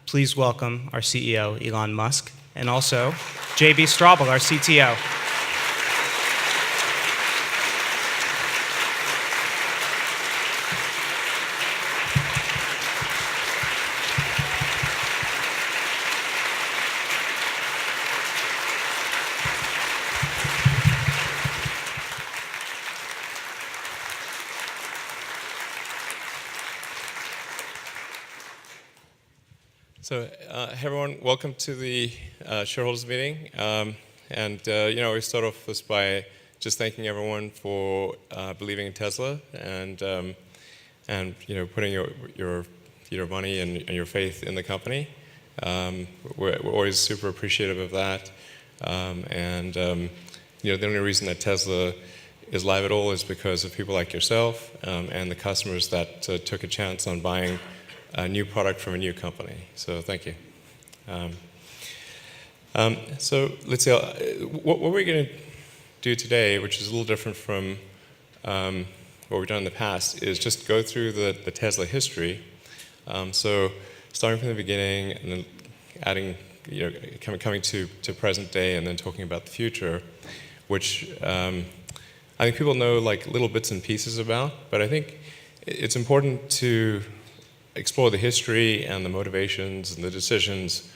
please welcome our CEO, Elon Musk, and also JB Straubel, our CTO. So, hey everyone, welcome to the shareholders meeting. We start off this by just thanking everyone for believing in Tesla and putting your money and your faith in the company. We're always super appreciative of that. The only reason that Tesla is live at all is because of people like yourself and the customers that took a chance on buying a new product from a new company. So thank you. So let's see, what we're going to do today, which is a little different from what we've done in the past, is just go through the Tesla history. So starting from the beginning and then adding, coming to present day and then talking about the future, which I think people know like little bits and pieces about, but I think it's important to explore the history and the motivations and the decisions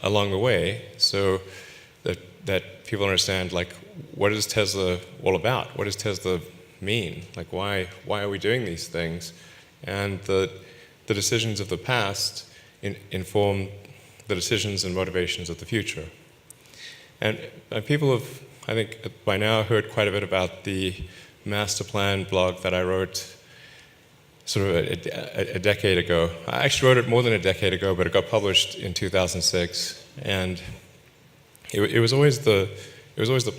along the way, so that people understand like what is Tesla all about? What does Tesla mean? Like why are we doing these things? And the decisions of the past inform the decisions and motivations of the future. And people have, I think, by now heard quite a bit about the master plan blog that I wrote sort of a decade ago. I actually wrote it more than a decade ago, but it got published in 2006, and it was always the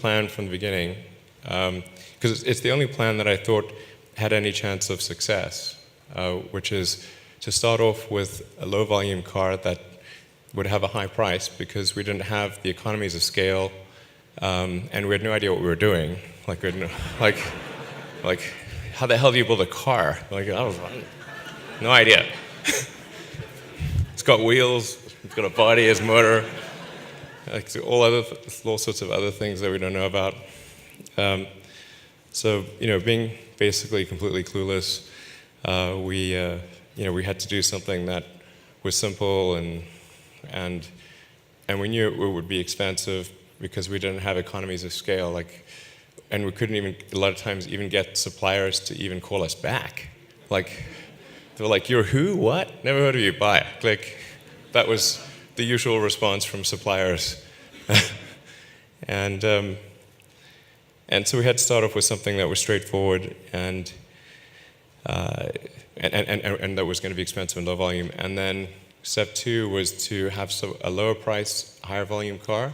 plan from the beginning, because it's the only plan that I thought had any chance of success, which is to start off with a low volume car that would have a high price because we didn't have the economies of scale, and we had no idea what we were doing. Like how the hell do you build a car? No idea. It's got wheels, it's got a body, it's motor, like all sorts of other things that we don't know about. So being basically completely clueless, we had to do something that was simple and we knew it would be expensive because we didn't have economies of scale. And we couldn't even, a lot of times, even get suppliers to even call us back. They were like, "You're who? What? Never heard of you. Bye." That was the usual response from suppliers. And so we had to start off with something that was straightforward and that was going to be expensive and low volume. And then step two was to have a lower price, higher volume car.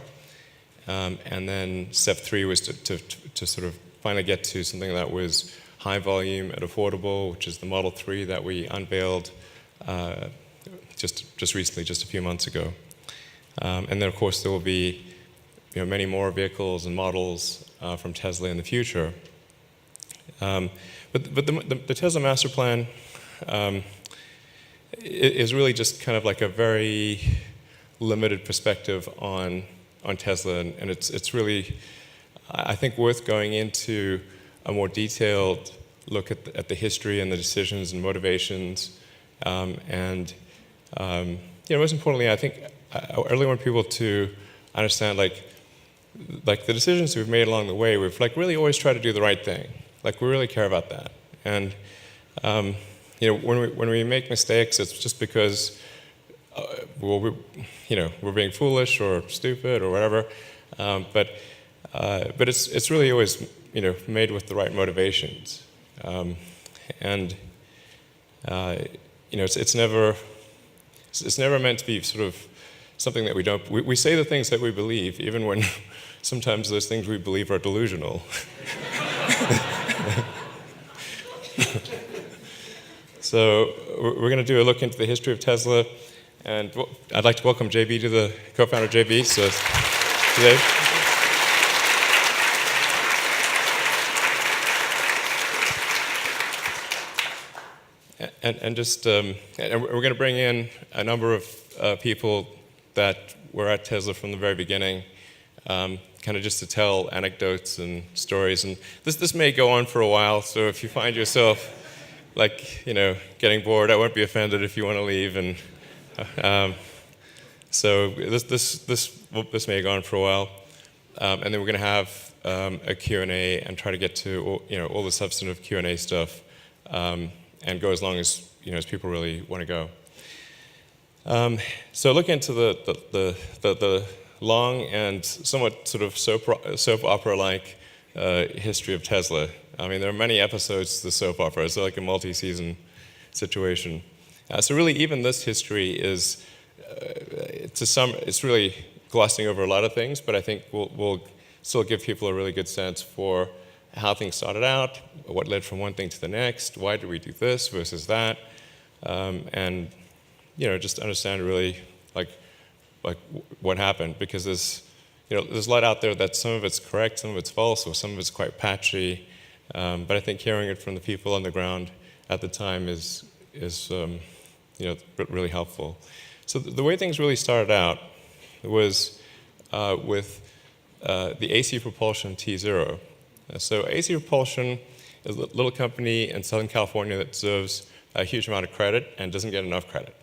And then step three was to sort of finally get to something that was high volume and affordable, which is the Model 3 that we unveiled just recently, just a few months ago. And then of course there will be many more vehicles and models from Tesla in the future. But the Tesla master plan is really just kind of like a very limited perspective on Tesla, and it's really, I think, worth going into a more detailed look at the history and the decisions and motivations, and most importantly, I think I really want people to understand like the decisions we've made along the way. We've really always tried to do the right thing. We really care about that, and when we make mistakes, it's just because we're being foolish or stupid or whatever, but it's really always made with the right motivations, and it's never meant to be sort of something that we don't. We say the things that we believe, even when sometimes those things we believe are delusional. So we're going to do a look into the history of Tesla. And I'd like to welcome JB to the co-founder JB. So today, and we're going to bring in a number of people that were at Tesla from the very beginning, kind of just to tell anecdotes and stories. And this may go on for a while, so if you find yourself getting bored, I won't be offended if you want to leave. And so this may go on for a while, and then we're going to have a Q&A and try to get to all the substantive Q&A stuff, and go as long as as people really want to go. So looking into the long and somewhat sort of soap opera-like history of Tesla. I mean, there are many episodes to the soap opera. It's like a multi-season situation. So really, even this history is, it's really glossing over a lot of things, but I think we'll still give people a really good sense for how things started out, what led from one thing to the next, why did we do this versus that, and just understand really like what happened, because there's a lot out there that some of it's correct, some of it's false, or some of it's quite patchy. But I think hearing it from the people on the ground at the time is really helpful. So the way things really started out was with the AC Propulsion T0. So AC Propulsion is a little company in Southern California that deserves a huge amount of credit and doesn't get enough credit.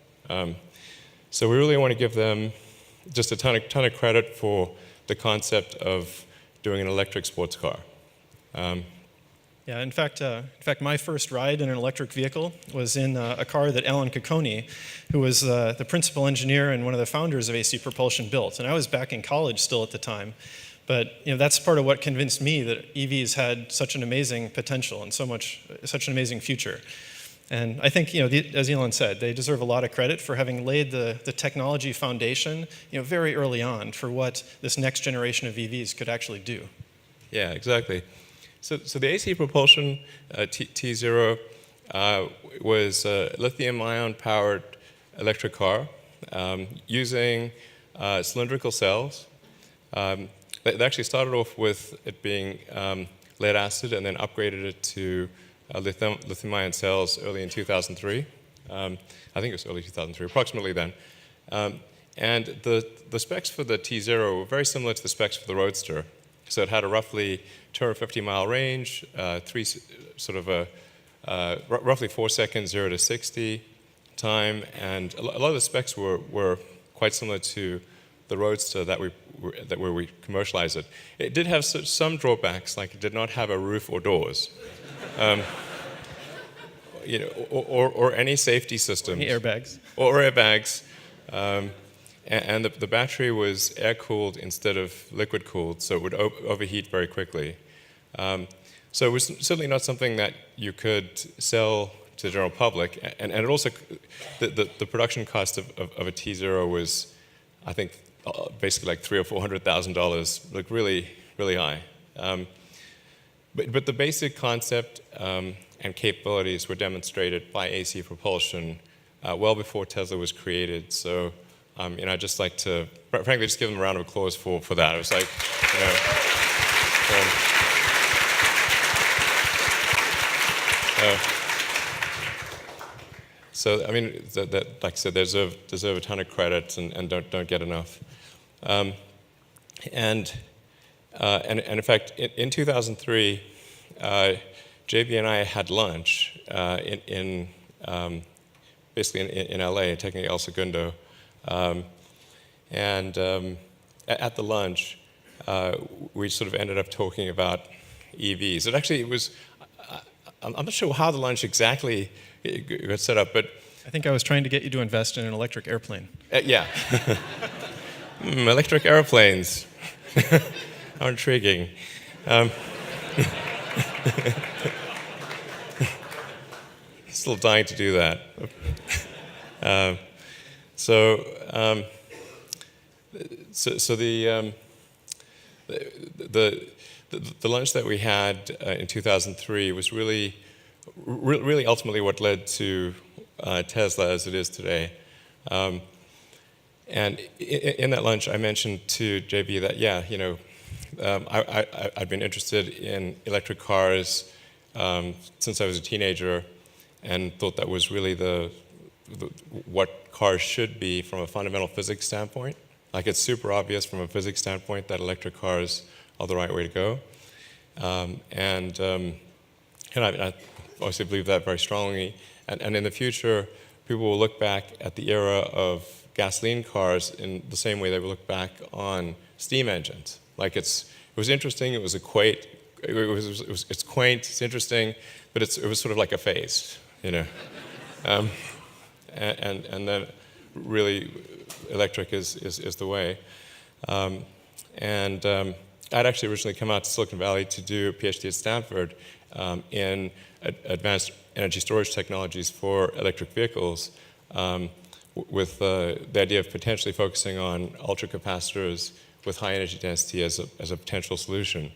So we really want to give them just a ton of credit for the concept of doing an electric sports car. Yeah, in fact, my first ride in an electric vehicle was in a car that Alan Cocconi, who was the principal engineer and one of the founders of AC Propulsion, built. And I was back in college still at the time. But that's part of what convinced me that EVs had such an amazing potential and such an amazing future. And I think, as Elon said, they deserve a lot of credit for having laid the technology foundation, very early on for what this next generation of EVs could actually do. Yeah, exactly. So the AC Propulsion T0 was a lithium-ion powered electric car using cylindrical cells. They actually started off with it being lead acid and then upgraded it to lithium-ion cells early in 2003. I think it was early 2003, approximately then. And the specs for the T0 were very similar to the specs for the Roadster. So it had a roughly 250-mile range, roughly 4 seconds 0 to 60 time, and a lot of the specs were quite similar to the Roadster where we commercialized it. It did have some drawbacks, like it did not have a roof or doors, or any safety systems. Any airbags. Or airbags. And the battery was air-cooled instead of liquid-cooled, so it would overheat very quickly. So it was certainly not something that you could sell to the general public. And it also, the production cost of a T0 was, I think, basically like $300,000 or $400,000, like really, really high. But the basic concept and capabilities were demonstrated by AC Propulsion well before Tesla was created. So I'd just like to, frankly, just give them a round of applause for that. It was like, so I mean, that, like I said, they deserve a ton of credit and don't get enough. And in fact, in 2003, JB and I had lunch basically in LA, taking El Segundo. And at the lunch, we sort of ended up talking about EVs. It was, I'm not sure how the lunch exactly got set up, but I think I was trying to get you to invest in an electric airplane. Yeah. Electric airplanes. How intriguing. Still dying to do that. So the lunch that we had in 2003 was really ultimately what led to Tesla as it is today. And in that lunch, I mentioned to JB that, I'd been interested in electric cars since I was a teenager, and thought that was really what cars should be from a fundamental physics standpoint. Like it's super obvious from a physics standpoint that electric cars are the right way to go. I obviously believe that very strongly. And in the future, people will look back at the era of gasoline cars in the same way they will look back on steam engines. Like it was interesting, it was it's quaint, it's interesting, but it was sort of like a phase, you know. And then really electric is the way. I'd actually originally come out to Silicon Valley to do a PhD at Stanford in advanced energy storage technologies for electric vehicles, with the idea of potentially focusing on ultracapacitors with high energy density as a potential solution.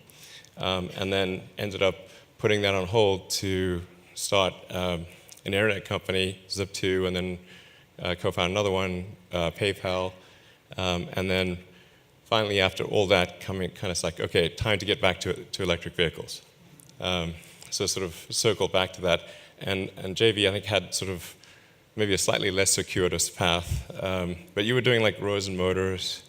And then ended up putting that on hold to start an internet company, Zip2, and then co-found another one, PayPal, and then finally, after all that, coming kind of like, okay, time to get back to electric vehicles. So sort of circle back to that. And JB, I think, had sort of maybe a slightly less circuitous path. But you were doing like Rosen Motors.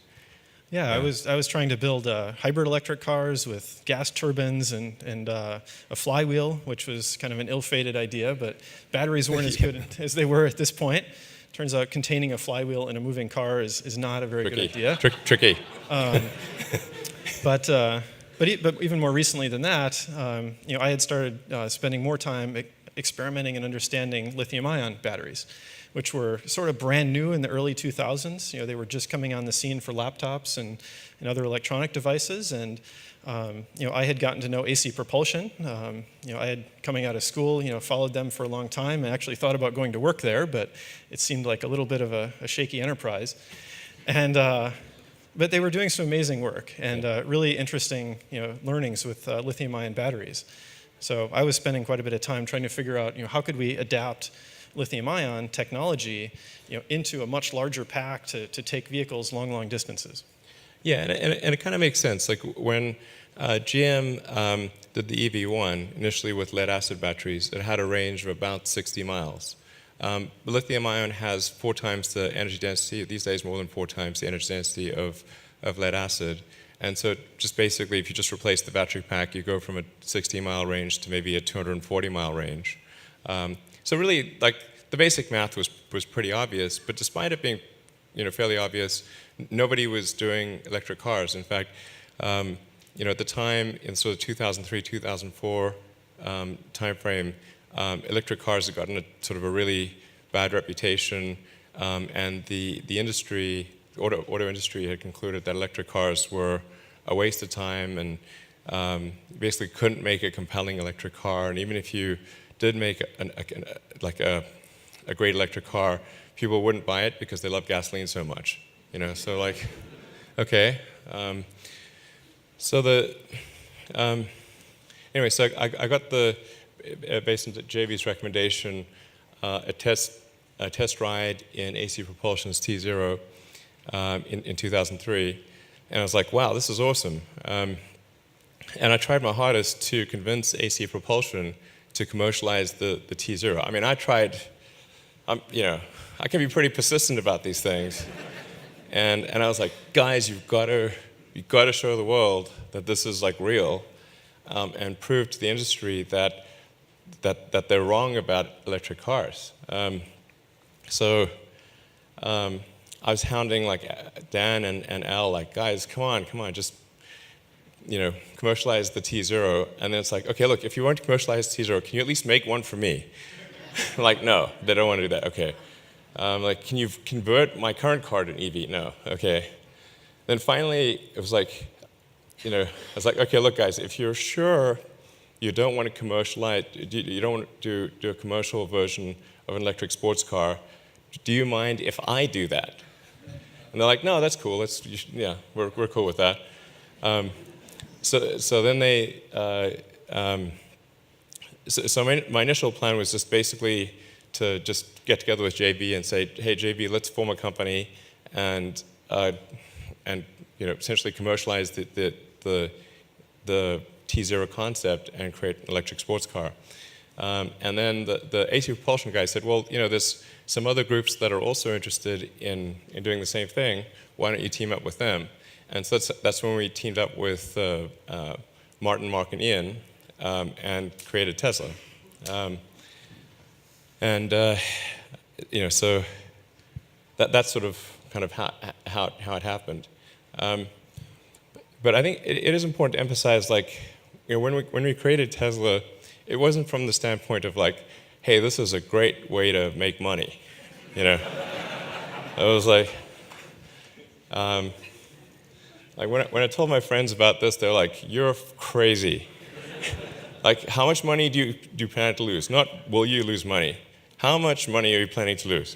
Yeah, I was trying to build hybrid electric cars with gas turbines and a flywheel, which was kind of an ill-fated idea, but batteries weren't as good as they were at this point. Turns out containing a flywheel in a moving car is not a very good idea. Tricky. But even more recently than that, I had started spending more time experimenting and understanding lithium-ion batteries, which were sort of brand new in the early 2000s. They were just coming on the scene for laptops and other electronic devices. And I had gotten to know AC propulsion. I had, coming out of school, followed them for a long time and actually thought about going to work there, but it seemed like a little bit of a shaky enterprise. And but they were doing some amazing work and really interesting learnings with lithium-ion batteries. So I was spending quite a bit of time trying to figure out how could we adapt lithium-ion technology into a much larger pack to take vehicles long distances. Yeah, and it kind of makes sense. Like when GM did the EV1, initially with lead-acid batteries, it had a range of about 60 miles. Lithium-ion has 4 times the energy density, these days more than 4 times the energy density of lead-acid. And so just basically, if you just replace the battery pack, you go from a 60-mile range to maybe a 240-mile range. So really, like, the basic math was pretty obvious, but despite it being fairly obvious, nobody was doing electric cars. In fact, at the time, in sort of 2003, 2004 timeframe, electric cars had gotten a sort of a really bad reputation, and the industry, auto industry, had concluded that electric cars were a waste of time and basically couldn't make a compelling electric car. And even if you did make a great electric car, people wouldn't buy it because they love gasoline so much. So like, okay. Anyway, so I got based on JB's recommendation, a test ride in AC Propulsion's T0 in 2003, and I was like, wow, this is awesome. And I tried my hardest to convince AC Propulsion to commercialize the T0. I mean, I tried. I can be pretty persistent about these things, and I was like, guys, you've got to show the world that this is like real, and prove to the industry that they're wrong about electric cars. So I was hounding like Dan and Al, like, guys, come on, just commercialize the T0. And then it's like, okay, look, if you want to commercialize T0, can you at least make one for me? Like, no, they don't want to do that. Okay. Like, can you convert my current car to an EV? No. Okay. Then finally, it was like, I was like, okay, look, guys, if you're sure you don't want to commercialize, you don't want to do a commercial version of an electric sports car, do you mind if I do that? And they're like, no, that's cool. We're cool with that. So then they, so my initial plan was just basically to just get together with JB and say, hey, JB, let's form a company and essentially commercialize the T0 concept and create an electric sports car. And then the AC propulsion guy said, well, there's some other groups that are also interested in doing the same thing. Why don't you team up with them? And so that's when we teamed up with Martin, Mark, and Ian and created Tesla. So that's sort of kind of how it happened. But I think it is important to emphasize, when we created Tesla, it wasn't from the standpoint of hey, this is a great way to make money. It was when I told my friends about this, they're like, "You're crazy." How much money do you plan to lose? Not will you lose money. How much money are you planning to lose?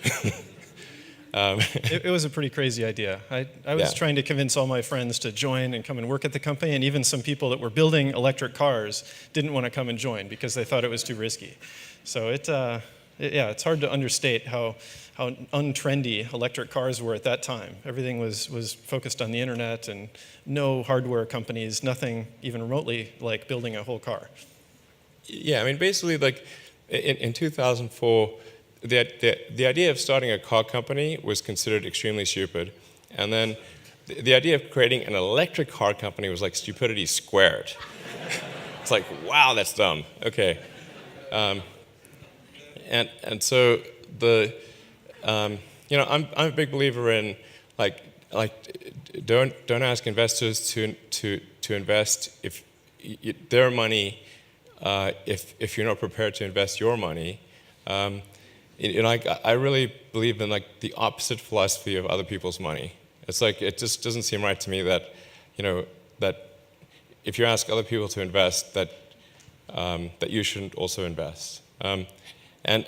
It was a pretty crazy idea. I was trying to convince all my friends to join and come and work at the company, and even some people that were building electric cars didn't want to come and join because they thought it was too risky. So it's hard to understate how untrendy electric cars were at that time. Everything was focused on the internet, and no hardware companies, nothing even remotely like building a whole car. Yeah, I mean, basically, in 2004, the idea of starting a car company was considered extremely stupid. And then the idea of creating an electric car company was like stupidity squared. It's like, wow, that's dumb. Okay. And so I'm a big believer in don't ask investors to invest if their money if you're not prepared to invest your money. I really believe in the opposite philosophy of other people's money. It's it just doesn't seem right to me that that if you ask other people to invest, that you shouldn't also invest. And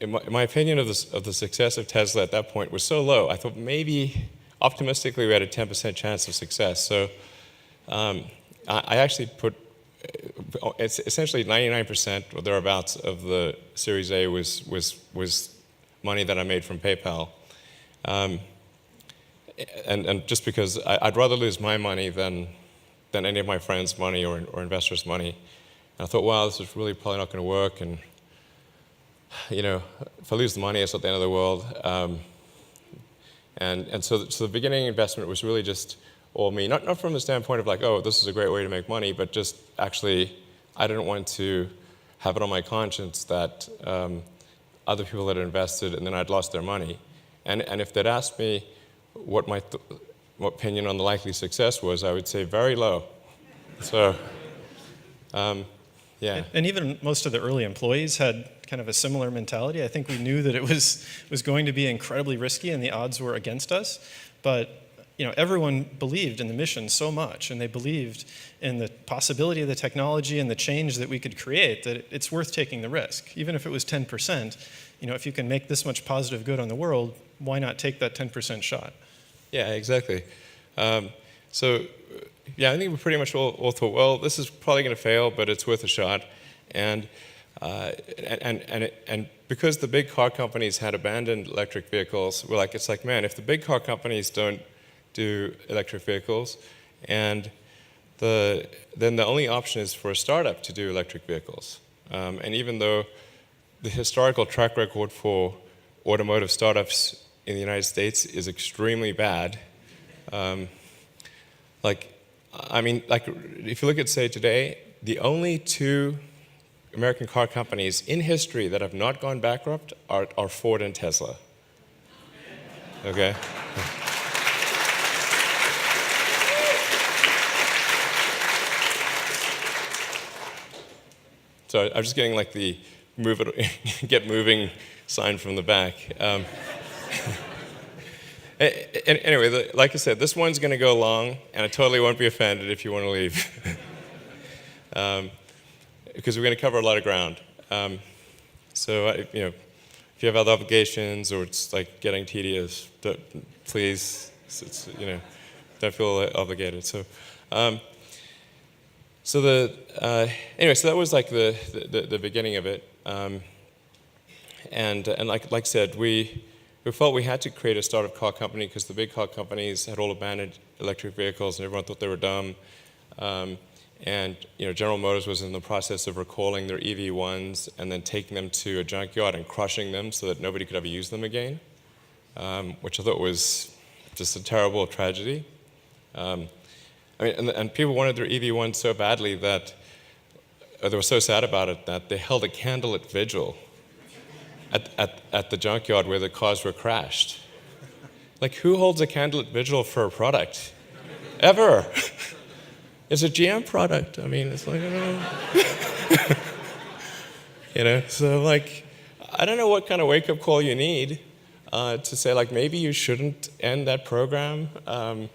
my opinion of the success of Tesla at that point was so low. I thought maybe optimistically we had a 10% chance of success. So I actually put it's essentially 99% or thereabouts of the Series A was money that I made from PayPal, and just because I'd rather lose my money than any of my friends' money or investors' money. And I thought, wow, this is really probably not going to work, and if I lose the money, it's not the end of the world. And so the beginning investment was really just all me, not from the standpoint of oh, this is a great way to make money, but just actually, I didn't want to have it on my conscience that other people had invested and then I'd lost their money. And if they'd asked me what my opinion on the likely success was, I would say very low. So, yeah. And even most of the early employees had kind of a similar mentality. I think we knew that it was going to be incredibly risky and the odds were against us, but everyone believed in the mission so much, and they believed in the possibility of the technology and the change that we could create, that it's worth taking the risk. Even if it was 10%, if you can make this much positive good on the world, why not take that 10% shot? Yeah, exactly. So, yeah, I think we pretty much all thought, well, this is probably going to fail, but it's worth a shot. And because the big car companies had abandoned electric vehicles, it's like, man, if the big car companies don't do electric vehicles, and then the only option is for a startup to do electric vehicles. And even though the historical track record for automotive startups in the United States is extremely bad, if you look at, say, today, the only two American car companies in history that have not gone bankrupt are Ford and Tesla. Okay? So I'm just getting the move it, get moving sign from the back. Anyway, like I said, this one's going to go long, and I totally won't be offended if you want to leave, because we're going to cover a lot of ground. So if you have other obligations or it's getting tedious, please, don't feel obligated. So. So anyway, so that was the beginning of it, and like I said, we felt we had to create a startup car company because the big car companies had all abandoned electric vehicles and everyone thought they were dumb, And General Motors was in the process of recalling their EV1s and then taking them to a junkyard and crushing them so that nobody could ever use them again, which I thought was just a terrible tragedy. And people wanted their EV1 so badly that they were so sad about it that they held a candlelit vigil at the junkyard where the cars were crashed. Like, who holds a candlelit vigil for a product? Ever? It's a GM product. I mean, it's like, so like, I don't know what kind of wake-up call you need to say, like, maybe you shouldn't end that program. But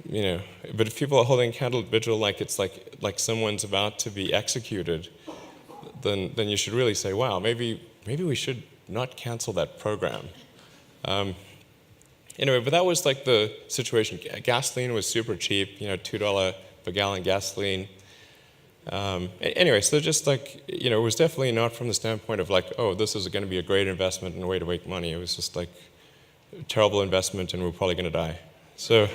if people are holding a candlelit vigil like it's like someone's about to be executed, then you should really say, wow, maybe we should not cancel that program. Anyway, but that was like the situation. Gasoline was super cheap, $2 per gallon gasoline. Anyway, so just like, it was definitely not from the standpoint of like, oh, this is going to be a great investment and a way to make money. It was just like a terrible investment and we're probably going to die. So,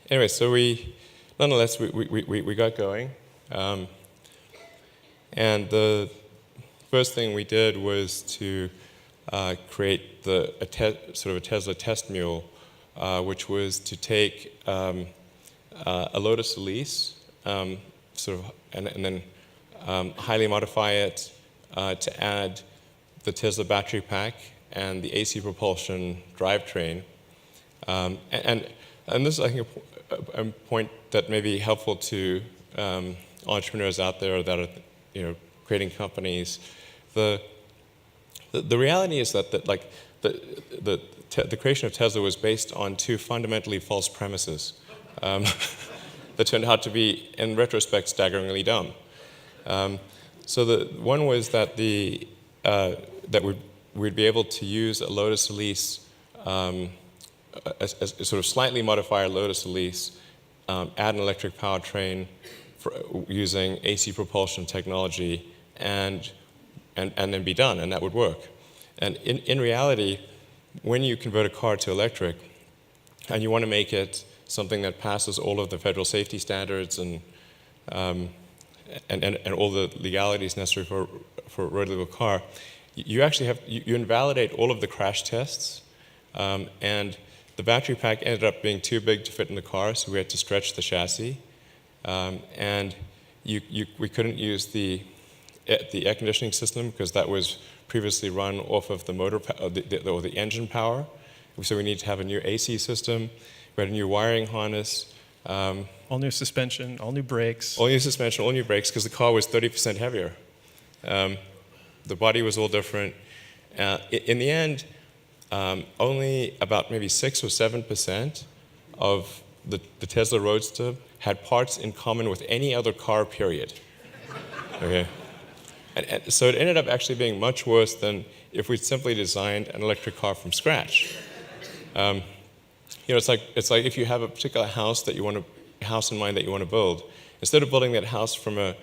anyway, so nonetheless, we got going. And the first thing we did was to create sort of a Tesla test mule, which was to take a Lotus Elise, sort of, and then highly modify it to add the Tesla battery pack and the AC propulsion drivetrain. And this is, I think, a point that may be helpful to entrepreneurs out there that are, creating companies. The reality is that like the creation of Tesla was based on two fundamentally false premises that turned out to be, in retrospect, staggeringly dumb. So the one was that that we'd be able to use a Lotus Elise, as sort of slightly modify a Lotus Elise, add an electric powertrain using AC propulsion technology, and then be done, and that would work. And in reality, when you convert a car to electric, and you want to make it something that passes all of the federal safety standards and all the legalities necessary for a road legal car, you actually you invalidate all of the crash tests, and the battery pack ended up being too big to fit in the car, so we had to stretch the chassis, and we couldn't use the air conditioning system because that was previously run off of the motor or the engine power. So we need to have a new AC system. We had a new wiring harness. All new suspension, all new brakes. All new suspension, all new brakes, because the car was 30% heavier. The body was all different. In the end, only about maybe 6 or 7% of the Tesla Roadster had parts in common with any other car, period. Okay. And so it ended up actually being much worse than if we'd simply designed an electric car from scratch. It's like if you have a particular house in mind that you want to build. Instead of building that house from a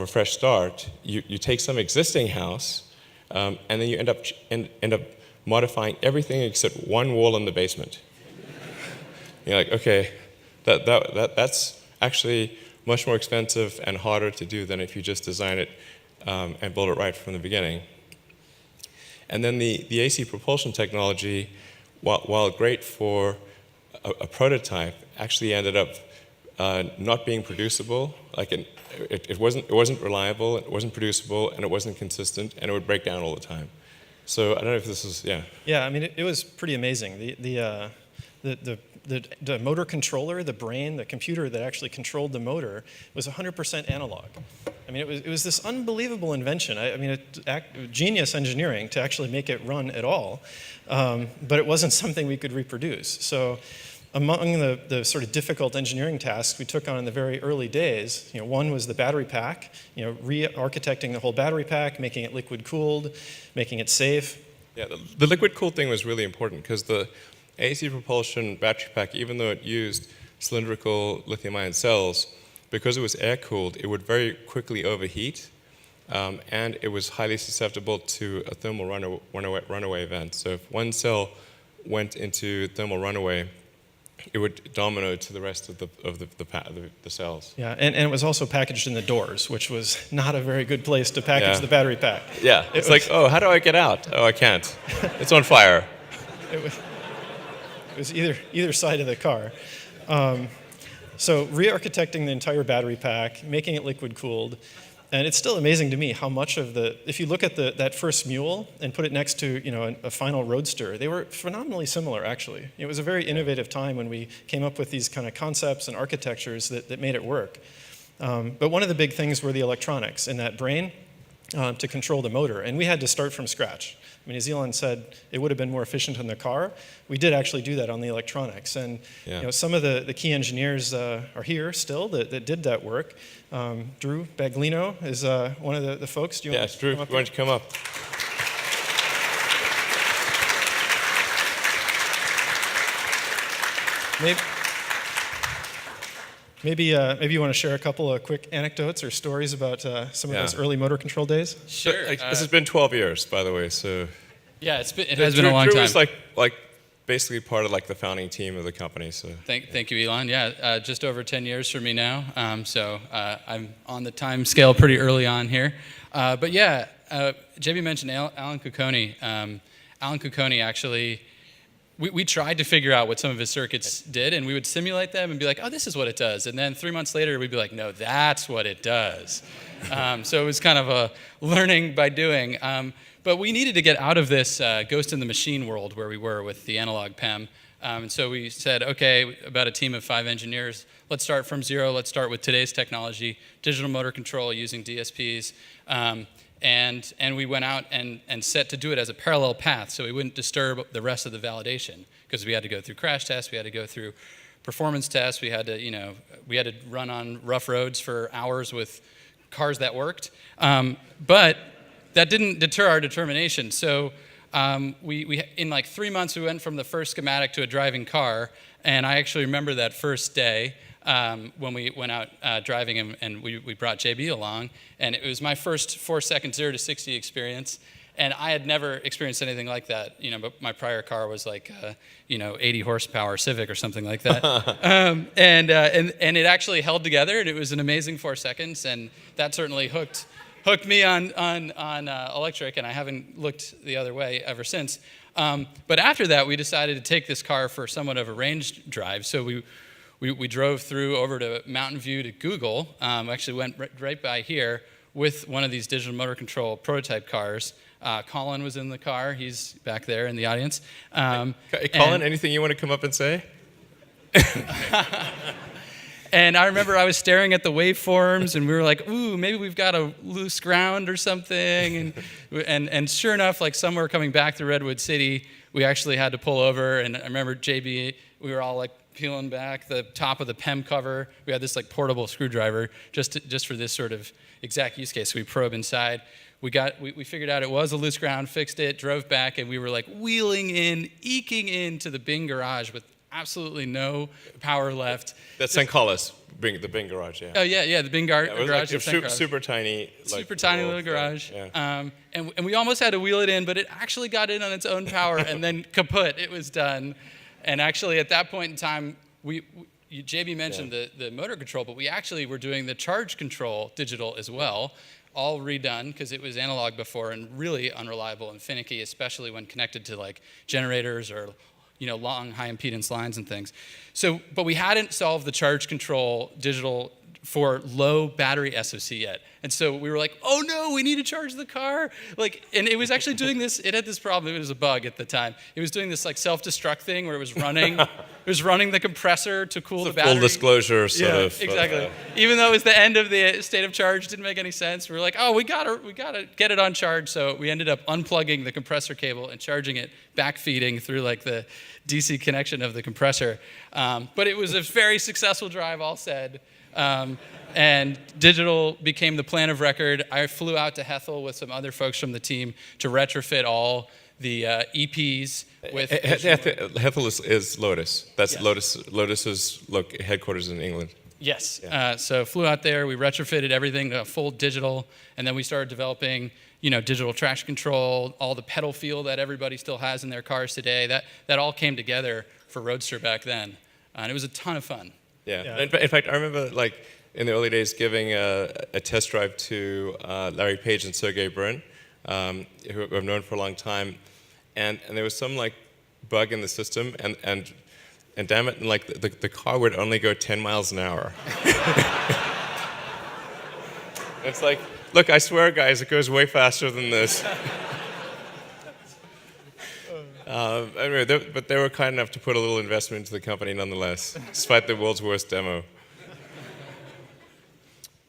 fresh start, you take some existing house, and then you end up modifying everything except one wall in the basement. You're like, okay, that's actually much more expensive and harder to do than if you just design it and build it right from the beginning. And then the AC propulsion technology, while great for a prototype, actually ended up not being producible. Like it wasn't reliable, it wasn't producible, and it wasn't consistent, and it would break down all the time. So I don't know if this is, yeah. Yeah, I mean, it was pretty amazing. The motor controller, the brain, the computer that actually controlled the motor was 100% analog. I mean, it was this unbelievable invention. Genius engineering to actually make it run at all, but it wasn't something we could reproduce. So among the sort of difficult engineering tasks we took on in the very early days, one was the battery pack, re-architecting the whole battery pack, making it liquid cooled, making it safe. Yeah, the liquid cooled thing was really important because the AC propulsion battery pack, even though it used cylindrical lithium-ion cells, because it was air-cooled, it would very quickly overheat, and it was highly susceptible to a thermal runaway event. So if one cell went into thermal runaway, it would domino to the rest of the cells. Yeah, and it was also packaged in the doors, which was not a very good place to package Yeah. the battery pack. Yeah, it's like, oh, how do I get out? Oh, I can't. It's on fire. It was either side of the car. So re-architecting the entire battery pack, making it liquid cooled, and it's still amazing to me how much of if you look at that first Mule and put it next to a final Roadster, they were phenomenally similar actually. It was a very innovative time when we came up with these kind of concepts and architectures that made it work. But one of the big things were the electronics in that brain to control the motor, and we had to start from scratch. I mean, as Elon said, it would have been more efficient in the car. We did actually do that on the electronics, and some of the key engineers are here still that did that work. Drew Baglino is one of the folks. Do you want to Drew, come up why don't you come up? Maybe you want to share a couple of quick anecdotes or stories about some of those early motor control days? Sure. This has been 12 years, by the way. So Yeah, it has been a long Drew time. was like basically part of like the founding team of the company. So Thank you, Elon. Yeah, just over 10 years for me now. So I'm on the time scale pretty early on here. But yeah, JB mentioned Alan Cucconi. Alan Cucconi actually, we tried to figure out what some of his circuits did, and we would simulate them and be like, oh, this is what it does. And then 3 months later, we'd be like, no, that's what it does. So it was kind of a learning by doing. But we needed to get out of this ghost in the machine world where we were with the analog PEM. And so we said, okay, about a team of 5 engineers, let's start from zero. Let's start with today's technology, digital motor control using DSPs. And we went out and set to do it as a parallel path so we wouldn't disturb the rest of the validation, because we had to go through crash tests, we had to go through performance tests, we had to run on rough roads for hours with cars that worked. But that didn't deter our determination. So we in like 3 months, we went from the first schematic to a driving car. And I actually remember that first day when we went out driving, and we brought JB along. And it was my first 4-second 0 to 60 experience. And I had never experienced anything like that, but my prior car was like, 80 horsepower Civic or something like that. And it actually held together, and it was an amazing 4 seconds. And that certainly hooked me on electric, and I haven't looked the other way ever since. But after that, we decided to take this car for somewhat of a range drive. So we drove through over to Mountain View to Google. Actually went right by here with one of these digital motor control prototype cars. Colin was in the car. He's back there in the audience. Colin, anything you want to come up and say? And I remember I was staring at the waveforms, and we were like, ooh, maybe we've got a loose ground or something. And sure enough, like somewhere coming back through Redwood City, we actually had to pull over. And I remember JB, we were all like peeling back the top of the PEM cover. We had this like portable screwdriver just for this sort of exact use case. So we probe inside. We figured out it was a loose ground, fixed it, drove back, and we were like wheeling in, eking into the Bing garage with absolutely no power left. That's St. Collis, the Bing garage, yeah. Oh yeah, the Bing garage. It was garage. super tiny. Super tiny little garage. Yeah. And we almost had to wheel it in, but it actually got in on its own power, and then kaput, it was done. And actually, at that point in time, JB mentioned the motor control, but we actually were doing the charge control digital as well, all redone because it was analog before and really unreliable and finicky, especially when connected to like generators or long high impedance lines and things. So, but we hadn't solved the charge control digital for low battery SoC yet. And so we were like, oh no, we need to charge the car. And it was actually doing this, it had this problem, it was a bug at the time. It was doing this like self-destruct thing where it was running the compressor to cool the battery. Full disclosure sort of. Exactly. Even though it was the end of the state of charge, didn't make any sense. We were like, oh, we gotta get it on charge. So we ended up unplugging the compressor cable and charging it, backfeeding through like the DC connection of the compressor. But it was a very successful drive, all said. And digital became the plan of record. I flew out to Hethel with some other folks from the team to retrofit all the EPs with... Hethel is Lotus. That's Yes. Lotus's headquarters in England. Yes. Yeah. So flew out there, we retrofitted everything to full digital, and then we started developing digital traction control, all the pedal feel that everybody still has in their cars today. That all came together for Roadster back then. And it was a ton of fun. Yeah. Yeah. In fact, I remember like in the early days giving a test drive to Larry Page and Sergey Brin, who I've known for a long time, and there was some like bug in the system, and damn it, like the car would only go 10 miles an hour. It's like, look, I swear, guys, it goes way faster than this. Anyway, but they were kind enough to put a little investment into the company nonetheless, despite the world's worst demo.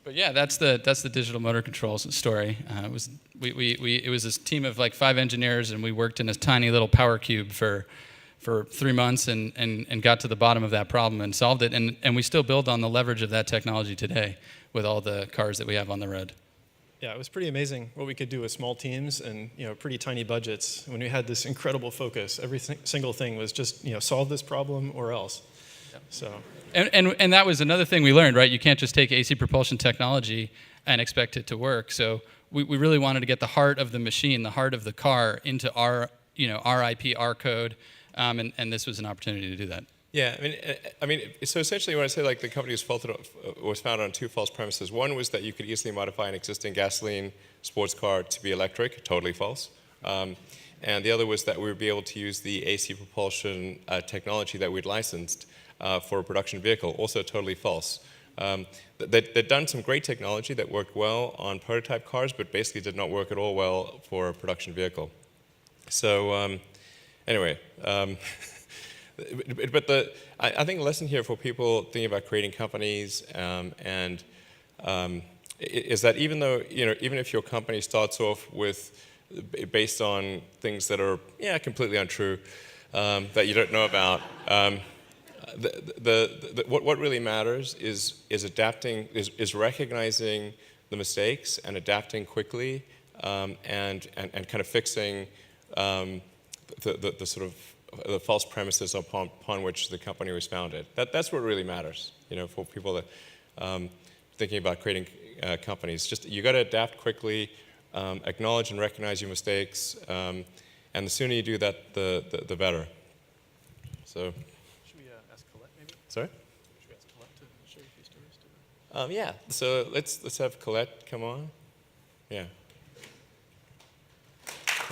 But yeah, that's the digital motor controls story. It was it was this team of like 5 engineers, and we worked in this tiny little power cube for 3 months and got to the bottom of that problem and solved it. And we still build on the leverage of that technology today with all the cars that we have on the road. Yeah, it was pretty amazing what we could do with small teams and pretty tiny budgets. When we had this incredible focus, every single thing was just solve this problem or else. Yep. So. And that was another thing we learned, right? You can't just take AC propulsion technology and expect it to work. So we really wanted to get the heart of the machine, the heart of the car, into our IP, our code, and this was an opportunity to do that. Yeah, I mean, so essentially, when I say like the company was founded on 2 false premises. One was that you could easily modify an existing gasoline sports car to be electric, totally false. And the other was that we would be able to use the AC propulsion technology that we'd licensed for a production vehicle, also totally false. They'd done some great technology that worked well on prototype cars, but basically did not work at all well for a production vehicle. So anyway. But I think the lesson here for people thinking about creating companies is that even if your company starts off based on things that are completely untrue, that you don't know about, what really matters is adapting, is recognizing the mistakes and adapting quickly, and kind of fixing the sort of the false premises upon which the company was founded. That's what really matters, for people that thinking about creating companies. Just you got to adapt quickly, acknowledge and recognize your mistakes, and the sooner you do that, the better. So. Should we ask Colette maybe? Sorry. Should we ask Colette to share a few stories too? Yeah. So let's have Colette come on. Yeah.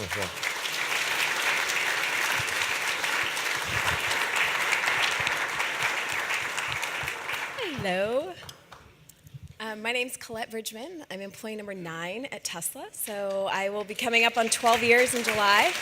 Oh, yeah. Hello. My name's Colette Bridgman. I'm employee number 9 at Tesla, so I will be coming up on 12 years in July.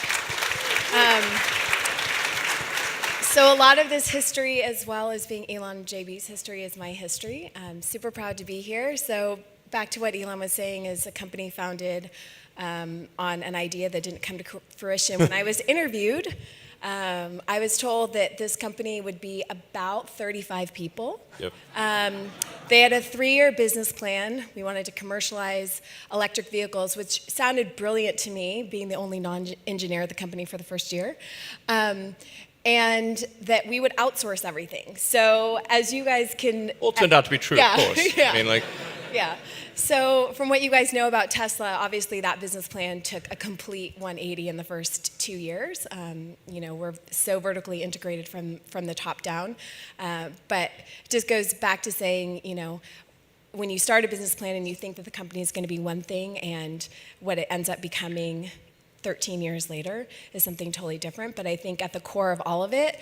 So a lot of this history, as well as being Elon and JB's history, is my history. I'm super proud to be here. So back to what Elon was saying, is a company founded on an idea that didn't come to fruition. When I was interviewed, I was told that this company would be about 35 people. Yep. They had a 3-year business plan. We wanted to commercialize electric vehicles, which sounded brilliant to me, being the only non-engineer at the company for the first year. And that we would outsource everything. So as you guys can... Well, it turned out to be true, yeah, of course. Yeah. I mean, like... Yeah. So from what you guys know about Tesla, obviously that business plan took a complete 180 in the first 2 years. We're so vertically integrated from the top down. But it just goes back to saying, when you start a business plan and you think that the company is going to be one thing, and what it ends up becoming 13 years later is something totally different. But I think at the core of all of it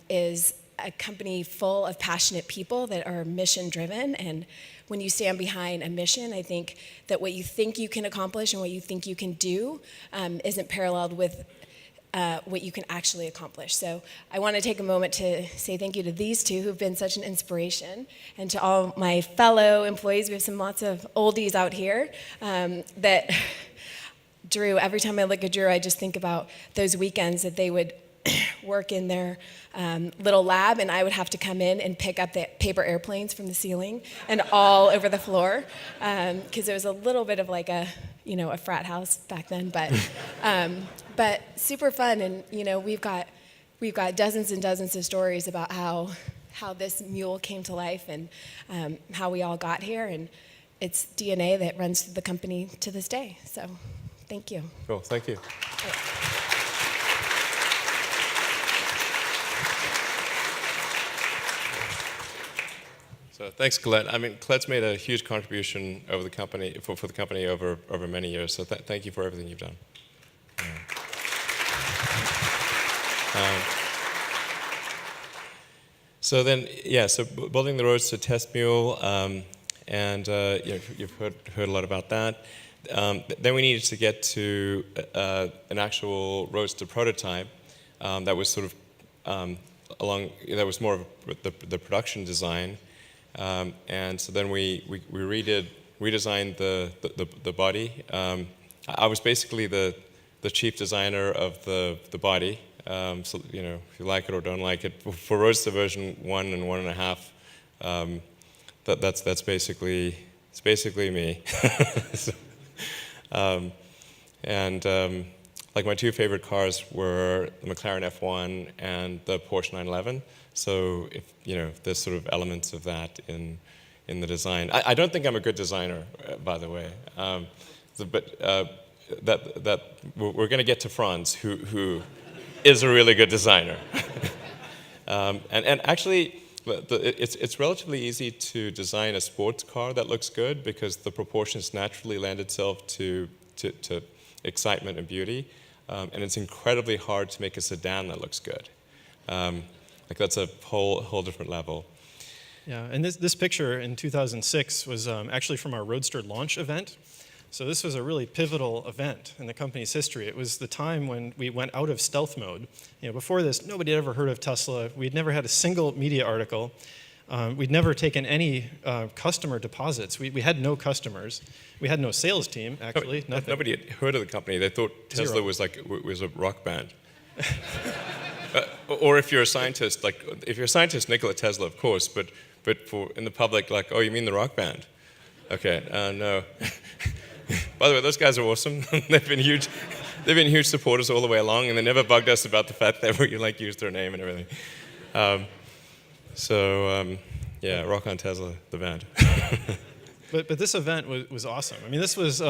is a company full of passionate people that are mission driven. And when you stand behind a mission, I think that what you think you can accomplish and what you think you can do isn't paralleled with what you can actually accomplish. So I want to take a moment to say thank you to these two who've been such an inspiration, and to all my fellow employees. We have lots of oldies out here that Drew, every time I look at Drew, I just think about those weekends that they would work in their little lab, and I would have to come in and pick up the paper airplanes from the ceiling and all over the floor, because it was a little bit of like a frat house back then, but super fun. And we've got dozens and dozens of stories about how this mule came to life, and how we all got here, and it's DNA that runs through the company to this day. So thank you. Cool, thank you. Thanks, Colette. I mean, Colette's made a huge contribution over the company for the company over many years. So thank you for everything you've done. So then, yeah. So building the Roadster test mule, and you've heard a lot about that. Then we needed to get to an actual Roadster prototype that was sort of that was more of the production design. And so then we redesigned the body. I was basically the chief designer of the body. So if you like it or don't like it, for Roadster version 1 and 1.5, that's basically me. So, like my two favorite cars were the McLaren F1 and the Porsche 911. So there's sort of elements of that in the design. I don't think I'm a good designer, by the way. But we're going to get to Franz, who is a really good designer. And actually, it's relatively easy to design a sports car that looks good because the proportions naturally lend itself to excitement and beauty. And it's incredibly hard to make a sedan that looks good. Like that's a whole different level. Yeah, and this picture in 2006 was actually from our Roadster launch event. So this was a really pivotal event in the company's history. It was the time when we went out of stealth mode. Before this, nobody had ever heard of Tesla. We'd never had a single media article. We'd never taken any customer deposits. We had no customers. We had no sales team, actually. Nothing. Nobody had heard of the company. They thought Tesla was a rock band. Or if you're a scientist, Nikola Tesla, of course. But in the public, like, oh, you mean the rock band? Okay, no. By the way, those guys are awesome. They've been huge supporters all the way along, and they never bugged us about the fact that we used their name and everything. Yeah, rock on Tesla, the band. But this event was awesome. I mean, this was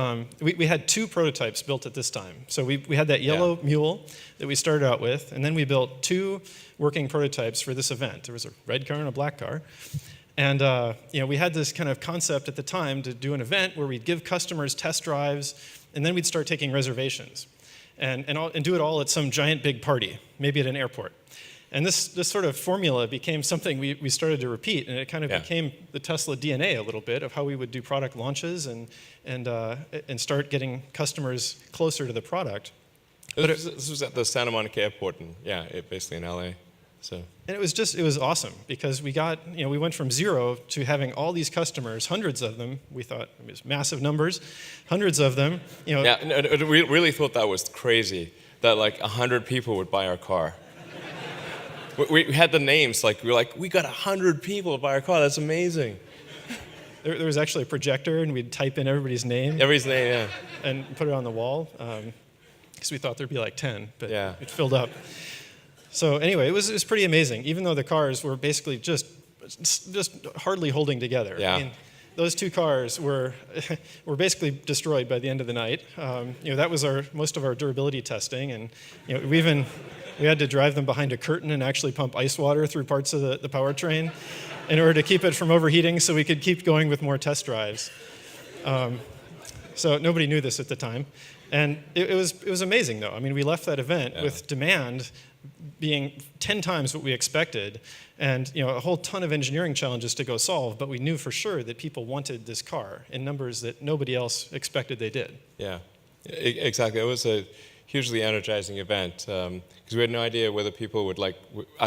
we had two prototypes built at this time. So we had that yellow mule that we started out with, and then we built two working prototypes for this event. There was a red car and a black car. And we had this kind of concept at the time to do an event where we'd give customers test drives, and then we'd start taking reservations, and do it all at some giant big party, maybe at an airport. And this sort of formula became something we started to repeat, and it kind of became the Tesla DNA a little bit of how we would do product launches and start getting customers closer to the product. This was at the Santa Monica airport, and basically in LA. So. And it was awesome because we went from 0 to having all these customers, hundreds of them. We thought it was massive numbers, hundreds of them. Yeah, we really thought that was crazy that like 100 people would buy our car. We had the names, we were like, we got 100 people to buy our car. That's amazing. There was actually a projector, and we'd type in everybody's name. Everybody's name, yeah. And put it on the wall because we thought there'd be like 10, but it filled up. So anyway, it was pretty amazing, even though the cars were basically just hardly holding together. Yeah. I mean, those two cars were basically destroyed by the end of the night. That was most of our durability testing, and we had to drive them behind a curtain and actually pump ice water through parts of the powertrain in order to keep it from overheating, so we could keep going with more test drives. So nobody knew this at the time, and it was amazing though. I mean, we left that event with demand being 10 times what we expected, and a whole ton of engineering challenges to go solve, but we knew for sure that people wanted this car in numbers that nobody else expected they did. Yeah, exactly. It was a hugely energizing event because we had no idea whether people would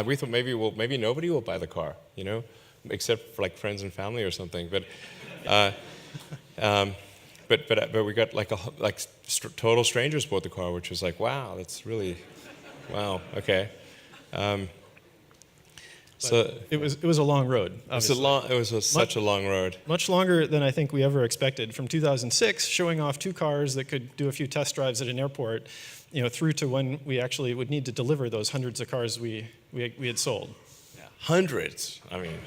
we thought maybe nobody will buy the car, except for like friends and family or something. But we got total strangers bought the car, which was like, wow, that's really. Wow. Okay. So it was a long road. It was such a long road. Much longer than I think we ever expected. From 2006, showing off two cars that could do a few test drives at an airport, through to when we actually would need to deliver those hundreds of cars we had sold. Yeah. Hundreds. I mean.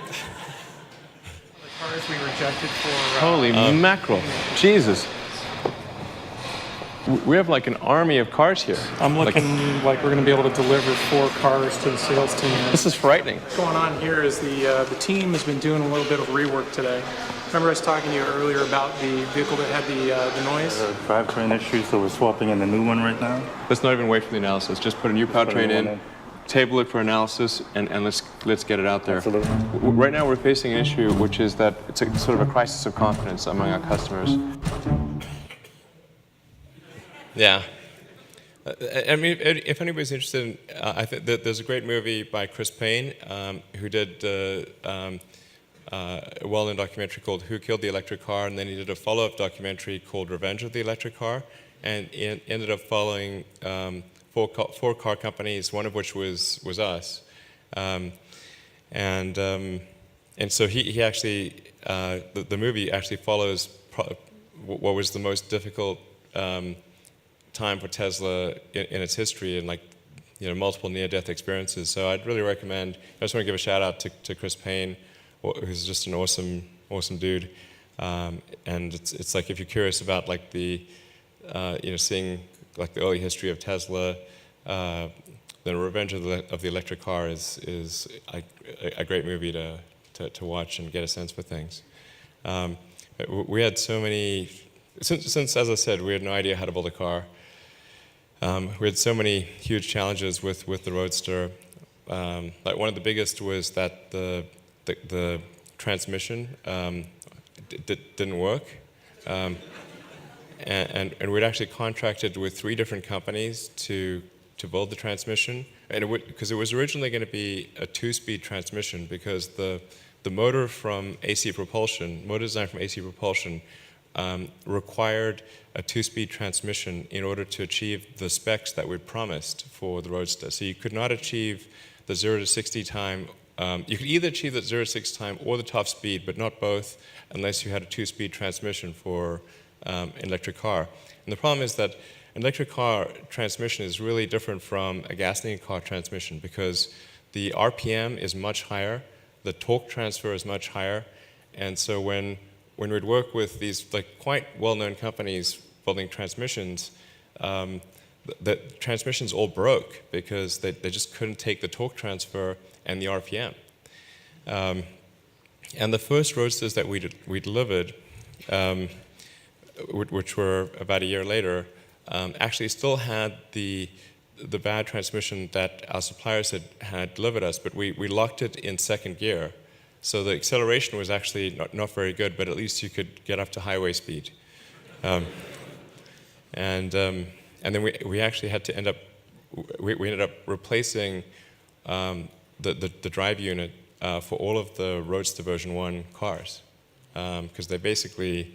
The cars we rejected for. Holy mackerel! Jesus. we have like an army of cars here. I'm looking like we're going to be able to deliver 4 cars to the sales team. This is frightening. What's going on here is the team has been doing a little bit of rework today. Remember I was talking to you earlier about the vehicle that had the noise? Drivetrain issue, so we're swapping in the new one right now. Let's not even wait for the analysis. Just put a new powertrain in, table it for analysis, and let's get it out there. Absolutely. Right now we're facing an issue, which is that it's a sort of a crisis of confidence among our customers. Yeah. I mean, if anybody's interested in, I think that there's a great movie by Chris Payne, who did a well-known documentary called Who Killed the Electric Car, and then he did a follow-up documentary called Revenge of the Electric Car, and it ended up following 4 car companies, one of which was us. And so he actually, the movie actually follows what was the most difficult time for Tesla in its history, and multiple near-death experiences. So I'd really recommend. I just want to give a shout out to Chris Payne, who's just an awesome dude. And it's like, if you're curious about the seeing like the early history of Tesla, the Revenge of the Electric Car is a great movie to watch and get a sense for things. We had so many, since as I said, we had no idea how to build a car. We had so many huge challenges with the Roadster. Like one of the biggest was that the transmission didn't work. And we'd actually contracted with 3 different companies to build the transmission, and because it was originally going to be a 2-speed transmission, because the motor from AC Propulsion, motor design from AC Propulsion, required a 2-speed transmission in order to achieve the specs that we'd promised for the Roadster. So you could not achieve the 0 to 60 time. You could either achieve the 0 to 60 time or the top speed, but not both, unless you had a 2-speed transmission for an electric car. And the problem is that an electric car transmission is really different from a gasoline car transmission, because the RPM is much higher, the torque transfer is much higher, and so when we'd work with these quite well-known companies building transmissions, the transmissions all broke because they just couldn't take the torque transfer and the RPM. And the first Roadsters that we delivered, which were about a year later, actually still had the bad transmission that our suppliers had delivered us, but we locked it in 2nd gear. So the acceleration was actually not very good, but at least you could get up to highway speed. And then we actually had to we ended up replacing the drive unit for all of the Roadster version 1 cars, because they basically,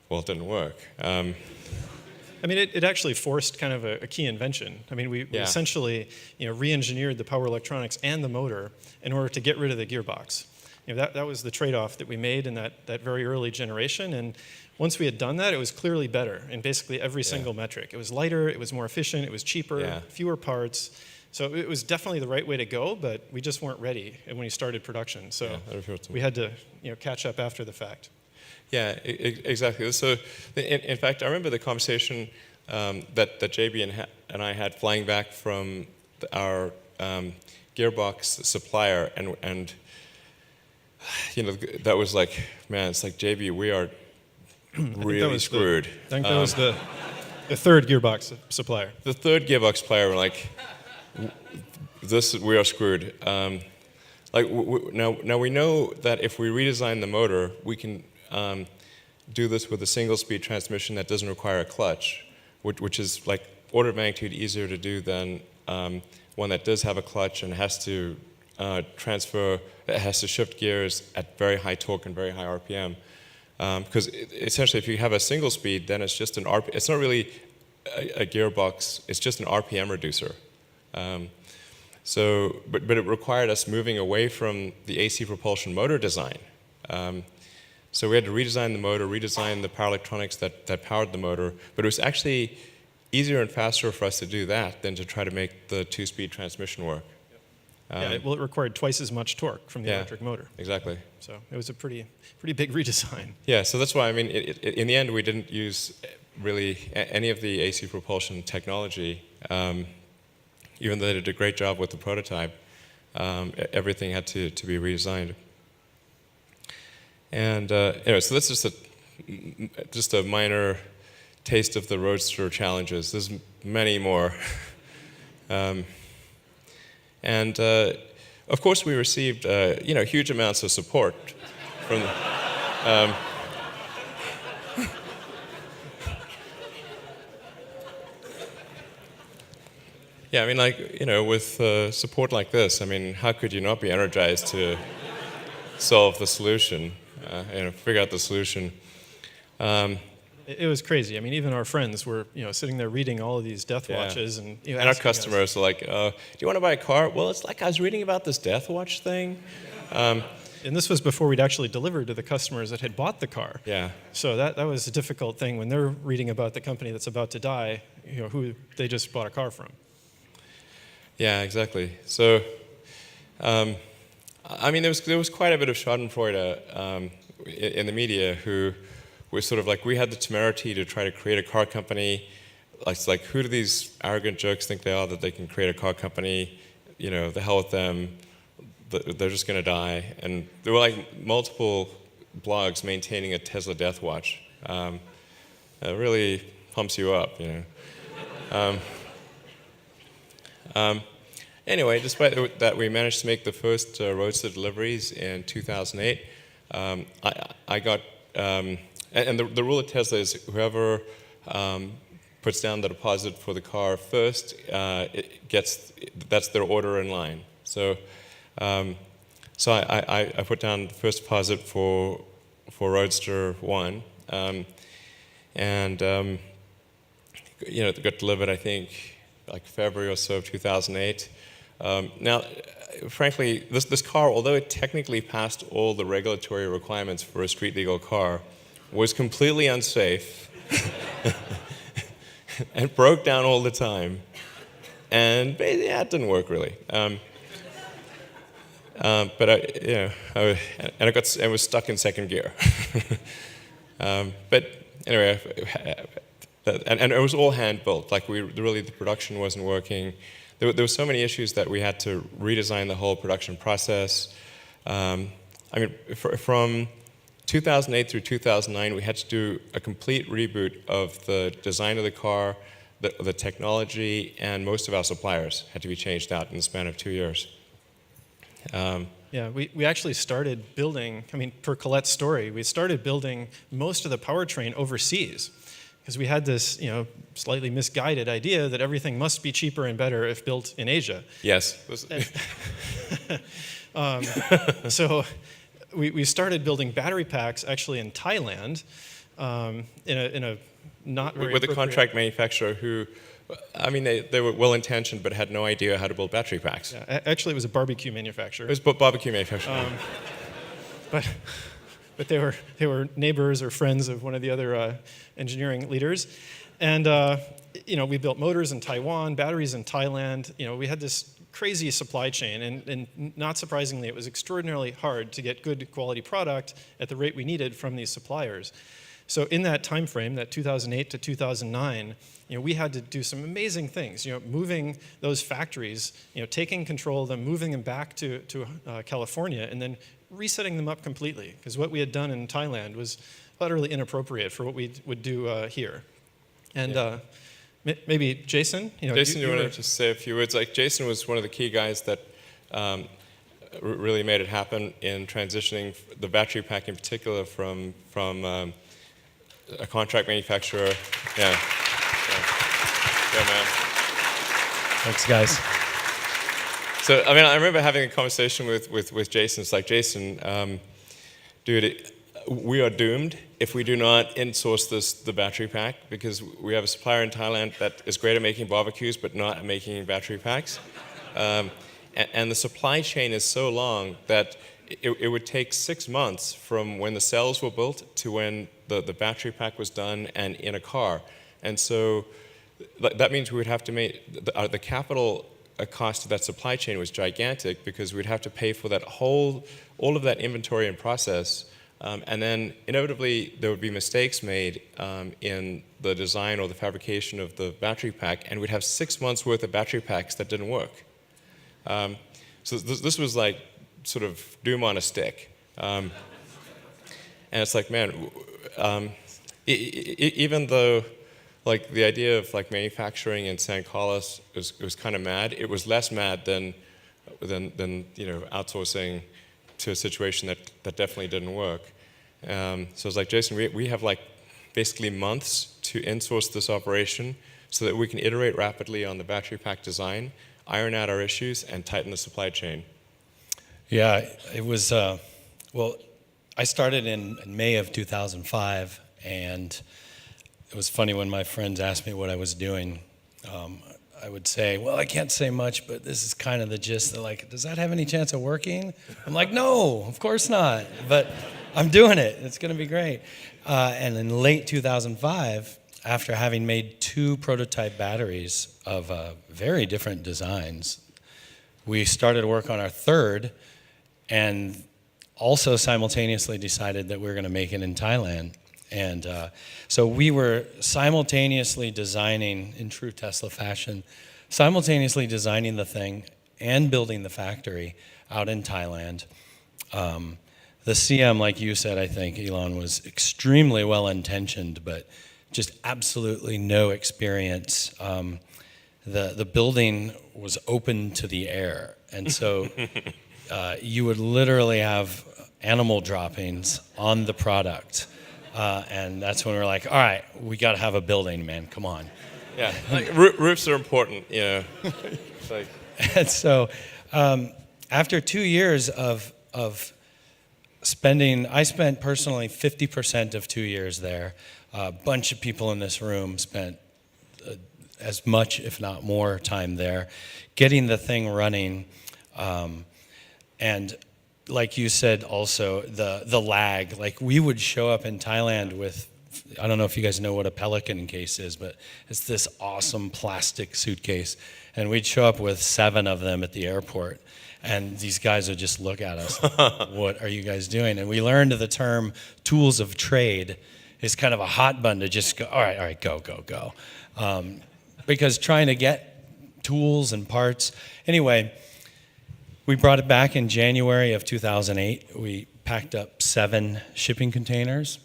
it didn't work. I mean, it actually forced kind of a key invention. I mean, we essentially re-engineered the power electronics and the motor in order to get rid of the gearbox. That was the trade-off that we made in that very early generation. And once we had done that, it was clearly better in basically every single metric. It was lighter, it was more efficient, it was cheaper, fewer parts. So it was definitely the right way to go, but we just weren't ready when we started production. So we had to catch up after the fact. Yeah, exactly. So, in fact, I remember the conversation that JB and I had flying back from our gearbox supplier, and that was like, man, it's like, JB, we are really screwed. I think that was the 3rd gearbox supplier. The 3rd gearbox supplier, we're like, we are screwed. Now we know that if we redesign the motor, we can do this with a single-speed transmission that doesn't require a clutch, which is like order of magnitude easier to do than one that does have a clutch and has to shift gears at very high torque and very high RPM. Because essentially, if you have a single speed, then it's just it's not really a gearbox, it's just an RPM reducer. But it required us moving away from the AC propulsion motor design. So we had to redesign the motor, redesign the power electronics that powered the motor, but it was actually easier and faster for us to do that than to try to make the 2-speed transmission work. It required twice as much torque from the electric motor. Exactly. So it was a pretty big redesign. Yeah, so that's why, I mean, in the end, we didn't use really any of the AC propulsion technology. Even though they did a great job with the prototype, everything had to be redesigned. And anyway, so that's just a minor taste of the Roadster challenges. There's many more. And of course, we received huge amounts of support from. Yeah, I mean, with support like this, I mean, how could you not be energized to solve the solution, figure out the solution? It was crazy. I mean, even our friends were, sitting there reading all of these death watches, and and our customers are like, "Do you want to buy a car?" Well, it's like I was reading about this death watch thing. And this was before we'd actually delivered to the customers that had bought the car. Yeah. So that was a difficult thing when they're reading about the company that's about to die, who they just bought a car from. Yeah, exactly. So, I mean, there was quite a bit of Schadenfreude in the media who was sort of like, we had the temerity to try to create a car company. It's like, who do these arrogant jerks think they are that they can create a car company? The hell with them. They're just going to die. And there were like multiple blogs maintaining a Tesla death watch. It really pumps you up, Anyway, despite that, we managed to make the first Roadster deliveries in 2008. I got, and the rule at Tesla is whoever puts down the deposit for the car first that's their order in line. So, I put down the first deposit for Roadster 1, and it got delivered, I think, like February or so of 2008. Now, frankly, this car, although it technically passed all the regulatory requirements for a street legal car, was completely unsafe and broke down all the time. And it didn't work really. But it was stuck in second gear. But anyway, and it was all hand built. Like the production wasn't working. There were so many issues that we had to redesign the whole production process. From 2008 through 2009, we had to do a complete reboot of the design of the car, the technology, and most of our suppliers had to be changed out in the span of 2 years. Yeah, we actually started building, per Colette's story, we started building most of the powertrain overseas. Because we had this, slightly misguided idea that everything must be cheaper and better if built in Asia. Yes. So we started building battery packs actually in Thailand, in a not very with a contract manufacturer who, they were well-intentioned but had no idea how to build battery packs. Yeah, actually, it was a barbecue manufacturer. It was a barbecue manufacturer. But they were neighbors or friends of one of the other engineering leaders, and we built motors in Taiwan, batteries in Thailand. We had this crazy supply chain, and not surprisingly, it was extraordinarily hard to get good quality product at the rate we needed from these suppliers. So in that time frame, that 2008 to 2009, we had to do some amazing things. Moving those factories, taking control of them, moving them back to California, and then resetting them up completely, because what we had done in Thailand was utterly inappropriate for what we would do here. And maybe Jason, Jason, you want to just say a few words? Like, Jason was one of the key guys that really made it happen in transitioning the battery pack in particular from a contract manufacturer. Yeah, man. Thanks, guys. So, I remember having a conversation with Jason. It's like, Jason, dude, we are doomed if we do not insource the battery pack, because we have a supplier in Thailand that is great at making barbecues but not at making battery packs. And the supply chain is so long that it would take 6 months from when the cells were built to when the battery pack was done and in a car. And so that means we would have to make the capital cost of that supply chain was gigantic, because we'd have to pay for that all of that inventory and process And then inevitably there would be mistakes made in the design or the fabrication of the battery pack, and we'd have 6 months worth of battery packs that didn't work. So this was like sort of doom on a stick. And it's like, man, even though like the idea of like manufacturing in San Carlos was kind of mad, it was less mad than outsourcing to a situation that definitely didn't work. So it's like, Jason, we have like basically months to insource this operation so that we can iterate rapidly on the battery pack design, iron out our issues, and tighten the supply chain. Yeah, it was, well, I started in May of 2005, and it was funny when my friends asked me what I was doing. I would say, well, I can't say much, but this is kind of the gist. They're like, does that have any chance of working? I'm like, no, of course not. But I'm doing it. It's going to be great. And in late 2005, after having made 2 prototype batteries of very different designs, we started work on our 3rd, and also simultaneously decided that we were going to make it in Thailand. And so we were simultaneously designing, in true Tesla fashion, simultaneously designing the thing and building the factory out in Thailand. The CM, like you said, I think, Elon, was extremely well-intentioned, but just absolutely no experience. The building was open to the air, and so you would literally have animal droppings on the product. And that's when we were like, all right, we got to have a building, man. Come on. Yeah, like, roofs are important, you know. It's like... And so after 2 years of spending, I spent personally 50% of 2 years there. A bunch of people in this room spent as much, if not more, time there, getting the thing running. And like you said also, the lag, like we would show up in Thailand with, I don't know if you guys know what a Pelican case is, but it's this awesome plastic suitcase. And we'd show up with 7 of them at the airport. And these guys would just look at us, what are you guys doing? And we learned the term tools of trade is kind of a hot button to just go, all right, go. Because trying to get tools and parts. Anyway, we brought it back in January of 2008. We packed up 7 shipping containers,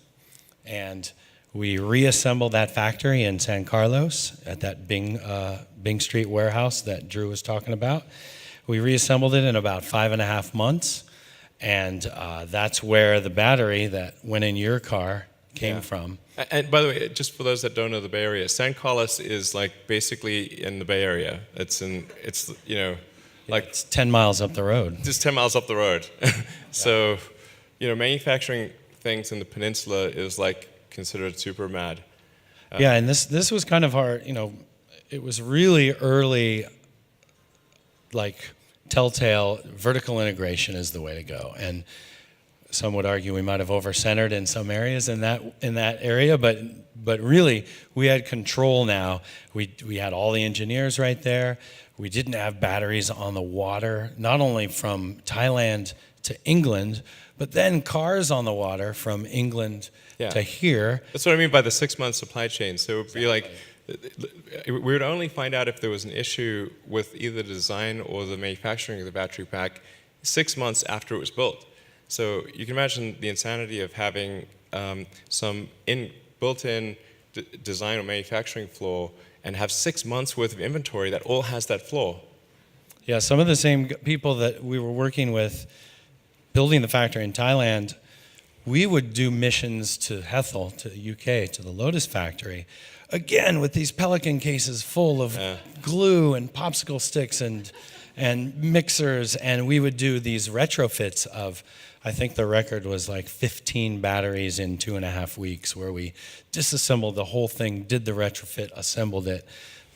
and we reassembled that factory in San Carlos at that Bing Street warehouse that Drew was talking about. We reassembled it in about 5.5 months, and that's where the battery that went in your car came from. And by the way, just for those that don't know the Bay Area, San Carlos is like basically in the Bay Area. It's like it's 10 miles up the road. Just 10 miles up the road. So, manufacturing things in the peninsula is like considered super mad. Yeah, and this was kind of hard. It was really early, like telltale vertical integration is the way to go. And some would argue we might have over-centered in some areas in that area, but really we had control now. We had all the engineers right there. We didn't have batteries on the water, not only from Thailand to England, but then cars on the water from England to here. That's what I mean by the 6-month supply chain. So it would be like, we would only find out if there was an issue with either the design or the manufacturing of the battery pack 6 months after it was built. So you can imagine the insanity of having some built-in design or manufacturing flaw and have 6 months worth of inventory that all has that flaw. Yeah, some of the same people that we were working with building the factory in Thailand, we would do missions to Hethel, to the UK, to the Lotus factory, again with these Pelican cases full of glue and popsicle sticks and mixers, and we would do these retrofits of, I think the record was like 15 batteries in 2.5 weeks, where we disassembled the whole thing, did the retrofit, assembled it.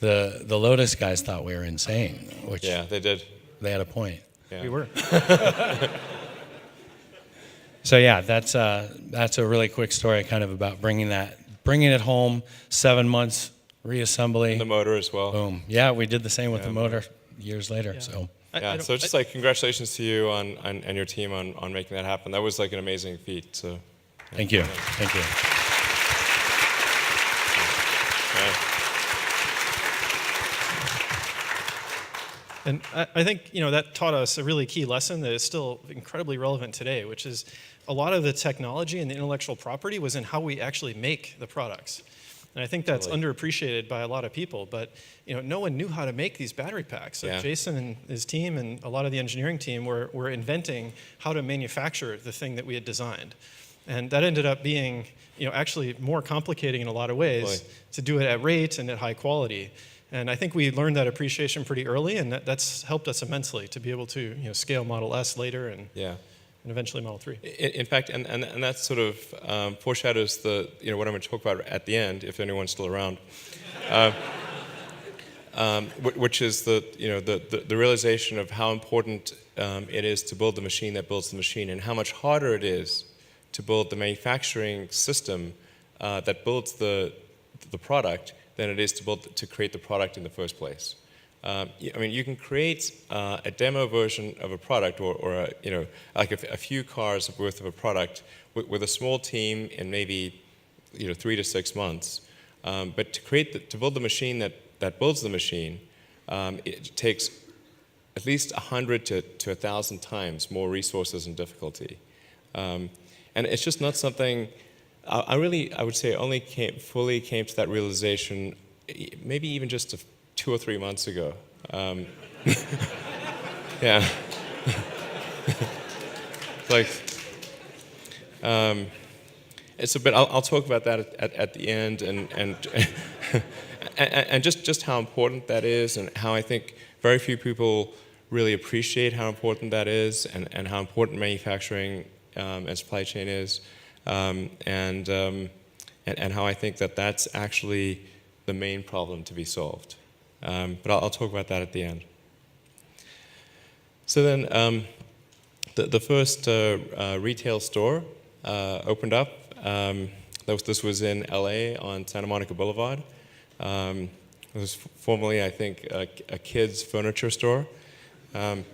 The Lotus guys thought we were insane, which they did. They had a point. Yeah. We were. So yeah, that's a really quick story, kind of about bringing it home. 7 months reassembly. The motor as well. Boom. Yeah, we did the same with the motor years later. Yeah. So. So just like congratulations to you and your team on making that happen. That was like an amazing feat. So. Thank you. Thank you. And I think that taught us a really key lesson that is still incredibly relevant today, which is a lot of the technology and the intellectual property was in how we actually make the products. And I think that's underappreciated by a lot of people. But no one knew how to make these battery packs. So Jason and his team and a lot of the engineering team were inventing how to manufacture the thing that we had designed. And that ended up being actually more complicating in a lot of ways to do it at rate and at high quality. And I think we learned that appreciation pretty early, and that's helped us immensely to be able to scale Model S later and eventually Model 3. In fact, and that sort of foreshadows what I'm going to talk about at the end, if anyone's still around, which is the realization of how important it is to build the machine that builds the machine, and how much harder it is to build the manufacturing system that builds the product than it is to create the product in the first place. I mean, you can create a demo version of a product, or like a few cars worth of a product with a small team in maybe 3 to 6 months. But to build the machine that builds the machine, it takes at least 100 to 1,000 times more resources and difficulty. And it's just not something. I would say only fully came to that realization maybe even just 2 or 3 months ago. Yeah. It's a bit. I'll talk about that at the end, and just how important that is, and how I think very few people really appreciate how important that is, and how important manufacturing and supply chain is. And how I think that's actually the main problem to be solved. But I'll talk about that at the end. So then the first retail store opened up. This was in LA on Santa Monica Boulevard. It was formerly, I think, a kids' furniture store. And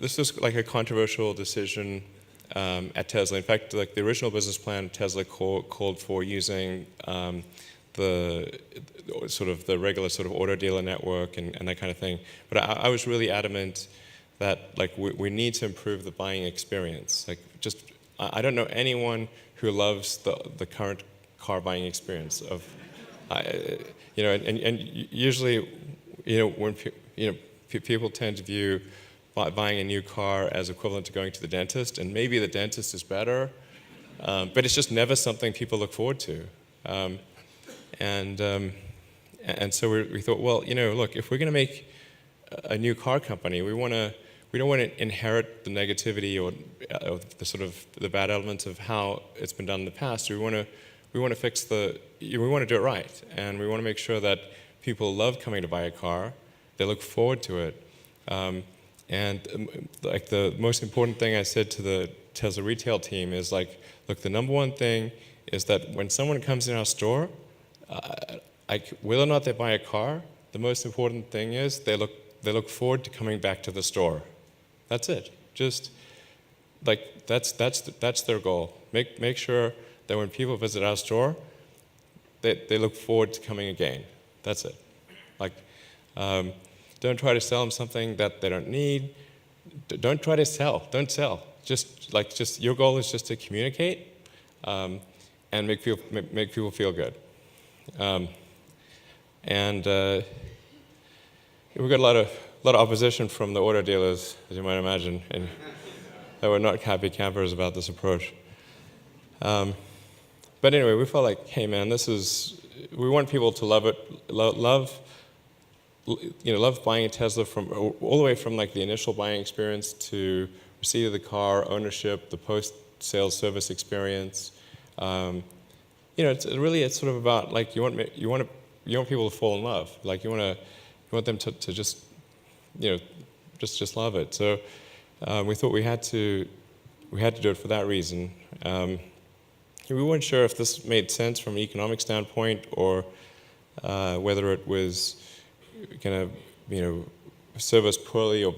this was like a controversial decision at Tesla. In fact, like the original business plan, Tesla called for using the regular sort of auto dealer network and that kind of thing. But I was really adamant that we need to improve the buying experience. I don't know anyone who loves the current car buying experience of, and usually, when people tend to view buying a new car as equivalent to going to the dentist, and maybe the dentist is better, but it's just never something people look forward to. And so we thought, well, look, if we're going to make a new car company, we don't want to inherit the negativity or the sort of the bad elements of how it's been done in the past. We want to fix we want to do it right, and we want to make sure that people love coming to buy a car. They look forward to it. And the most important thing I said to the Tesla retail team is look, the number one thing is that when someone comes in our store, whether or not they buy a car, the most important thing is they look forward to coming back to the store. That's it. Just that's their goal. Make sure that when people visit our store, they look forward to coming again. That's it. Don't try to sell them something that they don't need. Don't try to sell. Don't sell. Just your goal is just to communicate and make people feel good. And we got a lot of opposition from the auto dealers, as you might imagine, and they were not happy campers about this approach. But anyway, we felt like, hey man, we want people to love it, love buying a Tesla from all the way from the initial buying experience to receipt of the car, ownership, the post-sale service experience. It's sort of about you want people to fall in love. You want them to just just love it. So we thought we had to do it for that reason. We weren't sure if this made sense from an economic standpoint or whether it was going to serve us poorly or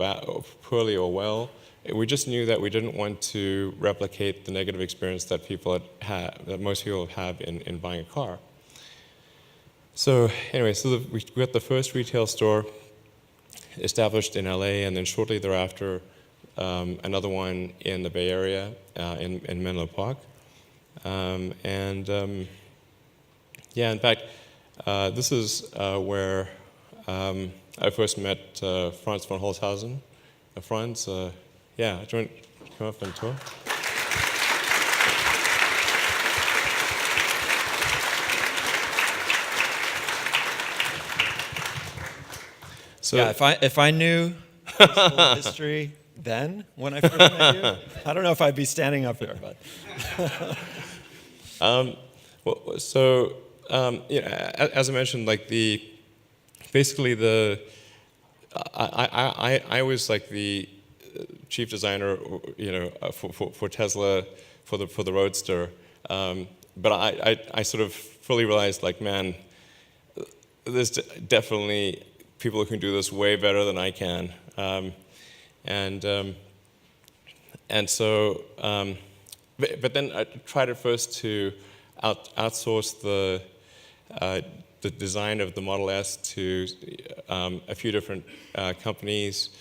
well we just knew that we didn't want to replicate the negative experience that that most people have in buying a car. So anyway, we got the first retail store established in LA, and then shortly thereafter, another one in the Bay Area, in Menlo Park. Yeah, in fact, this is where I first met Franz von Holzhausen. Franz, yeah, do you want to come up and talk? So, yeah, if I knew his whole history then, when I first met you, I don't know if I'd be standing up there, but. well, so as I mentioned, like I was like the chief designer, for Tesla, for the Roadster, but I sort of fully realized, like, man, there's definitely people who can do this way better than I can, and so, but then I tried at first to outsource the design of the Model S to a few different companies.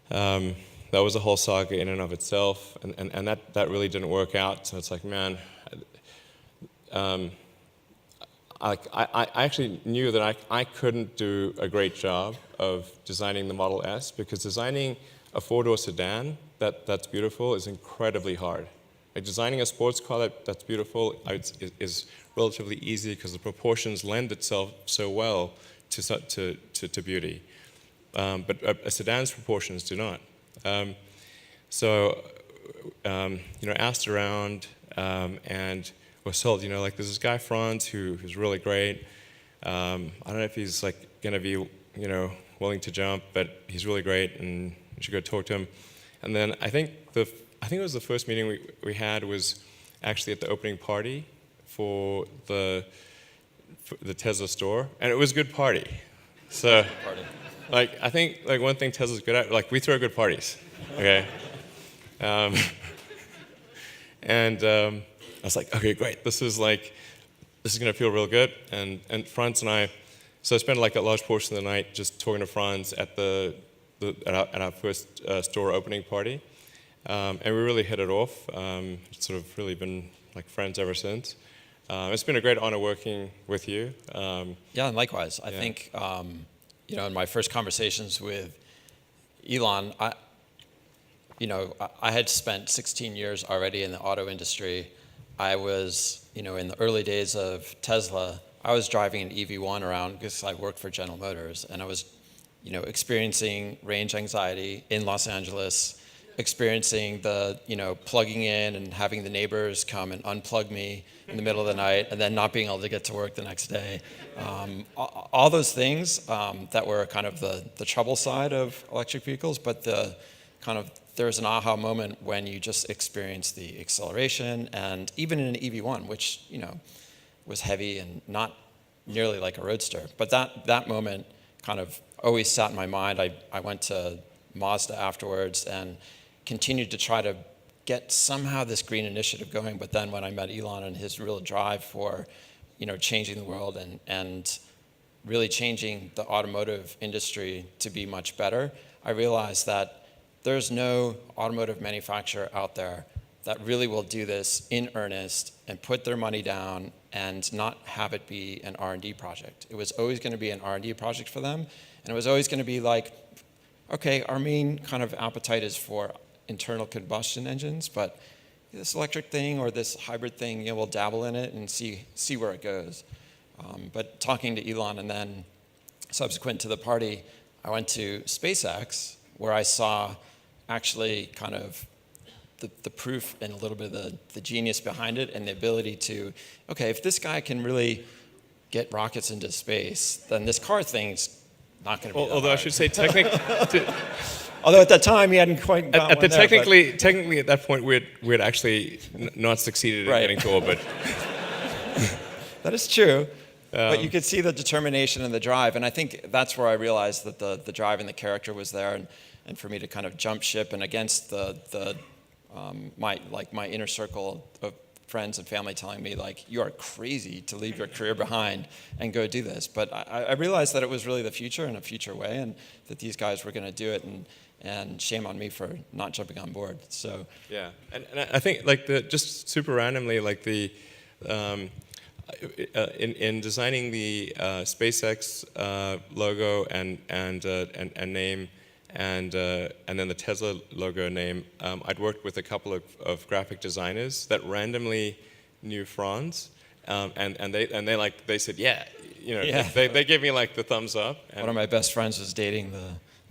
That was a whole saga in and of itself, and that really didn't work out. So it's like, man, I actually knew that I couldn't do a great job of designing the Model S, because designing a four-door sedan that's beautiful is incredibly hard. Like, designing a sports car that's beautiful is relatively easy, because the proportions lend itself so well to beauty. But a sedan's proportions do not. Asked around and was told, like, there's this guy Franz who's really great. I don't know if he's like going to be, willing to jump, but he's really great, and you should go talk to him. And then I think it was the first meeting we had was actually at the opening party for the Tesla store, and it was a good party. So, like, I think, like, one thing Tesla's good at, like, we throw good parties, okay? I was like, okay, great. This is gonna feel real good. And Franz and I, so I spent like a large portion of the night just talking to Franz at our first store opening party, and we really hit it off. It's sort of really been like friends ever since. It's been a great honor working with you. Yeah, and likewise. I think, in my first conversations with Elon, I had spent 16 years already in the auto industry. I was, in the early days of Tesla, I was driving an EV1 around because I worked for General Motors, and I was, experiencing range anxiety in Los Angeles, experiencing the, plugging in and having the neighbors come and unplug me in the middle of the night, and then not being able to get to work the next day. All those things that were kind of the trouble side of electric vehicles, but there's an aha moment when you just experience the acceleration, and even in an EV1, which was heavy and not nearly like a Roadster. But that moment kind of always sat in my mind. I went to Mazda afterwards and continued to try to get somehow this green initiative going. But then when I met Elon and his real drive for changing the world and really changing the automotive industry to be much better, I realized that there's no automotive manufacturer out there that really will do this in earnest and put their money down and not have it be an R&D project. It was always going to be an R&D project for them, and it was always going to be like, okay, our main kind of appetite is for internal combustion engines, but this electric thing or this hybrid thing, we'll dabble in it and see where it goes. But talking to Elon, and then subsequent to the party, I went to SpaceX, where I saw actually kind of the proof and a little bit of the genius behind it, and the ability to, okay, if this guy can really get rockets into space, then this car thing's not going to be that although hard. I should say technically, Although at that time he hadn't quite got one there, technically at that point we had actually not succeeded in Right. getting to orbit. That is true. But you could see the determination and the drive, and I think that's where I realized that the drive and the character was there, and for me to kind of jump ship and against my inner circle of friends and family telling me like, you are crazy to leave your career behind and go do this. But I realized that it was really the future in a future way, and that these guys were going to do it, and shame on me for not jumping on board. So yeah, and I think like just super randomly, like in designing the SpaceX logo and name, and then the Tesla logo name, I'd worked with a couple of graphic designers that randomly knew Franz, and they said yeah, they gave me like the thumbs up. And one of my best friends was dating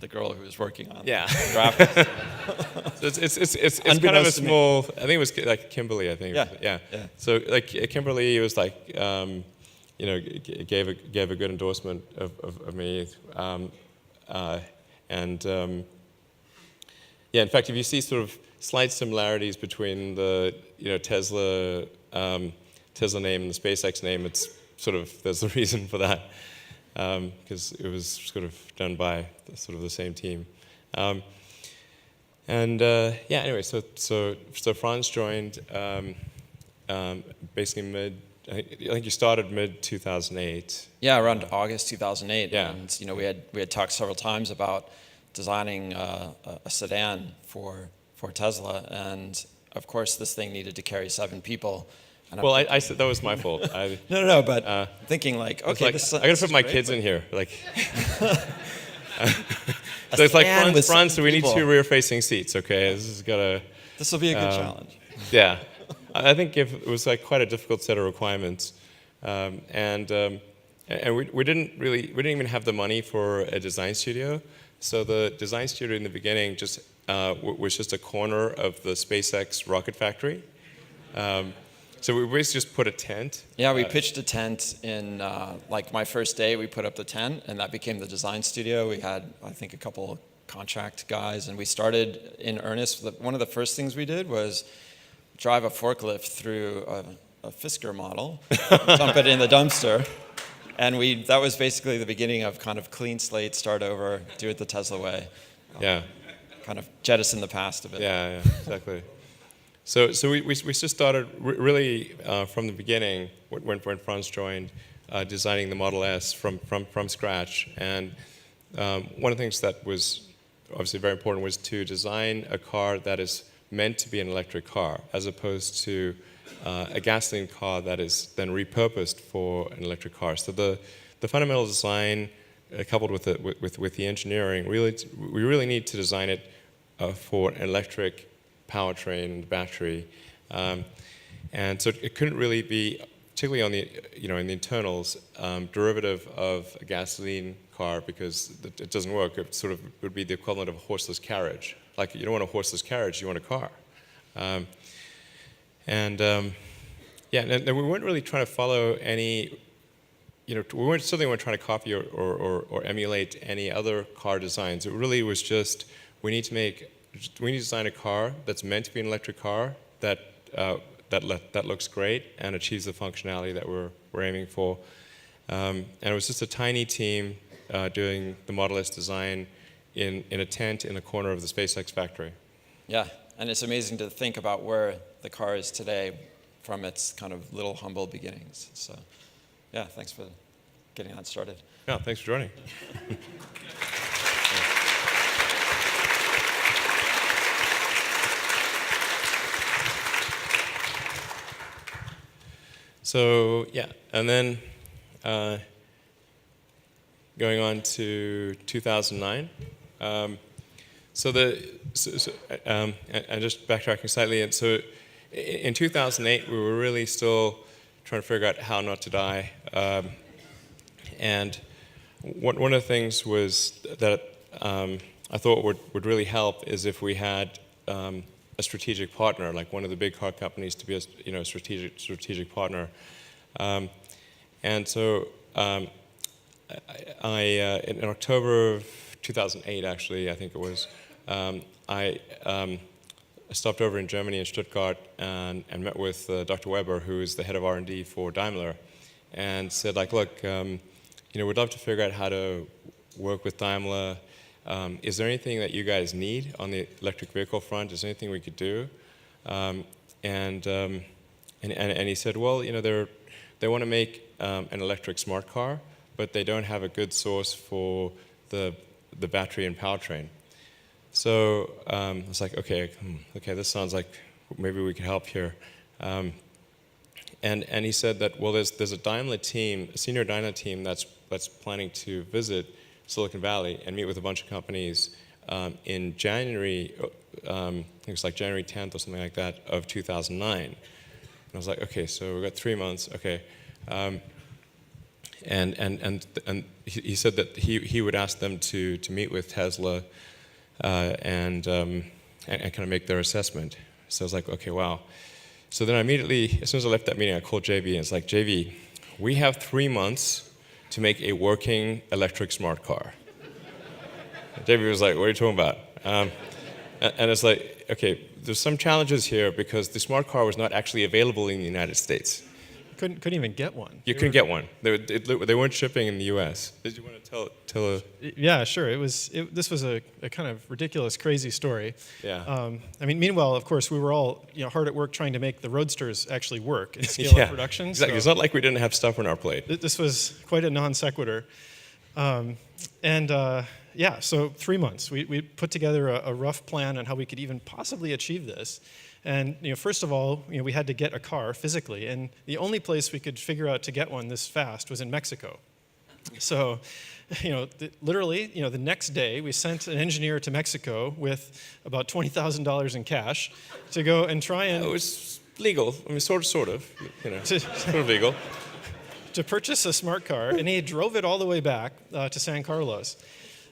the girl who was working on graphics. So it's kind of a small. I think it was like Kimberly. I think. Yeah. So like Kimberly was like, gave a good endorsement of me. In fact, if you see sort of slight similarities between the Tesla name and the SpaceX name, it's sort of, there's a reason for that, because it was sort of done by sort of the same team. Anyway, so Franz joined basically I think you started mid-2008. Yeah, around August 2008. Yeah. And we had talked several times about designing a sedan for Tesla, and of course this thing needed to carry 7 people. And Well, I said that was my fault. No, but thinking like, okay, like, this I gotta put my great, kids but in here, like. So it's like Franz. So we need 2 rear-facing seats. Okay, this will be a good challenge. Yeah, I think it was like quite a difficult set of requirements, and we didn't even have the money for a design studio. So the design studio in the beginning just was just a corner of the SpaceX rocket factory. So we basically just put a tent. Yeah, we pitched a tent in, like my first day, we put up the tent, and that became the design studio. We had, I think, a couple contract guys, and we started in earnest. One of the first things we did was drive a forklift through a Fisker model, dump it in the dumpster, and that was basically the beginning of kind of clean slate, start over, do it the Tesla way. Yeah. Kind of jettison the past a bit. Yeah, exactly. So we just started really from the beginning when Franz joined, designing the Model S from scratch. And one of the things that was obviously very important was to design a car that is meant to be an electric car, as opposed to a gasoline car that is then repurposed for an electric car. So the fundamental design, coupled with the engineering, we really need to design it for an electric powertrain and battery, and so it couldn't really be, particularly on the in the internals, derivative of a gasoline car, because it doesn't work. It sort of would be the equivalent of a horseless carriage. Like, you don't want a horseless carriage, you want a car. And we weren't really trying to follow any. We certainly weren't trying to copy or emulate any other car designs. It really was just, we need to design a car that's meant to be an electric car that looks great and achieves the functionality that we're aiming for. And it was just a tiny team doing the Model S design in a tent in a corner of the SpaceX factory. Yeah, and it's amazing to think about where the car is today from its kind of little humble beginnings. So, yeah, thanks for getting that started. Yeah, thanks for joining. So yeah, and then going on to 2009. And just backtracking slightly, and so in 2008 we were really still trying to figure out how not to die. And one of the things was that I thought would really help is if we had a strategic partner, like one of the big car companies, to be a strategic partner. And so in October of 2008, actually, I think it was, I stopped over in Germany, in Stuttgart, and met with Dr. Weber, who is the head of R&D for Daimler. and said like, look, we'd love to figure out how to work with Daimler. Is there anything that you guys need on the electric vehicle front? Is there anything we could do? And he said, well, they want to make an electric smart car, but they don't have a good source for the battery and powertrain. So I was like, okay, this sounds like maybe we could help here. And he said that, well, there's a Daimler team, a senior Daimler team that's planning to visit Silicon Valley and meet with a bunch of companies in January, I think it was like January 10th or something like that, of 2009. And I was like, okay, so we've got 3 months, okay. And he said that he would ask them to meet with Tesla and kind of make their assessment. So I was like, okay, wow. So then I immediately, as soon as I left that meeting, I called JB and it's like, JB, we have 3 months to make a working electric smart car. JB was like, what are you talking about? And it's like, okay, there's some challenges here because the smart car was not actually available in the United States. Couldn't even get one. You couldn't get one. They weren't shipping in the U.S. Did you want to tell Yeah, sure. This was a kind of ridiculous, crazy story. Yeah. Meanwhile, of course, we were all hard at work trying to make the Roadsters actually work and scale up production. Exactly. So it's not like we didn't have stuff on our plate. This was quite a non sequitur. So 3 months. We put together a rough plan on how we could even possibly achieve this. And first of all, we had to get a car physically, and the only place we could figure out to get one this fast was in Mexico. So, literally, the next day we sent an engineer to Mexico with about $20,000 in cash to go and try and. It was legal. I mean, sort of, sort of legal. To purchase a smart car, and he drove it all the way back to San Carlos.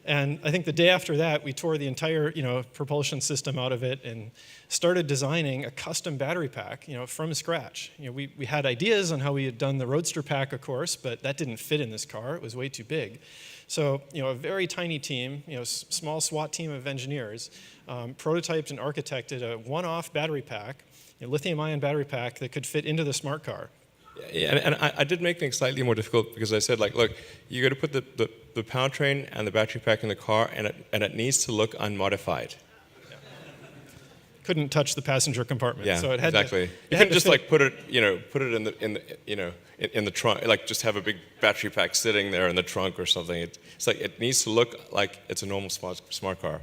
And I think the day after that, we tore the entire, propulsion system out of it and started designing a custom battery pack, from scratch. We had ideas on how we had done the Roadster pack, of course, but that didn't fit in this car. It was way too big. So, a very tiny team, small SWAT team of engineers, prototyped and architected a one-off battery pack, a lithium-ion battery pack that could fit into the smart car. Yeah, and I did make things slightly more difficult because I said, like, look, you got to put the powertrain and the battery pack in the car, and it needs to look unmodified. Yeah. Couldn't touch the passenger compartment. Yeah, so it had exactly. To, you couldn't just like put it in the trunk, like just have a big battery pack sitting there in the trunk or something. It's like it needs to look like it's a normal smart car.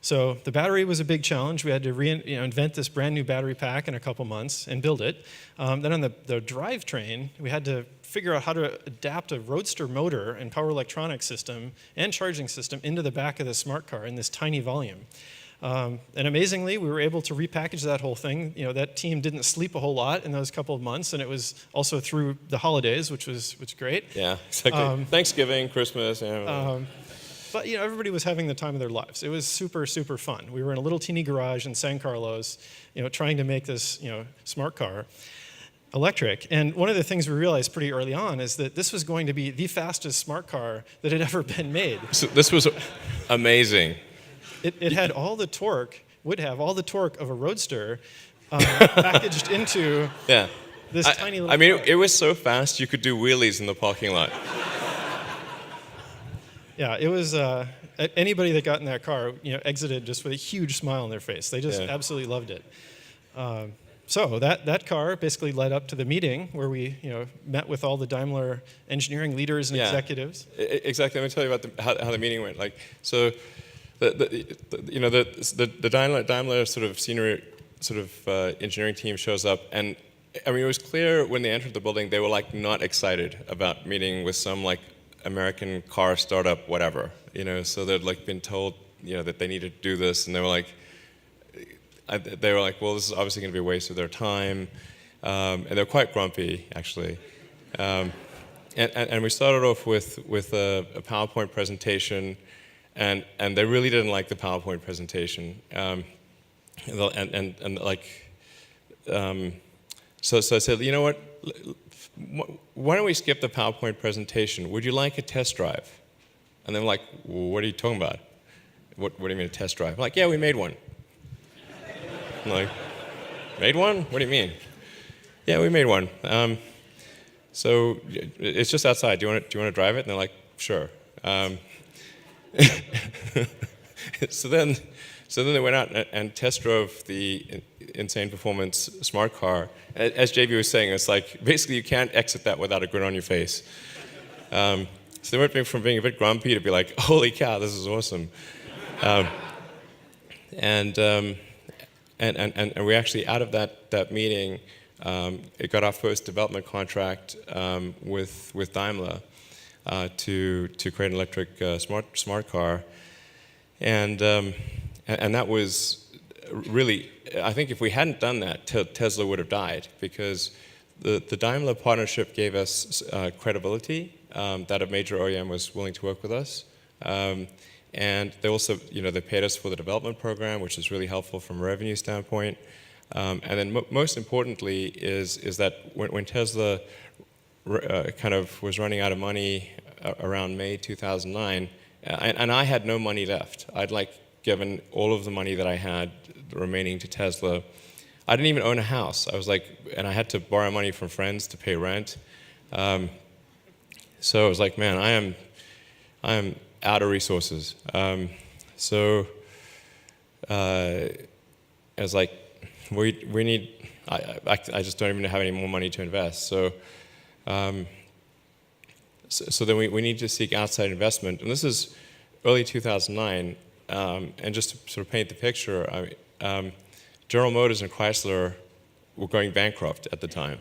So the battery was a big challenge. We had to invent this brand new battery pack in a couple months and build it. Then on the drivetrain, we had to figure out how to adapt a Roadster motor and power electronics system and charging system into the back of the smart car in this tiny volume. And amazingly, we were able to repackage that whole thing. That team didn't sleep a whole lot in those couple of months, and it was also through the holidays, which was great. Yeah, exactly. Thanksgiving, Christmas. But everybody was having the time of their lives. It was super, super fun. We were in a little teeny garage in San Carlos, trying to make this, smart car electric. And one of the things we realized pretty early on is that this was going to be the fastest smart car that had ever been made. So this was amazing. It had all the torque, would have all the torque of a Roadster packaged into this tiny little car. It was so fast you could do wheelies in the parking lot. Yeah, it was, anybody that got in that car, exited just with a huge smile on their face. They just absolutely loved it. So that car basically led up to the meeting where we, met with all the Daimler engineering leaders and executives. Exactly. Let me tell you about how the meeting went. So the Daimler sort of senior engineering team shows up, and it was clear when they entered the building they were like not excited about meeting with some like American car startup, whatever, so they'd like been told, that they needed to do this, and they were like, well, this is obviously going to be a waste of their time, and they're quite grumpy, actually. And we started off with a PowerPoint presentation, and they really didn't like the PowerPoint presentation, so I said, you know what? Why don't we skip the PowerPoint presentation? Would you like a test drive? And they're like, what are you talking about? What do you mean a test drive? I'm like, yeah, we made one. I'm like, made one? What do you mean? Yeah, we made one. So it's just outside. Do you want to drive it? And they're like, sure. So then they went out and test drove the insane performance smart car. As JB was saying, it's like basically you can't exit that without a grin on your face. So they went from being a bit grumpy to be like, holy cow, this is awesome. And we actually, out of that meeting, it got our first development contract with Daimler to create an electric smart car, and that was really, I think if we hadn't done that, Tesla would have died, because the Daimler partnership gave us credibility that a major OEM was willing to work with us. And they also, they paid us for the development program, which is really helpful from a revenue standpoint. And then most importantly is that when Tesla kind of was running out of money around May 2009, and I had no money left. I'd given all of the money that I had remaining to Tesla. I didn't even own a house. And I had to borrow money from friends to pay rent. So I was like, man, I am out of resources. So I was like, we need, I just don't even have any more money to invest. So then we need to seek outside investment. And this is early 2009. And just to sort of paint the picture, General Motors and Chrysler were going bankrupt at the time.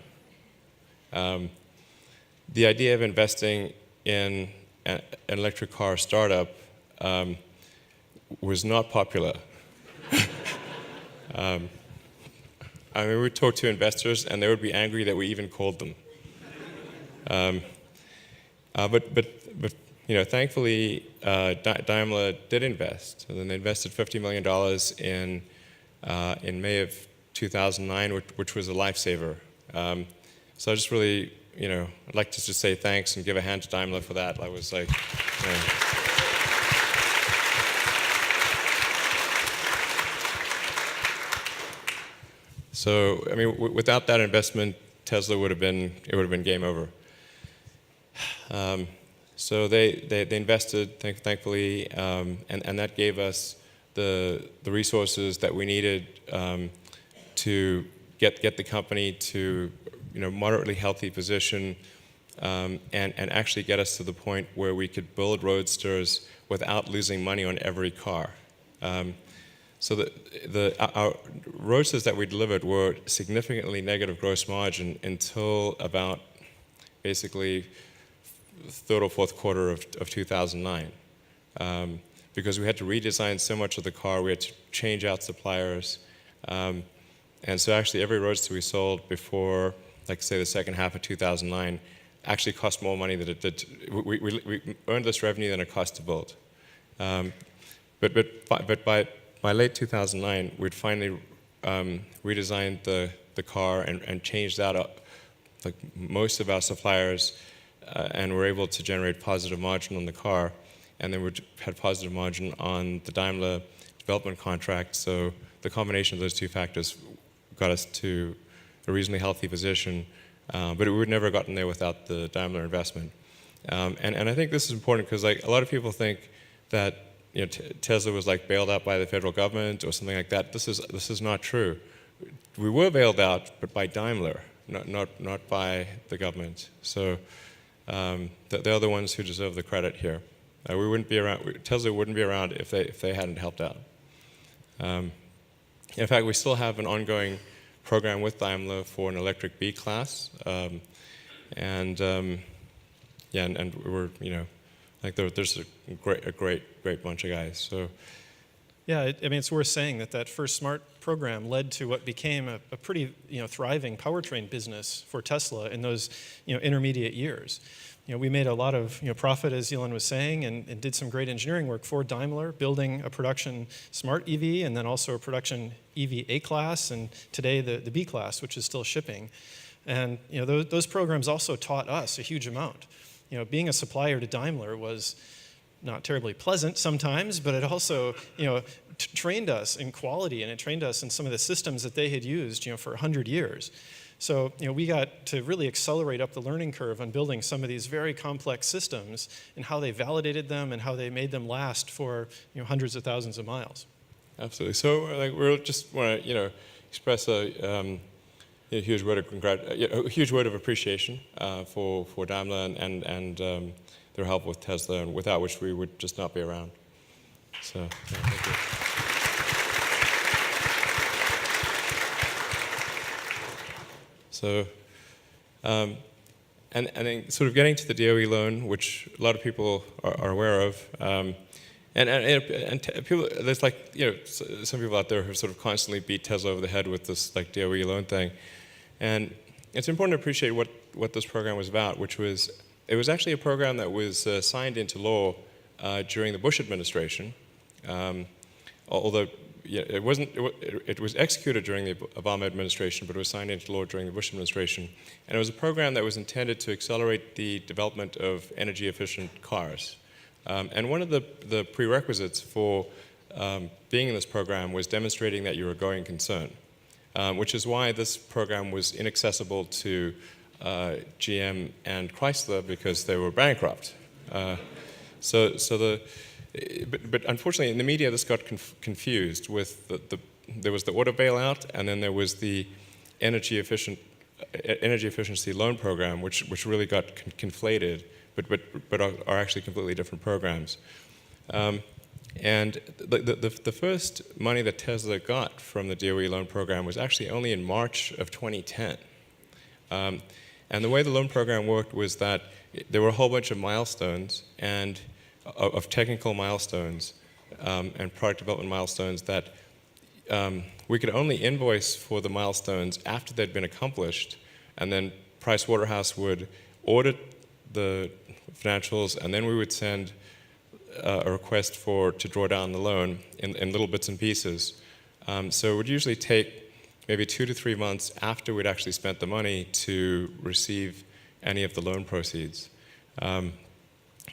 The idea of investing in an electric car startup was not popular. I mean, we would talk to investors, and they would be angry that we even called them. But thankfully, Daimler did invest. And then they invested $50 million in May of 2009, which was a lifesaver. So I just really, I'd like to just say thanks and give a hand to Daimler for that. I was like, So, I mean, without that investment, Tesla would have been game over. So they invested, thankfully, and that gave us the resources that we needed to get the company to moderately healthy position, and actually get us to the point where we could build roadsters without losing money on every car. So our roadsters that we delivered were significantly negative gross margin until about basically third or fourth quarter of 2009, because we had to redesign so much of the car, we had to change out suppliers, and so actually every roadster we sold before, say, the second half of 2009 actually cost more money than it did. We earned less revenue than it cost to build. But by late 2009, we'd finally redesigned the car and changed out most of our suppliers, and were able to generate positive margin on the car, and then we had positive margin on the Daimler development contract. So the combination of those two factors got us to a reasonably healthy position, but we would never have gotten there without the Daimler investment. And I think this is important because a lot of people think that Tesla was bailed out by the federal government or something like that. This is not true. We were bailed out, but by Daimler, not by the government. So they're the ones who deserve the credit here. We wouldn't be around. Tesla wouldn't be around if they hadn't helped out. In fact, we still have an ongoing program with Daimler for an electric B class, and we're there's a great bunch of guys. So. Yeah, I mean, it's worth saying that first SMART program led to what became a pretty thriving powertrain business for Tesla in those intermediate years. We made a lot of profit, as Elon was saying, and did some great engineering work for Daimler, building a production Smart EV and then also a production EV A-Class, and today the B-Class, which is still shipping. And those programs also taught us a huge amount. Being a supplier to Daimler was not terribly pleasant sometimes, but it also trained us in quality, and it trained us in some of the systems that they had used for 100 years. So we got to really accelerate up the learning curve on building some of these very complex systems and how they validated them and how they made them last for hundreds of thousands of miles. Absolutely. So we just want to express a huge word of a huge word of appreciation for Daimler and their help with Tesla, and without which we would just not be around. So thank you. So, and then sort of getting to the DOE loan, which a lot of people are aware of, people, there's some people out there who sort of constantly beat Tesla over the head with this DOE loan thing, and it's important to appreciate what this program was about, which was it was actually a program that was signed into law during the Bush administration, although. Yeah, it was executed during the Obama administration, but it was signed into law during the Bush administration. And it was a program that was intended to accelerate the development of energy-efficient cars. And one of the prerequisites for being in this program was demonstrating that you're a going concern, which is why this program was inaccessible to GM and Chrysler because they were bankrupt. But unfortunately, in the media, this got confused with there was the auto bailout, and then there was the energy efficiency loan program, which really got conflated, but are actually completely different programs. And the first money that Tesla got from the DOE loan program was actually only in March of 2010. And the way the loan program worked was that there were a whole bunch of milestones and of technical milestones and product development milestones that we could only invoice for the milestones after they'd been accomplished, and then Pricewaterhouse would audit the financials, and then we would send a request to draw down the loan in little bits and pieces. So it would usually take maybe 2 to 3 months after we'd actually spent the money to receive any of the loan proceeds.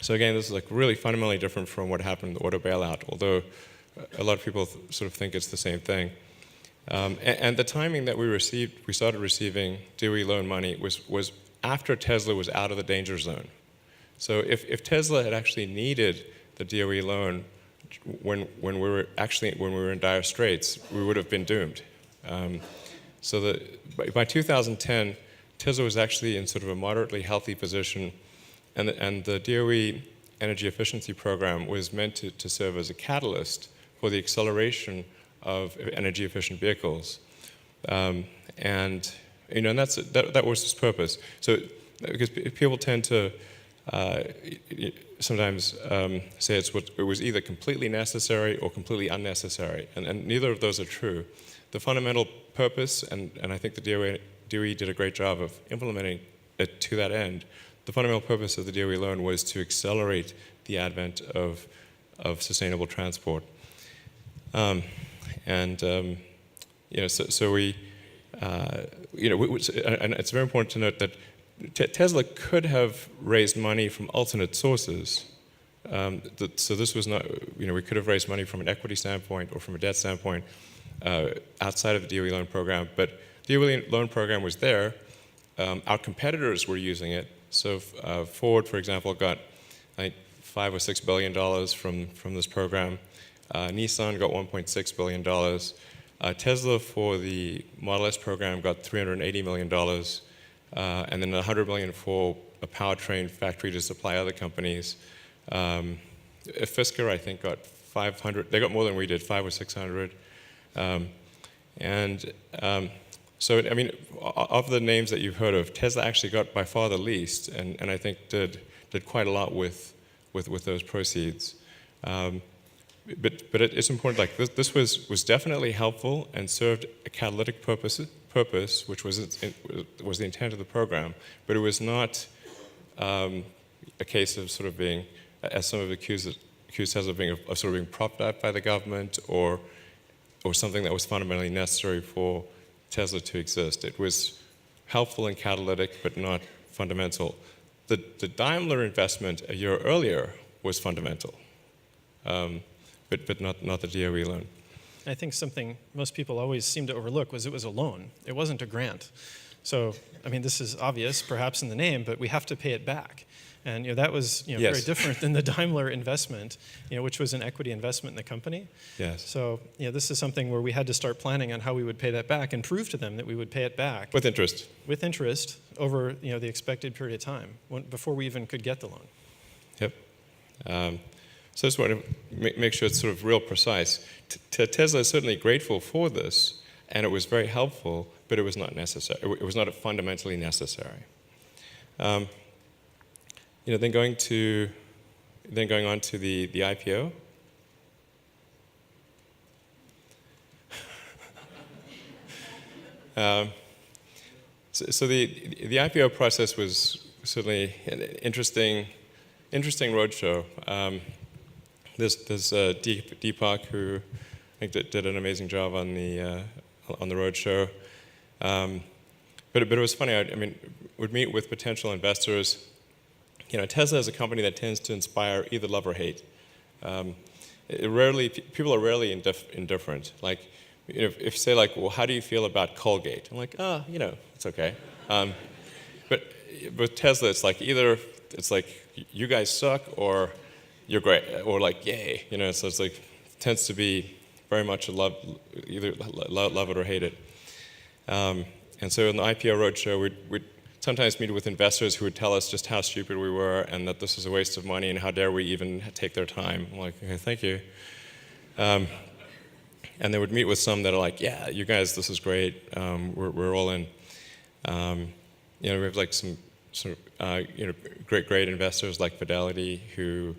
So again, this is really fundamentally different from what happened in the auto bailout, although a lot of people sort of think it's the same thing. And the timing that we started receiving DOE loan money was after Tesla was out of the danger zone. So if Tesla had actually needed the DOE loan when we were in dire straits, we would have been doomed. So by 2010, Tesla was actually in sort of a moderately healthy position. And the DOE energy efficiency program was meant to serve as a catalyst for the acceleration of energy efficient vehicles, and that was its purpose. So because people tend to sometimes say it was either completely necessary or completely unnecessary, and neither of those are true. The fundamental purpose, and I think the DOE did a great job of implementing it to that end. The fundamental purpose of the DOE loan was to accelerate the advent of sustainable transport. So we, and it's very important to note that Tesla could have raised money from alternate sources. So this was not, we could have raised money from an equity standpoint or from a debt standpoint outside of the DOE loan program, but the DOE loan program was there. Our competitors were using it. So Ford, for example, got I think $5 or $6 billion from this program. Nissan got $1.6 billion. Tesla for the Model S program got $380 million, and then $100 million for a powertrain factory to supply other companies. Fisker, I think, got 500. They got more than we did, 500 or 600. So, I mean, of the names that you've heard of, Tesla actually got by far the least, and I think did quite a lot with those proceeds. But it's important. This was definitely helpful and served a catalytic purpose, which was the intent of the program. But it was not a case of sort of being, as some have accused Tesla of being, of sort of being propped up by the government or something that was fundamentally necessary for Tesla to exist. It was helpful and catalytic, but not fundamental. The Daimler investment a year earlier was fundamental, but not the DOE loan. I think something most people always seem to overlook was it was a loan. It wasn't a grant. So, I mean, this is obvious, perhaps in the name, but we have to pay it back. And that was Yes. very different than the Daimler investment, which was an equity investment in the company. Yes. So this is something where we had to start planning on how we would pay that back and prove to them that we would pay it back With interest. with interest over the expected period of time before we even could get the loan. Yep. So I just want to make sure it's sort of real precise. Tesla is certainly grateful for this, and it was very helpful, but it was not necessary. It was not fundamentally necessary. Then going on to the IPO. So the IPO process was certainly an interesting roadshow. There's Deepak, who I think did an amazing job on the roadshow. But it was funny. I mean, would meet with potential investors. Tesla is a company that tends to inspire either love or hate. People are rarely indifferent. Like, if you say like, well, how do you feel about Colgate? I'm like, it's okay. But with Tesla, it's like either it's like you guys suck or you're great, or like yay. So it's like it tends to be very much either love it or hate it. And so in the IPO roadshow, we'd sometimes meet with investors who would tell us just how stupid we were and that this was a waste of money and how dare we even take their time. I'm like, okay, thank you. And they would meet with some that are like, yeah, you guys, this is great. We're all in. We have like some great investors like Fidelity who,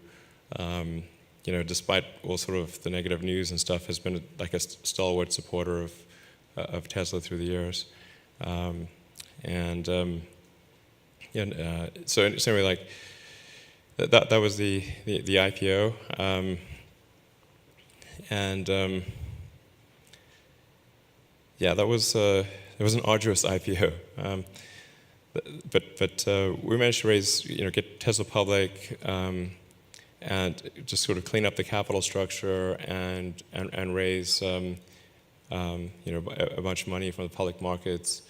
despite all sort of the negative news and stuff, has been like a stalwart supporter of Tesla through the years. So anyway, like that was the IPO, that was it was an arduous IPO, but we managed to raise, get Tesla public, and just sort of clean up the capital structure and raise a bunch of money from the public markets.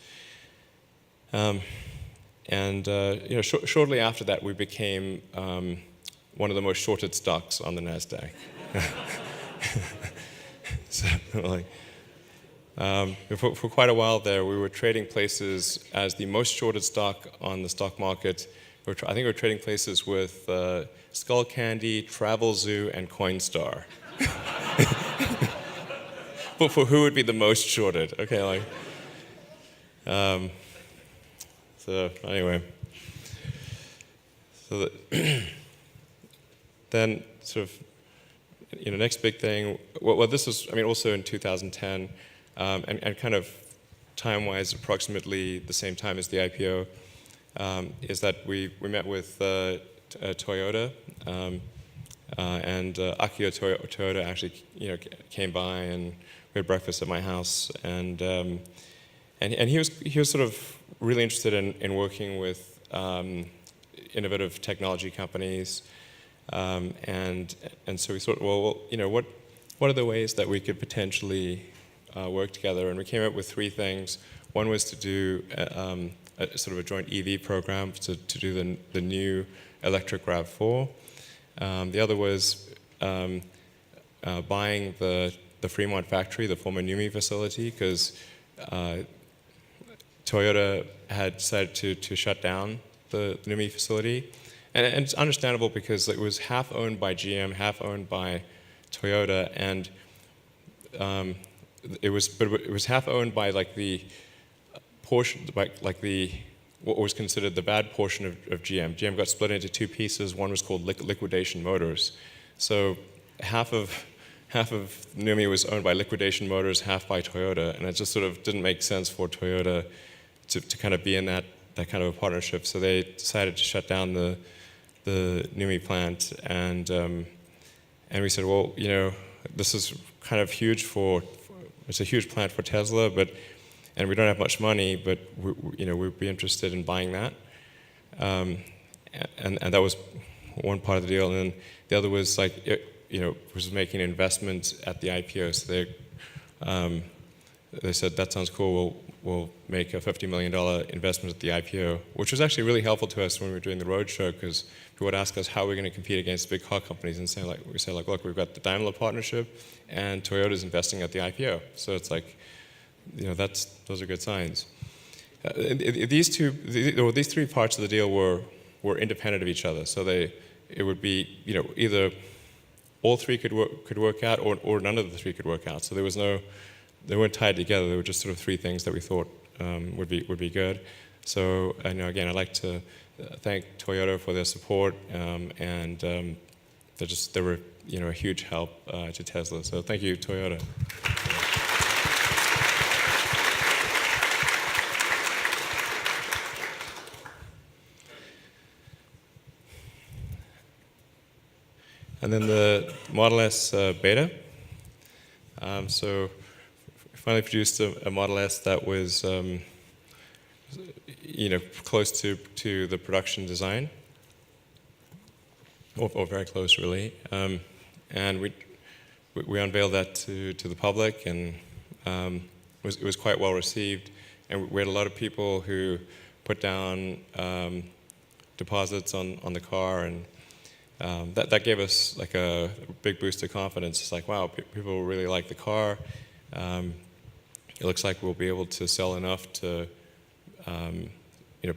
Shortly after that, we became one of the most shorted stocks on the NASDAQ. So, for quite a while there, we were trading places as the most shorted stock on the stock market. I think we were trading places with Skull Candy, Travel Zoo, and Coinstar. But for who would be the most shorted? Okay, so anyway, then sort of, next big thing. Well, this was, also in 2010, and kind of time-wise, approximately the same time as the IPO, is that we met with Toyota, and Akio Toyota actually, came by and we had breakfast at my house, and he was sort of really interested in working with innovative technology companies, and so we thought, well, what are the ways that we could potentially work together? And we came up with three things. One was to do a sort of a joint EV program to do the new electric RAV4. The other was buying the Fremont factory, the former NUMMI facility, because Toyota had decided to shut down the NUMMI facility. And it's understandable because it was half owned by GM, half owned by Toyota, and it was half owned by like the portion, like the what was considered the bad portion of GM. GM got split into two pieces. One was called Liquidation Motors. So half of NUMMI was owned by Liquidation Motors, half by Toyota, and it just sort of didn't make sense for Toyota to kind of be in that kind of a partnership. So they decided to shut down the NUMMI plant, and we said, well, this is kind of huge it's a huge plant for Tesla, and we don't have much money, but we'd be interested in buying that, and that was one part of the deal, and then the other was like was making an investment at the IPO. So they said, that sounds cool. will make a $50 million investment at the IPO, which was actually really helpful to us when we were doing the roadshow, because people would ask us how we're going to compete against big car companies, and we say, look, we've got the Daimler partnership, and Toyota's investing at the IPO. So it's like, those are good signs. These three parts of the deal were independent of each other. So it would be, either all three could work out, or none of the three could work out. So they weren't tied together. They were just sort of three things that we thought would be good. So again, I'd like to thank Toyota for their support, and they were a huge help to Tesla. So thank you, Toyota. And then the Model S beta. So we finally produced a Model S that was, close to the production design, or very close, really. And we unveiled that to the public, and it was quite well received. And we had a lot of people who put down deposits on the car, and that gave us like a big boost of confidence. It's like, wow, people really like the car. It looks like we'll be able to sell enough to,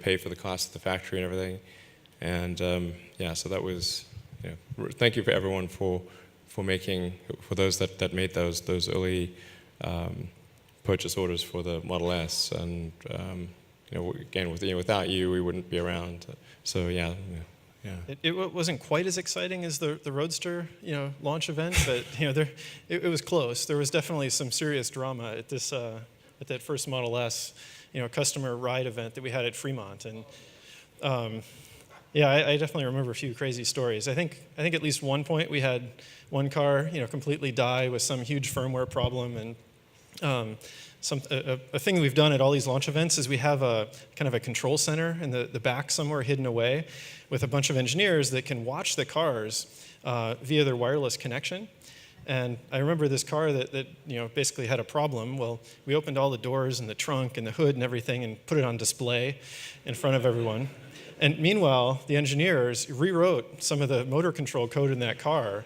pay for the cost of the factory and everything. And so that was, thank you for everyone for those that made those early purchase orders for the Model S. And again, without you, we wouldn't be around. So yeah. It wasn't quite as exciting as the Roadster, launch event, but it was close. There was definitely some serious drama at that first Model S, customer ride event that we had at Fremont, and I definitely remember a few crazy stories. I think at least one point we had one car, completely die with some huge firmware problem, and a thing we've done at all these launch events is we have a kind of a control center in the back somewhere hidden away with a bunch of engineers that can watch the cars via their wireless connection. And I remember this car that basically had a problem. Well, we opened all the doors and the trunk and the hood and everything and put it on display in front of everyone. And meanwhile, the engineers rewrote some of the motor control code in that car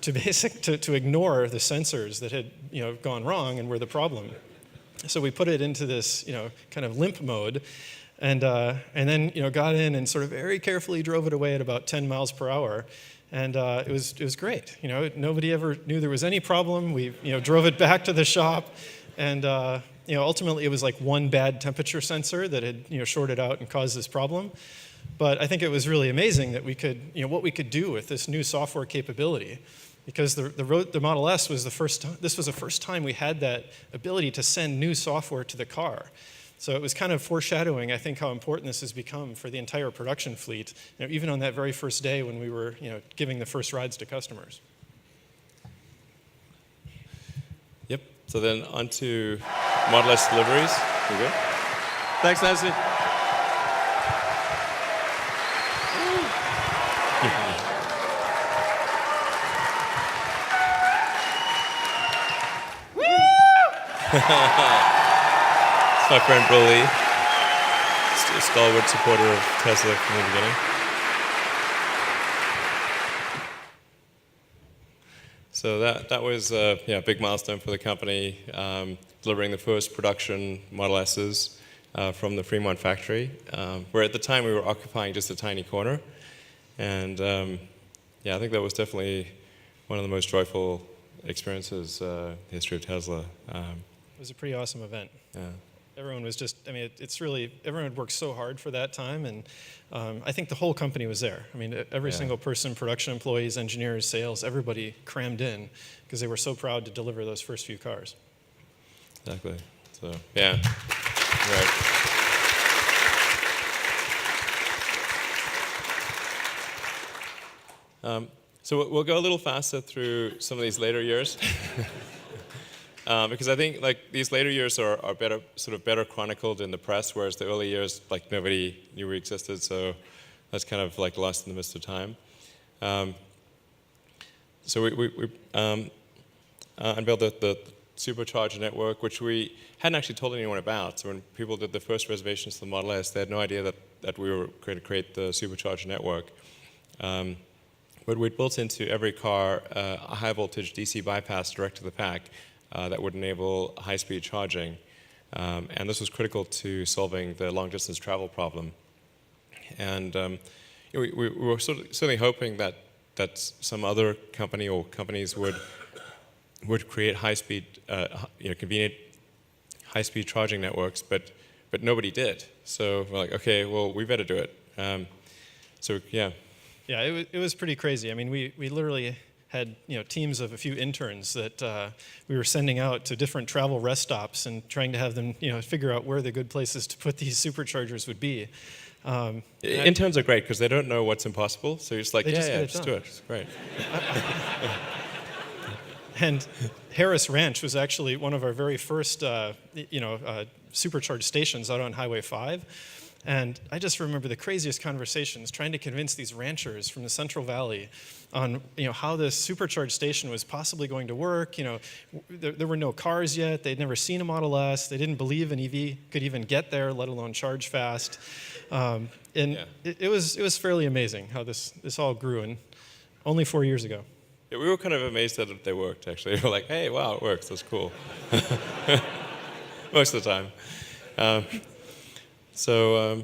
to ignore the sensors that had gone wrong and were the problem. So we put it into this kind of limp mode, and then got in and sort of very carefully drove it away at about 10 miles per hour, and it was great. Nobody ever knew there was any problem. We drove it back to the shop, and ultimately it was like one bad temperature sensor that had shorted out and caused this problem. But I think it was really amazing that we could, what we could do with this new software capability, because the Model S was the first time. This was the first time we had that ability to send new software to the car. So it was kind of foreshadowing, I think, how important this has become for the entire production fleet, even on that very first day when we were, giving the first rides to customers. Yep. So then on to Model S deliveries. You good? Thanks, Nancy. It's my friend Broly, a stalwart supporter of Tesla from the beginning. So that was a big milestone for the company, delivering the first production Model S's from the Fremont factory, where at the time we were occupying just a tiny corner. And I think that was definitely one of the most joyful experiences in the history of Tesla. It was a pretty awesome event. Yeah. Everyone was just, it's really, everyone had worked so hard for that time, and I think the whole company was there. Every single person, production employees, engineers, sales, everybody crammed in because they were so proud to deliver those first few cars. Exactly. So, yeah. Right. So we'll go a little faster through some of these later years. Because I think these later years are better chronicled in the press, whereas the early years nobody knew we existed, so that's kind of lost in the midst of time. So we unveiled the supercharger network, which we hadn't actually told anyone about. So when people did the first reservations for the Model S, they had no idea that we were going to create the supercharger network. But we'd built into every car a high voltage DC bypass direct to the pack that would enable high-speed charging. And this was critical to solving the long-distance travel problem. And we were certainly hoping that some other company or companies would create high-speed, convenient high-speed charging networks, but nobody did. So we're like, okay, well, we better do it. So yeah. Yeah, it was pretty crazy. I mean, we literally had teams of a few interns that we were sending out to different travel rest stops and trying to have them figure out where the good places to put these superchargers would be. Interns are great because they don't know what's impossible, so you're just like, just do it. It's great. And Harris Ranch was actually one of our very first supercharged stations out on Highway 5. And I just remember the craziest conversations trying to convince these ranchers from the Central Valley on how this supercharged station was possibly going to work. There were no cars yet. They'd never seen a Model S. They didn't believe an EV could even get there, let alone charge fast. It was fairly amazing how this all grew, and only 4 years ago. Yeah, we were kind of amazed that they worked, actually. We were like, hey, wow, it works. That's cool. Most of the time. So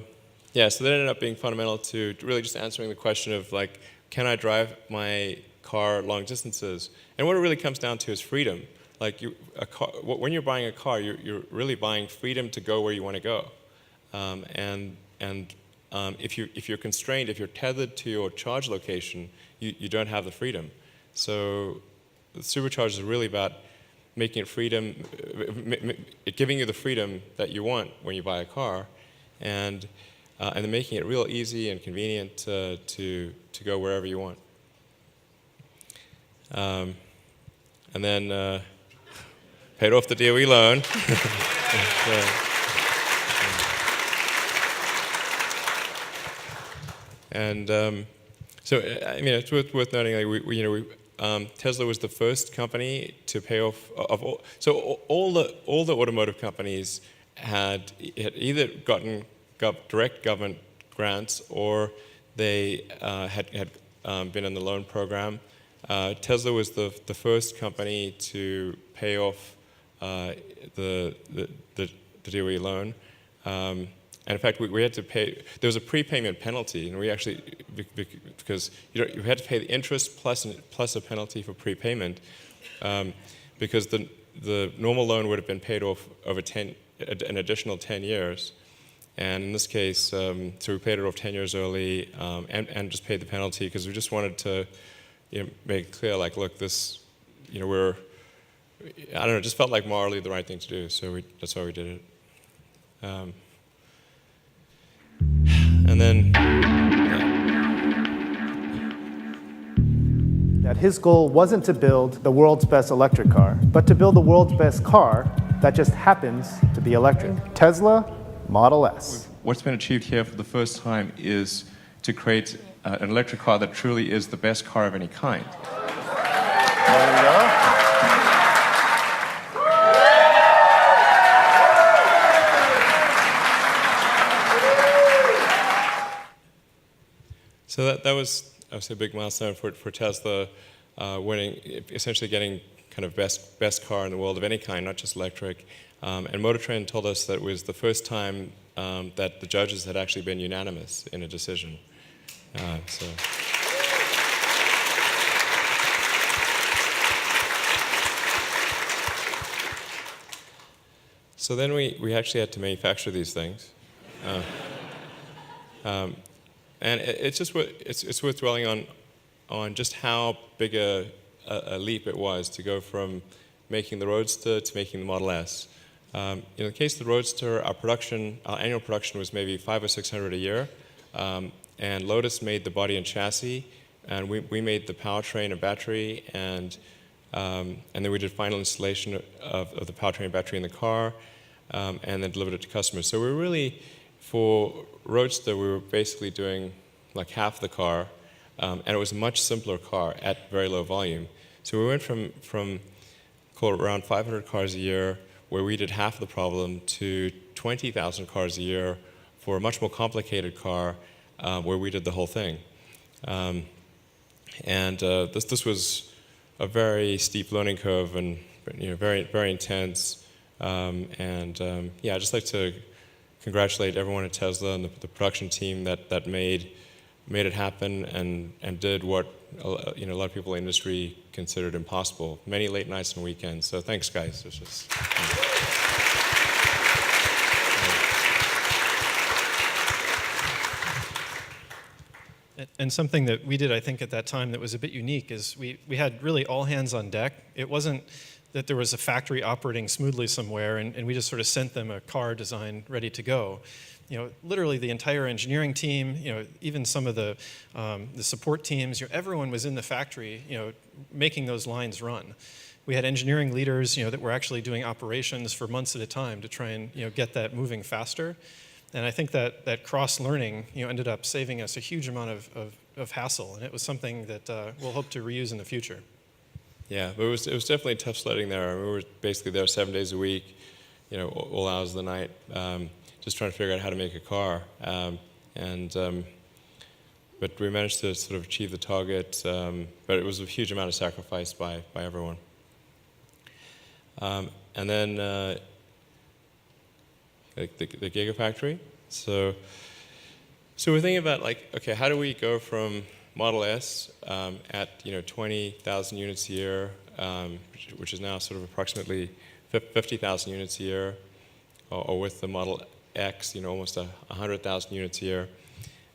that ended up being fundamental to really just answering the question of, like, can I drive my car long distances? And what it really comes down to is freedom. Like, when you're buying a car, you're really buying freedom to go where you want to go. If you're constrained, if you're tethered to your charge location, you don't have the freedom. So the supercharger is really about making it freedom, giving you the freedom that you want when you buy a car, and then making it real easy and convenient to go wherever you want. And then paid off the DOE loan. So I mean, it's worth noting, like, Tesla was the first company to pay off all the automotive companies had either gotten direct government grants, or they had been in the loan program. Tesla was the first company to pay off the DOE loan. And in fact, we had to pay. There was a prepayment penalty, and we actually, because you had to pay the interest plus a penalty for prepayment, because the normal loan would have been paid off over an additional 10 years, and in this case, so we paid it off 10 years early, and just paid the penalty because we just wanted to, make it clear, like, look, this, we're, I don't know, it just felt like morally the right thing to do, so that's why we did it. And then that his goal wasn't to build the world's best electric car, but to build the world's best car that just happens to be electric. Tesla Model S. What's been achieved here for the first time is to create an electric car that truly is the best car of any kind. There we go. So that was obviously a big milestone for Tesla, winning, essentially getting kind of best car in the world of any kind, not just electric. And Motor Trend told us that it was the first time that the judges had actually been unanimous in a decision. So then we actually had to manufacture these things. And it's worth dwelling on just how big a leap it was to go from making the Roadster to making the Model S. In the case of the Roadster, our annual production was maybe 500 or 600 a year, and Lotus made the body and chassis, and we made the powertrain and battery, and then we did final installation of the powertrain and battery in the car, and then delivered it to customers. So we were really, for Roadster, we were basically doing like half the car, and it was a much simpler car at very low volume. So we went from call it around 500 cars a year, where we did half the problem, to 20,000 cars a year for a much more complicated car, where we did the whole thing. This was a very steep learning curve, and very, very intense. I'd just like to congratulate everyone at Tesla and the production team that made it happen and did what a lot of people in the industry considered impossible. Many late nights and weekends. So thanks, guys. It's just, And something that we did, I think, at that time that was a bit unique is we had really all hands on deck. It wasn't that there was a factory operating smoothly somewhere and we just sort of sent them a car designed ready to go. Literally the entire engineering team, even some of the support teams, everyone was in the factory, making those lines run. We had engineering leaders, that were actually doing operations for months at a time to try and, get that moving faster. And I think that cross-learning, ended up saving us a huge amount of hassle, and it was something that we'll hope to reuse in the future. yeah, but it was definitely tough sledding there. I mean, we were basically there 7 days a week, all hours of the night, just trying to figure out how to make a car. But we managed to sort of achieve the target, but it was a huge amount of sacrifice by everyone. And then the Gigafactory. So we're thinking about okay, how do we go from Model S at 20,000 units a year, which is now sort of approximately 50,000 units a year, or with the Model X, almost 100,000 units a year.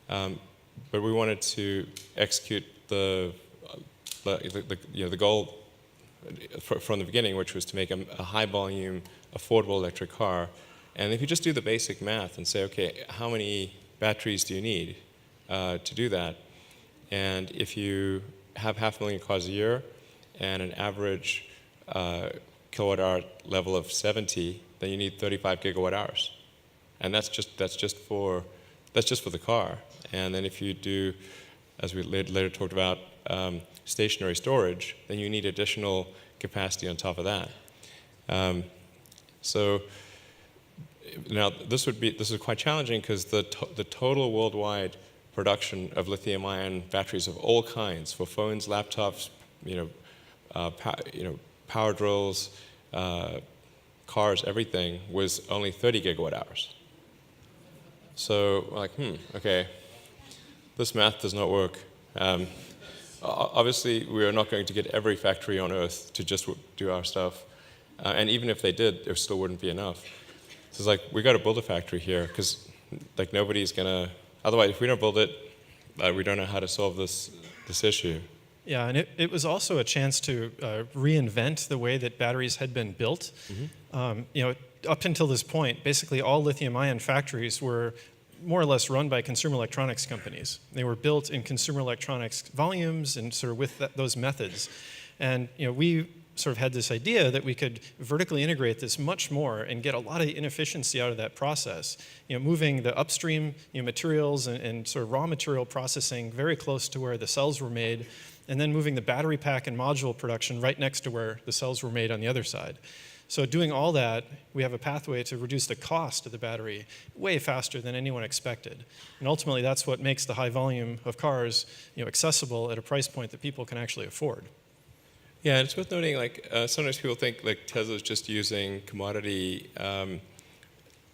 But we wanted to execute the goal from the beginning, which was to make a high volume, affordable electric car. And if you just do the basic math and say, okay, how many batteries do you need to do that? And if you have 500,000 cars a year and an average kilowatt hour level of 70, then you need 35 gigawatt hours. And that's just for the car. And then if you do, as we later talked about, stationary storage, then you need additional capacity on top of that. So now this is quite challenging because the total worldwide production of lithium-ion batteries of all kinds for phones, laptops, power drills, cars, everything was only 30 gigawatt hours. So we're like, okay, this math does not work. Obviously, we are not going to get every factory on Earth to just do our stuff. And even if they did, there still wouldn't be enough. So it's like, we got to build a factory here because nobody's going to, otherwise, if we don't build it, we don't know how to solve this issue. Yeah, and it was also a chance to reinvent the way that batteries had been built. Mm-hmm. Up until this point, basically all lithium-ion factories were more or less run by consumer electronics companies. They were built in consumer electronics volumes and sort of with those methods. And we sort of had this idea that we could vertically integrate this much more and get a lot of inefficiency out of that process. Moving the upstream materials and sort of raw material processing very close to where the cells were made, and then moving the battery pack and module production right next to where the cells were made on the other side. So doing all that, we have a pathway to reduce the cost of the battery way faster than anyone expected. And ultimately, that's what makes the high volume of cars accessible at a price point that people can actually afford. Yeah, and it's worth noting, sometimes people think Tesla's just using commodity,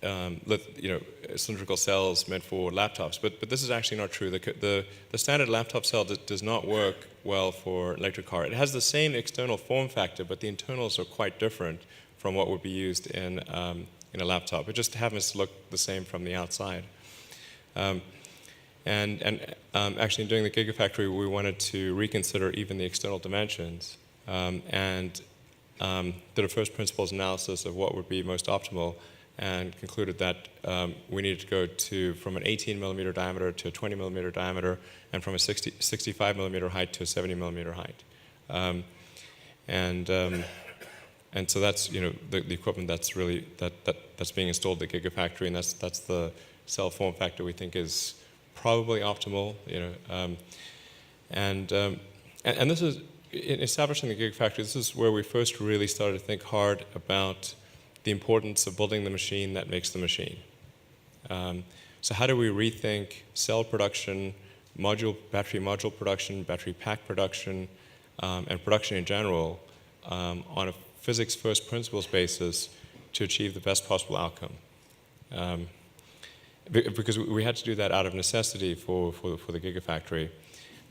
cylindrical cells meant for laptops, but this is actually not true. The standard laptop cell does not work well for an electric car. It has the same external form factor, but the internals are quite different from what would be used in a laptop. It just happens to look the same from the outside. Actually, in doing the Gigafactory, we wanted to reconsider even the external dimensions and did a first principles analysis of what would be most optimal and concluded that we needed to go from an 18 millimeter diameter to a 20 millimeter diameter and from a 65 millimeter height to a 70 millimeter height. And so that's the equipment that's really that's being installed at the Gigafactory, and that's the cell form factor we think is probably optimal. And this is in establishing the Gigafactory, this is where we first really started to think hard about the importance of building the machine that makes the machine. So how do we rethink cell production, battery module production, battery pack production, and production in general on a physics first principles basis to achieve the best possible outcome? Because we had to do that out of necessity for the Gigafactory.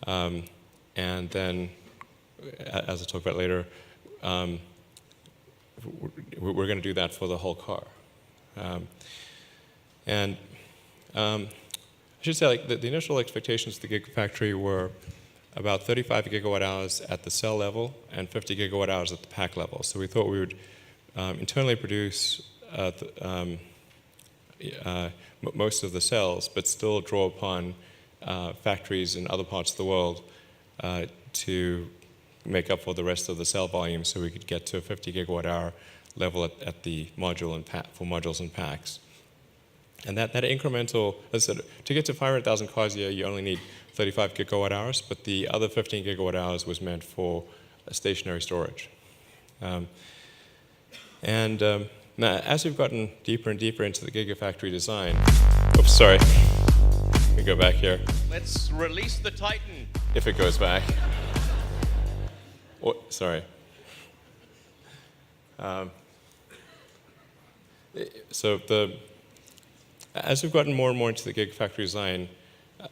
And then, as I'll talk about later, we're going to do that for the whole car. I should say, like, the initial expectations of the Gigafactory were about 35 gigawatt hours at the cell level and 50 gigawatt hours at the pack level. So we thought we would internally produce most of the cells, but still draw upon factories in other parts of the world to make up for the rest of the cell volume, so we could get to a 50 gigawatt hour level at the module and for modules and packs. And that incremental, as I said, to get to 500,000 cars a year, you only need 35 gigawatt hours, but the other 15 gigawatt hours was meant for stationary storage. Now, as we've gotten deeper and deeper into the Gigafactory design, oops, sorry, let me go back here. Let's release the Titan. If it goes back. Oh, sorry. As we've gotten more and more into the Gigafactory design,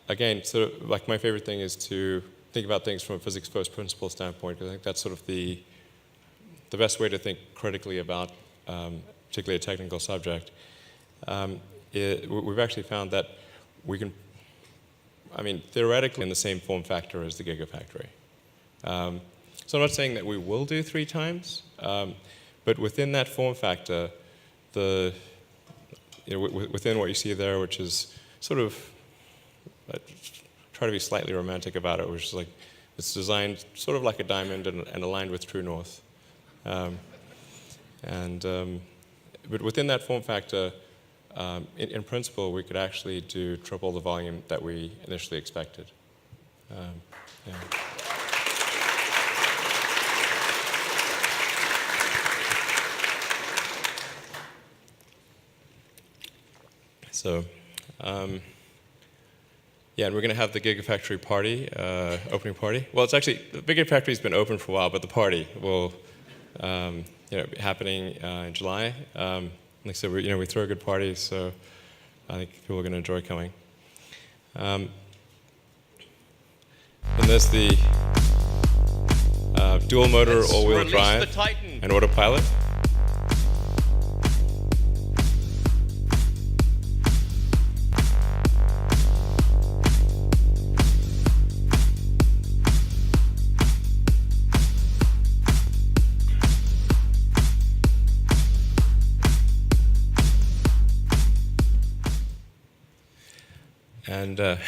again, sort of like my favorite thing is to think about things from a physics first principle standpoint, because I think that's sort of the best way to think critically about particularly a technical subject. We've actually found that we can, theoretically in the same form factor as the Gigafactory. So I'm not saying that we will do 3 times, but within that form factor, within what you see there, which is sort of, try to be slightly romantic about it, which is like, it's designed sort of like a diamond and aligned with true north. But within that form factor, in principle, we could actually do triple the volume that we initially expected. Yeah. So, yeah, and we're going to have the Gigafactory party, opening party. Well, it's actually, the Gigafactory's been open for a while, but the party will be happening in July. Like I said, we throw a good party, so I think people are going to enjoy coming. And there's the dual motor all-wheel drive and autopilot. And this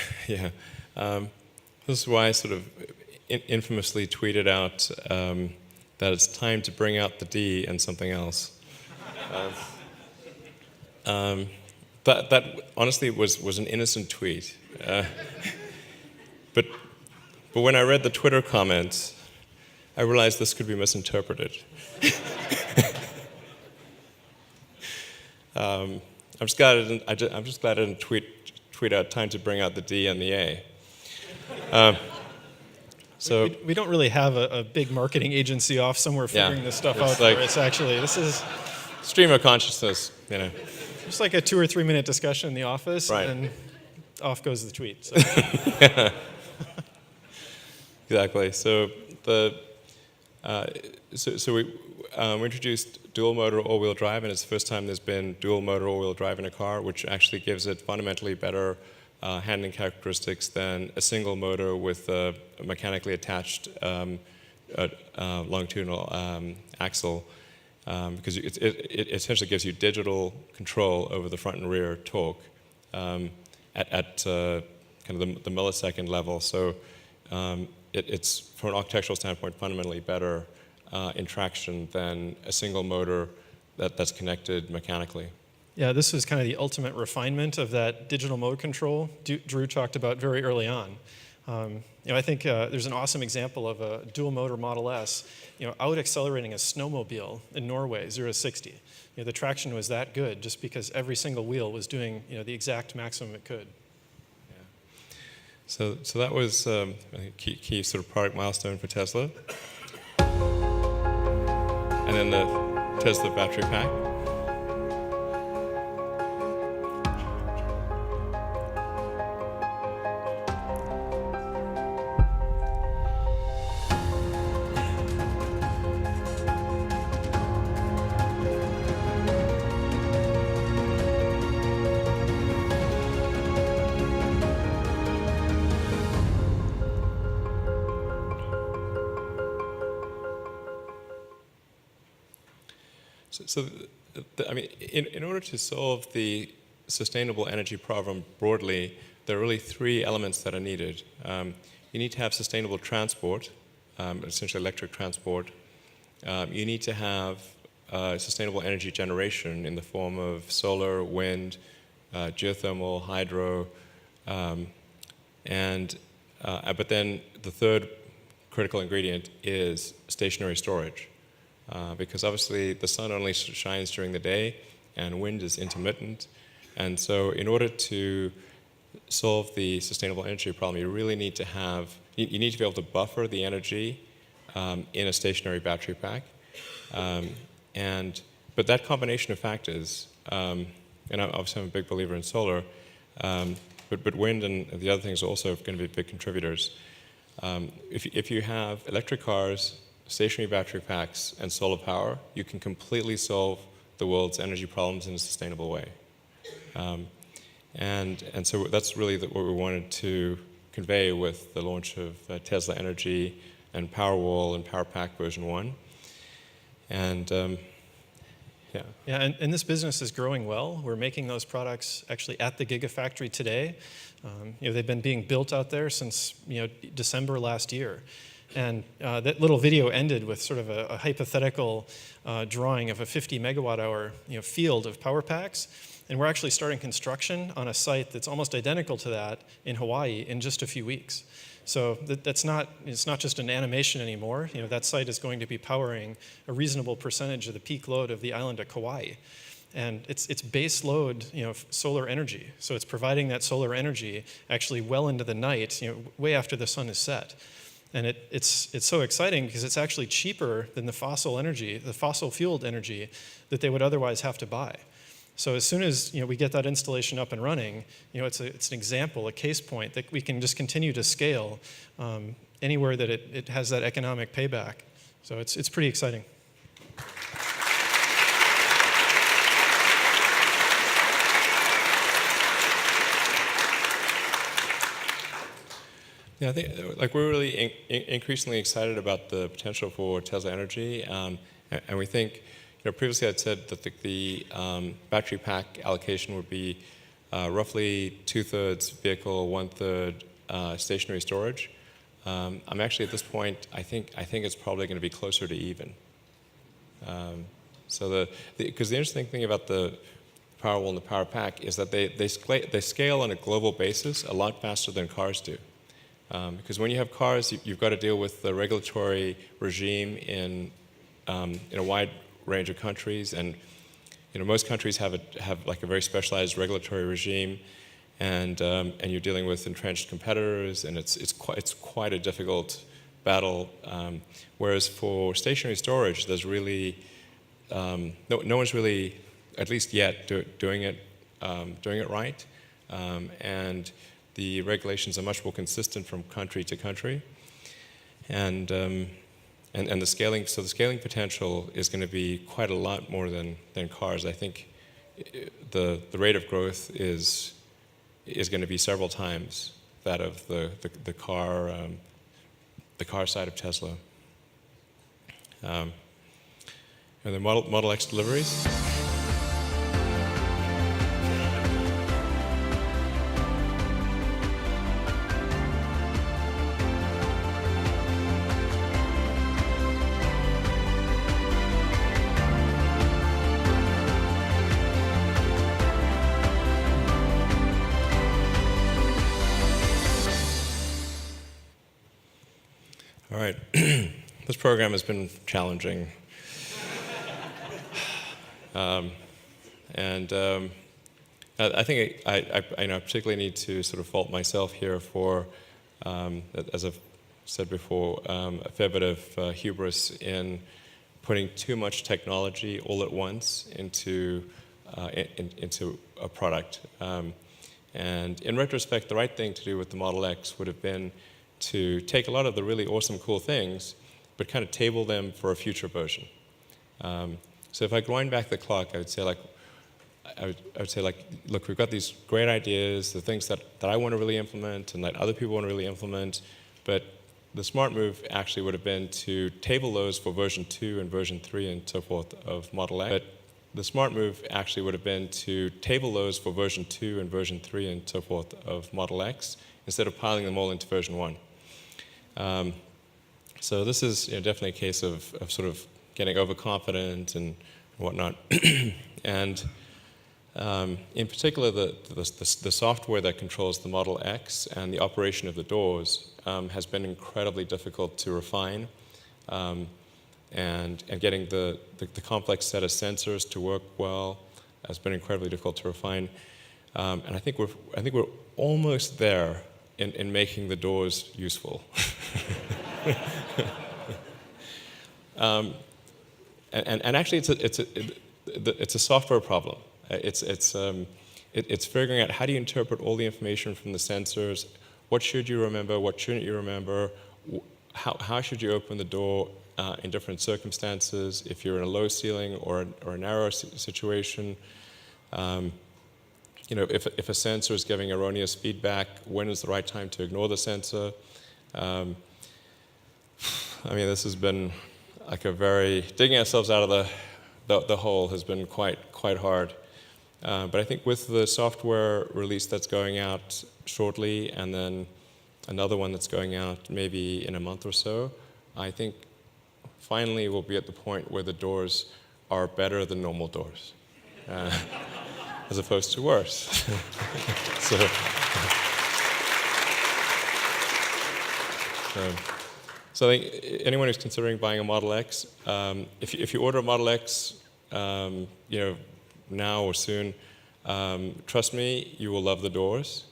is why I sort of infamously tweeted out that it's time to bring out the D and something else. That honestly was an innocent tweet. But when I read the Twitter comments, I realized this could be misinterpreted. I'm just glad I didn't tweet out time to bring out the D and the A. So we don't really have a big marketing agency off somewhere figuring this stuff out. Like, it's actually, this is stream of consciousness, Just like a 2 or 3 minute discussion in the office, right. And off goes the tweet. So. Exactly. So we introduced dual motor all-wheel drive, and it's the first time there's been dual motor all-wheel drive in a car, which actually gives it fundamentally better handling characteristics than a single motor with a mechanically attached longitudinal axle, because it essentially gives you digital control over the front and rear torque at kind of the millisecond level. So it's, from an architectural standpoint, fundamentally better in traction than a single motor that's connected mechanically. Yeah, this was kind of the ultimate refinement of that digital mode control Drew talked about very early on. I think there's an awesome example of a dual motor Model S, out accelerating a snowmobile in Norway, 0 to 60. The traction was that good just because every single wheel was doing, the exact maximum it could. So that was I think key sort of product milestone for Tesla. And then the Tesla battery pack. I mean, in order to solve the sustainable energy problem broadly, there are really three elements that are needed. You need to have sustainable transport, essentially electric transport. You need to have sustainable energy generation in the form of solar, wind, geothermal, hydro, but then the third critical ingredient is stationary storage. Because obviously the sun only shines during the day and wind is intermittent. And so in order to solve the sustainable energy problem, you really need to you need to be able to buffer the energy in a stationary battery pack. But that combination of factors, and obviously I'm a big believer in solar, but wind and the other things are also going to be big contributors. If you have electric cars, stationary battery packs, and solar power, you can completely solve the world's energy problems in a sustainable way. And so that's really what we wanted to convey with the launch of Tesla Energy and Powerwall and Powerpack version 1. And and this business is growing well. We're making those products actually at the Gigafactory today. They've been being built out there since December last year. And that little video ended with sort of a hypothetical drawing of a 50 megawatt hour field of power packs. And we're actually starting construction on a site that's almost identical to that in Hawaii in just a few weeks. So it's not just an animation anymore. That site is going to be powering a reasonable percentage of the peak load of the island of Kauai. And it's base load, solar energy. So it's providing that solar energy actually well into the night, way after the sun is set. And it's so exciting because it's actually cheaper than the fossil fueled energy that they would otherwise have to buy. So as soon as we get that installation up and running, it's an example, a case point that we can just continue to scale anywhere that it has that economic payback. So it's pretty exciting. Yeah, I think we're really increasingly excited about the potential for Tesla Energy, and we think, previously I'd said that the battery pack allocation would be roughly 2/3 vehicle, 1/3 stationary storage. I'm actually at this point, I think it's probably going to be closer to even. Because the interesting thing about the Powerwall and the Powerpack is that they scale on a global basis a lot faster than cars do. Because when you have cars, you've got to deal with the regulatory regime in a wide range of countries, and most countries have like a very specialized regulatory regime, and you're dealing with entrenched competitors, and it's quite a difficult battle. Whereas for stationary storage, there's really no one's really, at least yet, doing it right, and the regulations are much more consistent from country to country, and the scaling. So the scaling potential is going to be quite a lot more than cars. I think the rate of growth is going to be several times that of the car side of Tesla. And the Model X deliveries. this program has been challenging. I think I particularly need to sort of fault myself here for, as I've said before, a fair bit of hubris in putting too much technology all at once into a product. And in retrospect, the right thing to do with the Model X would have been to take a lot of the really awesome, cool things, but kind of table them for a future version. So if I wind back the clock, I would say look, we've got these great ideas, the things that I want to really implement and that other people want to really implement, but the smart move actually would have been to table those for version 2 and version 3 and so forth of Model X. But the smart move actually would have been to table those for version 2 and version 3 and so forth of Model X instead of piling them all into version 1. So this is definitely a case of sort of getting overconfident and whatnot. And in particular, the software that controls the Model X and the operation of the doors has been incredibly difficult to refine. And getting the complex set of sensors to work well has been incredibly difficult to refine. And I think we're almost there in making the doors useful. And actually, it's a software problem. It's figuring out how do you interpret all the information from the sensors. What should you remember? What shouldn't you remember? How should you open the door in different circumstances? If you're in a low ceiling or a narrow situation, if a sensor is giving erroneous feedback, when is the right time to ignore the sensor? This has been like digging ourselves out of the hole has been quite hard. But I think with the software release that's going out shortly, and then another one that's going out maybe in a month or so, I think finally we'll be at the point where the doors are better than normal doors, as opposed to worse. So I think anyone who's considering buying a Model X, if you order a Model X, now or soon, trust me, you will love the doors,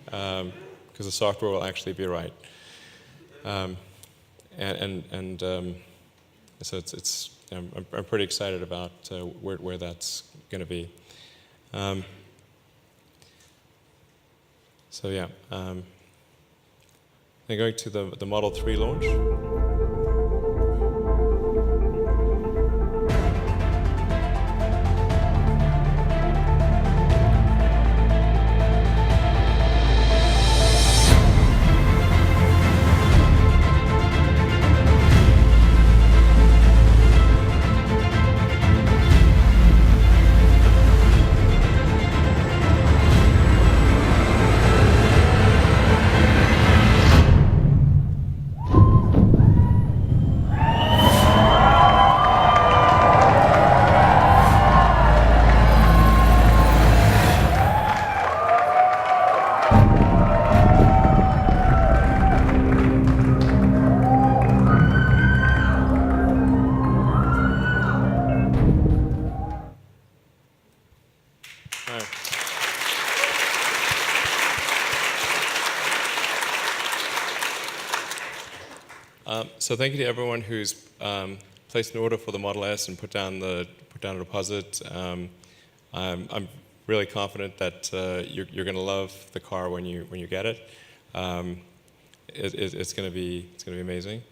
because the software will actually be right. So I'm pretty excited about where that's going to be. Then going to the Model 3 launch. So thank you to everyone who's placed an order for the Model S and put down a deposit. I'm really confident that you're going to love the car when you get it. It's going to be amazing.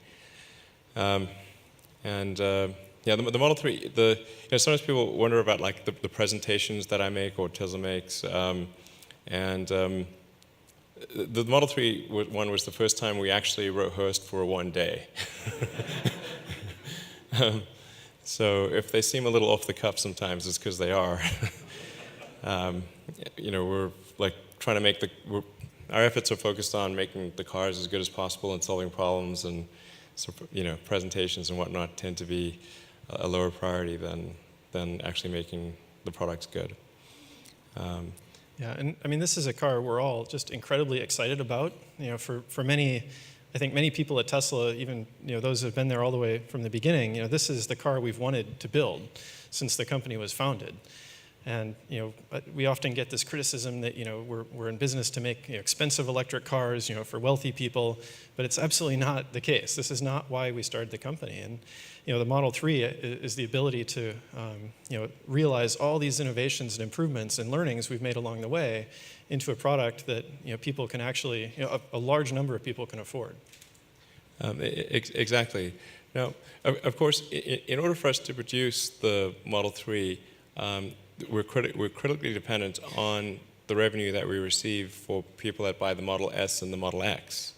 The Model 3. Sometimes people wonder about like the presentations that I make or Tesla makes, the Model 3 one was the first time we actually rehearsed for one day. So if they seem a little off the cuff sometimes, it's because they are. We're like trying to make our efforts are focused on making the cars as good as possible and solving problems, and so, presentations and whatnot tend to be a lower priority than actually making the products good. Yeah, and this is a car we're all just incredibly excited about. For many I think many people at Tesla, even those who have been there all the way from the beginning, this is the car we've wanted to build since the company was founded. And we often get this criticism that we're in business to make expensive electric cars for wealthy people, but it's absolutely not the case. This is not why we started the company. And the Model 3 is the ability to realize all these innovations and improvements and learnings we've made along the way into a product that people can actually, a large number of people can afford. Exactly. Now, of course, in order for us to produce the Model 3, we're critically dependent on the revenue that we receive for people that buy the Model S and the Model X.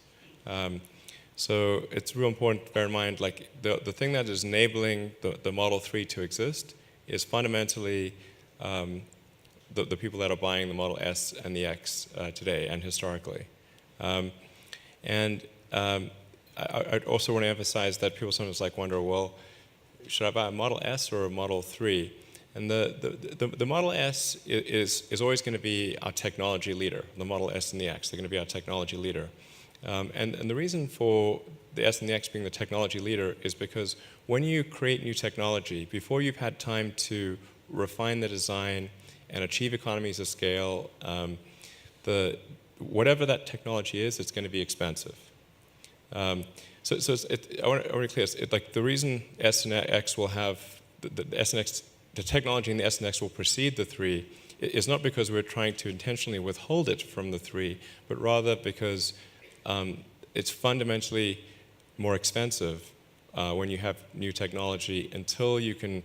So it's real important to bear in mind, like the thing that is enabling the Model 3 to exist is fundamentally the people that are buying the Model S and the X today and historically. I also want to emphasize that people sometimes wonder, well, should I buy a Model S or a Model 3? And the Model S is always going to be our technology leader. The Model S and the X, they're going to be our technology leader. And the reason for the S and the X being the technology leader is because when you create new technology, before you've had time to refine the design and achieve economies of scale, whatever that technology is, it's going to be expensive. I want to be clear. The reason S and X will have the S and X, the technology in the S and X will precede the 3 is not because we're trying to intentionally withhold it from the 3, but rather because it's fundamentally more expensive when you have new technology until you can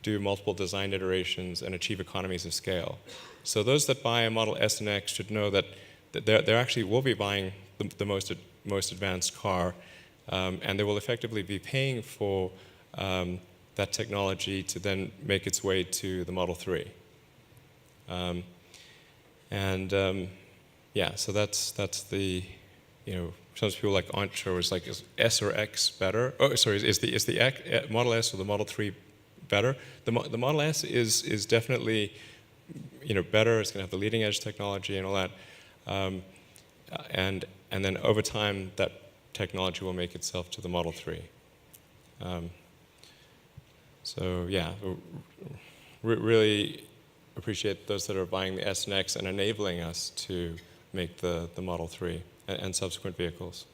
do multiple design iterations and achieve economies of scale. So those that buy a Model S and X should know that they actually will be buying the most advanced car, and they will effectively be paying for that technology to then make its way to the Model 3. So that's the, some people aren't sure, is S or X better? Oh, sorry, is the Model S or the Model 3 better? The Model S is definitely, better. It's going to have the leading edge technology and all that. And then over time, that technology will make itself to the Model 3. Really appreciate those that are buying the S and X and enabling us to make the Model 3 and subsequent vehicles.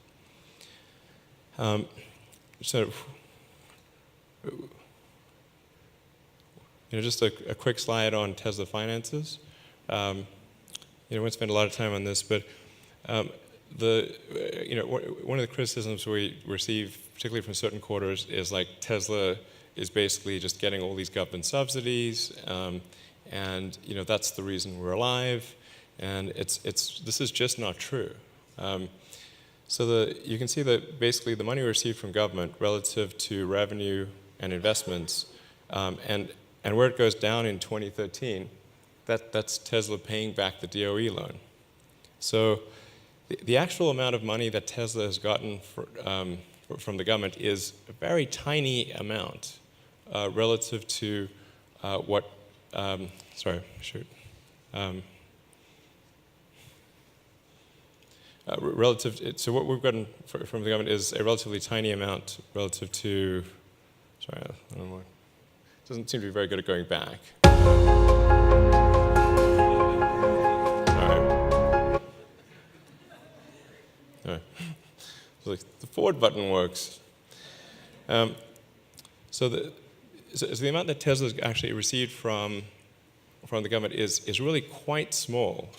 Just a quick slide on Tesla finances. I won't spend a lot of time on this, but one of the criticisms we receive, particularly from certain quarters, is Tesla is basically just getting all these government subsidies, and that's the reason we're alive, and this is just not true. You can see that basically the money we receive from government relative to revenue and investments, and where it goes down in 2013, that's Tesla paying back the DOE loan. So the actual amount of money that Tesla has gotten from the government is a very tiny amount relative to what, so what we've gotten from the government is a relatively tiny amount relative to, I don't know, it doesn't seem to be very good at going back. So the forward button works. So the amount that Tesla's actually received from the government is really quite small,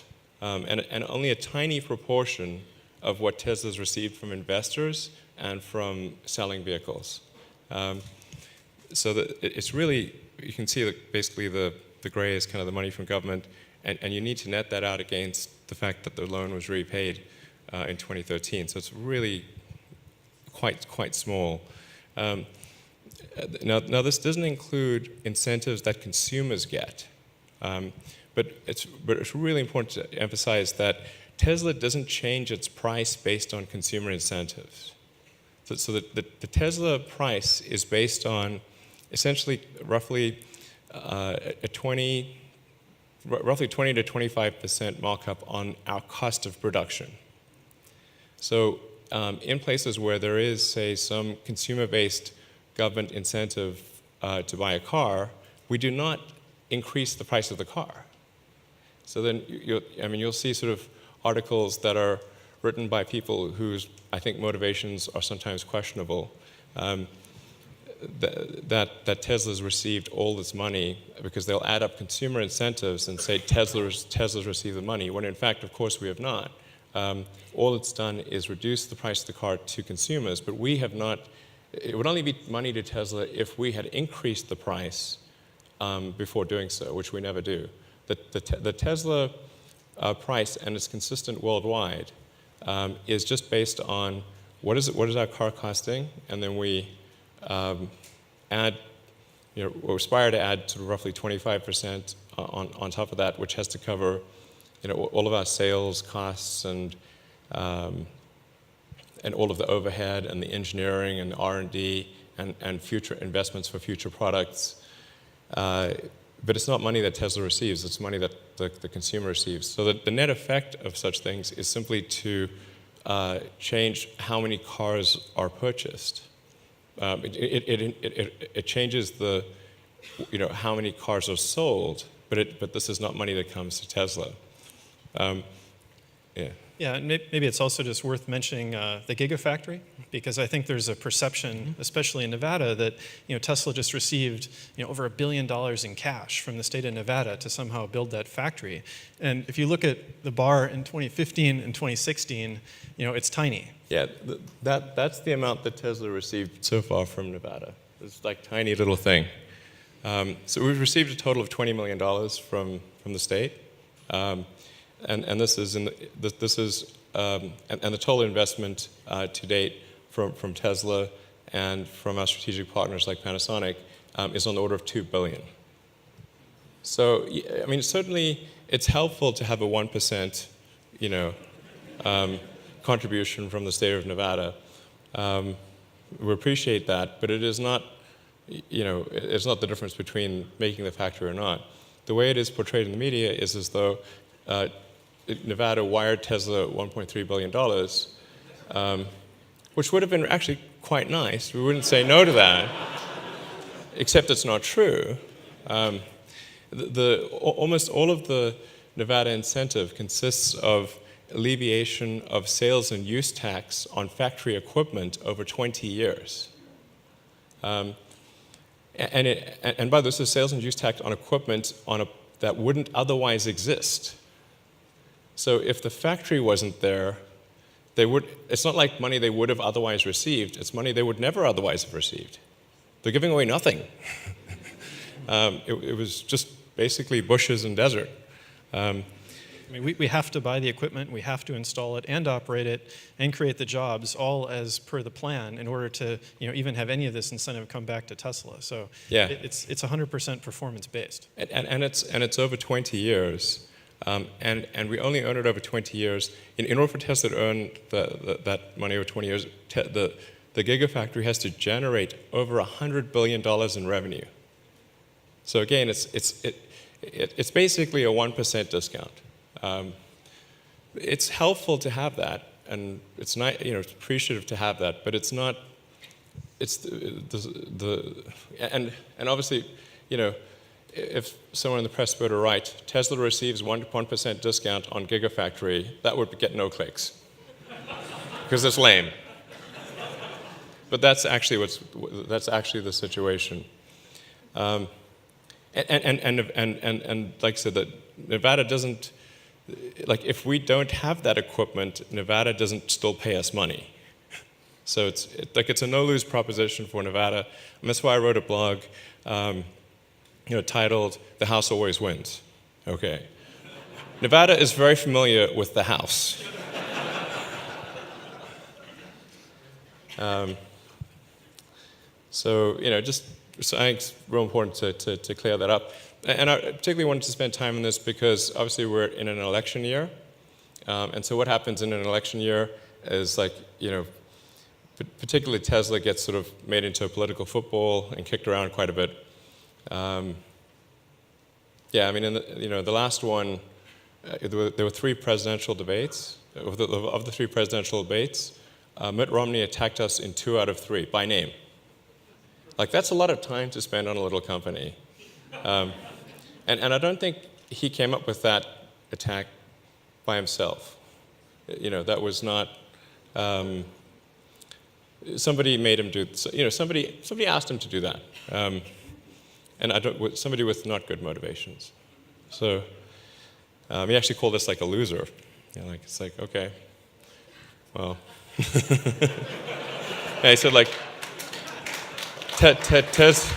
and only a tiny proportion of what Tesla's received from investors and from selling vehicles. It's really, you can see that basically the gray is kind of the money from government, and you need to net that out against the fact that the loan was repaid in 2013. So it's really quite small. Now this doesn't include incentives that consumers get, but it's really important to emphasize that Tesla doesn't change its price based on consumer incentives. So the Tesla price is based on essentially roughly 20 to 25% markup on our cost of production. So in places where there is, say, some consumer-based government incentive to buy a car, we do not increase the price of the car. So then, you'll see sort of articles that are written by people whose, I think, motivations are sometimes questionable, that Tesla's received all this money because they'll add up consumer incentives and say Tesla's received the money, when in fact, of course, we have not. All it's done is reduce the price of the car to consumers, but we have not. It would only be money to Tesla if we had increased the price before doing so, which we never do. The Tesla price, and it's consistent worldwide, is just based on what is our car costing, and then we add, we aspire to add sort of roughly 25% on top of that, which has to cover, all of our sales costs and all of the overhead and the engineering and the R&D and future investments for future products. But it's not money that Tesla receives, it's money that the consumer receives. So the net effect of such things is simply to change how many cars are purchased. It changes the, how many cars are sold, but this is not money that comes to Tesla. Yeah. Yeah, and maybe it's also just worth mentioning the Gigafactory, because I think there's a perception, especially in Nevada, that Tesla just received over $1 billion in cash from the state of Nevada to somehow build that factory. And if you look at the bar in 2015 and 2016, it's tiny. Yeah, that's the amount that Tesla received so far from Nevada. It's like a tiny little thing. So we've received a total of $20 million from the state. And this is and the total investment to date from Tesla and from our strategic partners like Panasonic is on the order of $2 billion. So certainly it's helpful to have a 1% contribution from the state of Nevada. We appreciate that, but it is not it's not the difference between making the factory or not. The way it is portrayed in the media is as though Nevada wired Tesla $1.3 billion, which would have been actually quite nice. We wouldn't say no to that, except it's not true. Almost all of the Nevada incentive consists of alleviation of sales and use tax on factory equipment over 20 years. And by this is sales and use tax on equipment that wouldn't otherwise exist. So if the factory wasn't there, it's not like money they would have otherwise received, it's money they would never otherwise have received. They're giving away nothing. It was just basically bushes and desert. We have to buy the equipment, we have to install it and operate it and create the jobs all as per the plan in order to even have any of this incentive come back to Tesla. So yeah. It's 100% performance based. And it's over 20 years. And we only earn it over 20 years. In order for Tesla to earn that money over 20 years, the Gigafactory has to generate over $100 billion in revenue. So again, it's basically a 1% discount. It's helpful to have that, and it's not, it's appreciative to have that, but it's not. It's and obviously, if someone in the press were to write, Tesla receives 1% discount on Gigafactory, that would get no clicks, because it's lame. But that's actually the situation. And like I said, that Nevada doesn't, if we don't have that equipment, Nevada doesn't still pay us money. So it's a no-lose proposition for Nevada, and that's why I wrote a blog, titled "The House Always Wins." Okay, Nevada is very familiar with the House. So I think it's real important to clear that up. And I particularly wanted to spend time on this because obviously we're in an election year, and so what happens in an election year is particularly Tesla gets sort of made into a political football and kicked around quite a bit. In the last one, there were 3 presidential debates. Of the 3 presidential debates, Mitt Romney attacked us in 2 out of 3 by name. Like, that's a lot of time to spend on a little company. And I don't think he came up with that attack by himself. You know, that was not, somebody made him do, you know, somebody asked him to do that. And somebody with not good motivations. So he actually called us like a loser. You know, like, it's like, okay, well. Yeah, he said like, Tesla's,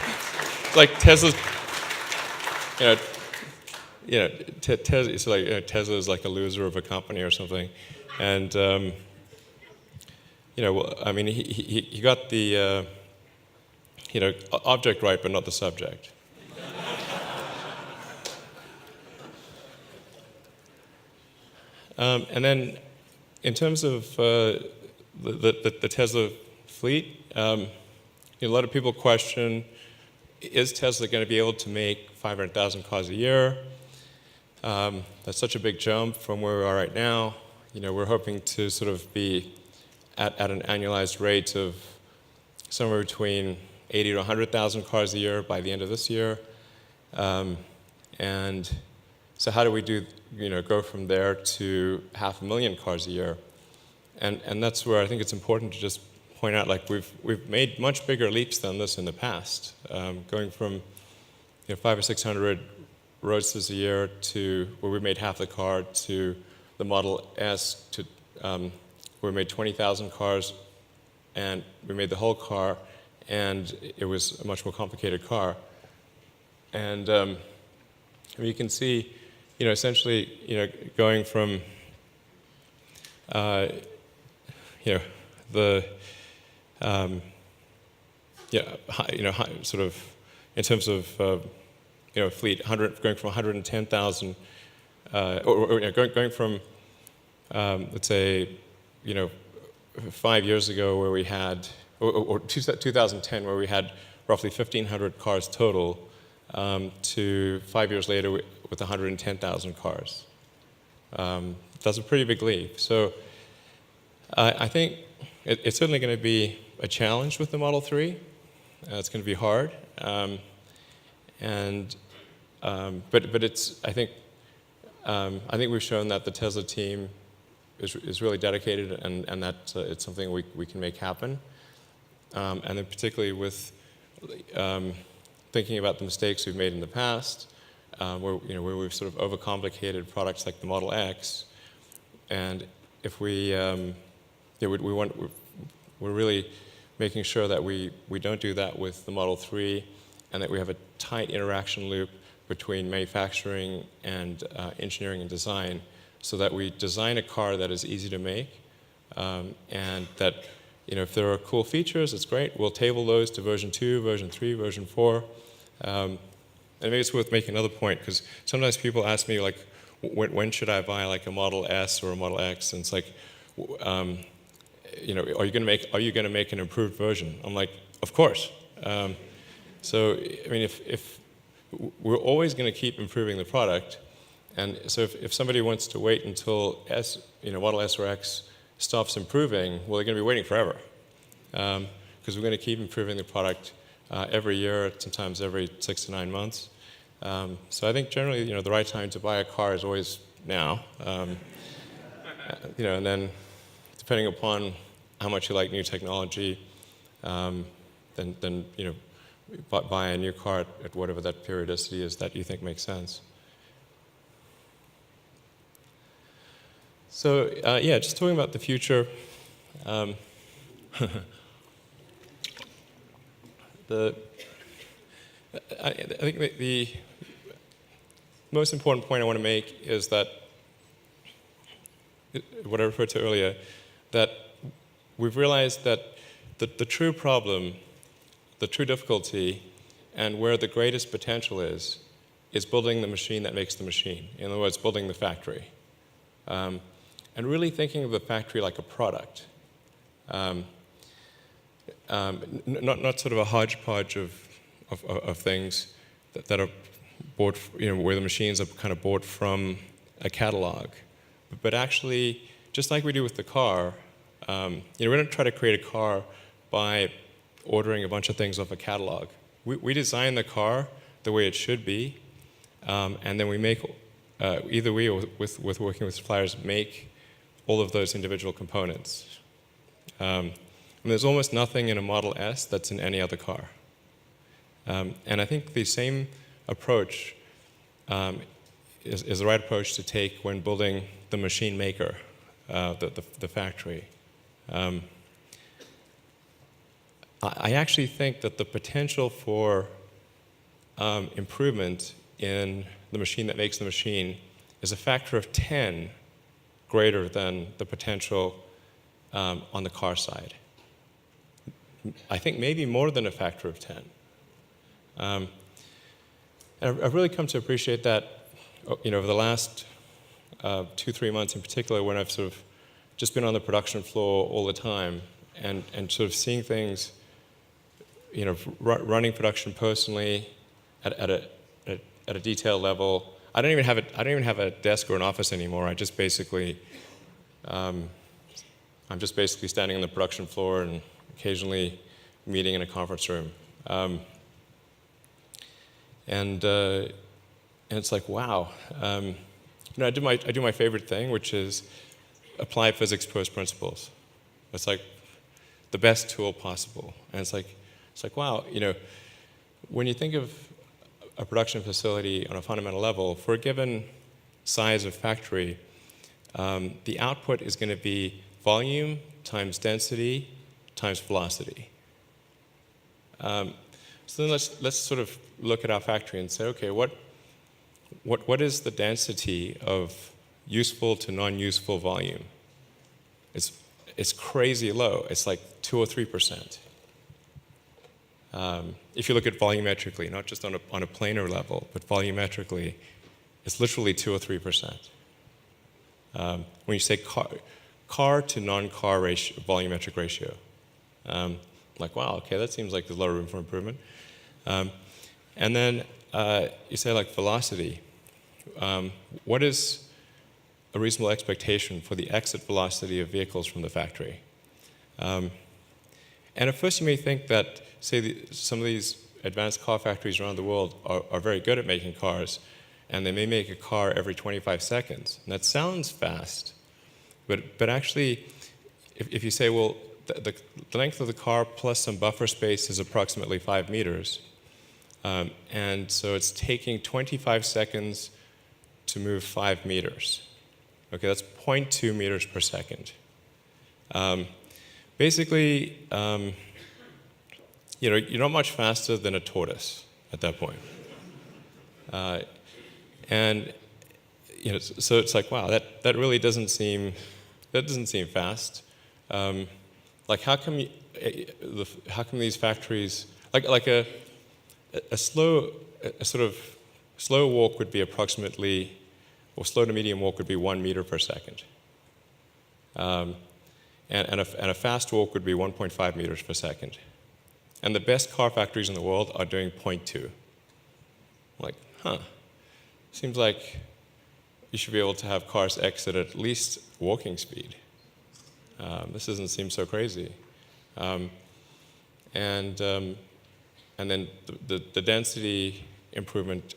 Tesla, like, Tesla is like a loser of a company or something, and I mean, he got the object right, but not the subject. And then, in terms of the Tesla fleet, a lot of people question, is Tesla going to be able to make 500,000 cars a year? That's such a big jump from where we are right now. You know, we're hoping to sort of be at an annualized rate of somewhere between 80 to 100,000 cars a year by the end of this year. And so how do we go from there to 500,000 cars a year? And that's where I think it's important to just point out, like, we've made much bigger leaps than this in the past, going from 500 or 600 Roadsters a year to where we made half the car, to the Model S, to where we made 20,000 cars, and we made the whole car, and it was a much more complicated car. And you can see, essentially, going from sort of in terms of fleet, going from 110,000, going from let's say 5 years ago where we had, or 2010 where we had roughly 1,500 cars total, to 5 years later with 110,000 cars. That's a pretty big leap. So I think it's certainly going to be a challenge with the Model 3. It's going to be hard, but it's, I think we've shown that the Tesla team is really dedicated, and that it's something we can make happen. And then particularly with thinking about the mistakes we've made in the past, where we've sort of overcomplicated products like the Model X, and if we're really making sure that we don't do that with the Model 3, and that we have a tight interaction loop between manufacturing and engineering and design, so that we design a car that is easy to make, and that if there are cool features, it's great. We'll table those to version 2, version 3, version 4. And maybe it's worth making another point, because sometimes people ask me, like, when should I buy like a Model S or a Model X? And it's like, are you going to make an improved version? I'm like, of course. So I mean, if we're always going to keep improving the product, and so if somebody wants to wait until Model S or X stops improving, well, they're going to be waiting forever, because we're going to keep improving the product every year, sometimes every 6 to 9 months. So I think generally, the right time to buy a car is always now. And then depending upon how much you like new technology, then buy a new car at whatever that periodicity is that you think makes sense. So just talking about the future. I think the most important point I want to make is that, what I referred to earlier, that we've realized that the true problem, the true difficulty, and where the greatest potential is building the machine that makes the machine. In other words, building the factory. And really thinking of the factory like a product. Not sort of a hodgepodge of things that are bought, where the machines are kind of bought from a catalog. But actually, just like we do with the car, we don't try to create a car by ordering a bunch of things off a catalog. We design the car the way it should be, and then we make, either we or with working with suppliers, make all of those individual components. And there's almost nothing in a Model S that's in any other car. And I think the same approach is the right approach to take when building the machine maker, the factory. I actually think that the potential for improvement in the machine that makes the machine is a factor of 10 greater than the potential on the car side. I think maybe more than a factor of 10. And I've really come to appreciate that, over the last 2-3 months in particular, when I've sort of just been on the production floor all the time and sort of seeing things, running production personally at a detail level. I don't even have a desk or an office anymore. I'm just basically standing on the production floor and occasionally meeting in a conference room. And it's like, wow. I do my favorite thing, which is apply physics first principles. It's like the best tool possible. And it's like, wow, when you think of a production facility on a fundamental level, for a given size of factory, the output is going to be volume times density times velocity. So then let's sort of look at our factory and say, okay, what is the density of useful to non-useful volume? It's crazy low. It's like 2 or 3%. If you look at volumetrically, not just on a planar level, but volumetrically, it's literally 2 or 3%. When you say car to non-car ratio, volumetric ratio, like, wow, okay, that seems like there's a lot of room for improvement. And then you say, like, velocity. What is a reasonable expectation for the exit velocity of vehicles from the factory? And at first you may think that, say, some of these advanced car factories around the world are very good at making cars, and they may make a car every 25 seconds. And that sounds fast, but actually, if you say, well, the length of the car plus some buffer space is approximately 5 meters, and so it's taking 25 seconds to move 5 meters. Okay, that's 0.2 meters per second. Basically, you're not much faster than a tortoise at that point. And so it's like, wow, that really doesn't seem fast. Like, how come these factories, like a sort of slow walk would be approximately, or slow to medium walk would be 1 meter per second. And a fast walk would be 1.5 meters per second. And the best car factories in the world are doing 0.2. Like, seems like you should be able to have cars exit at least walking speed. This doesn't seem so crazy. And then the density improvement,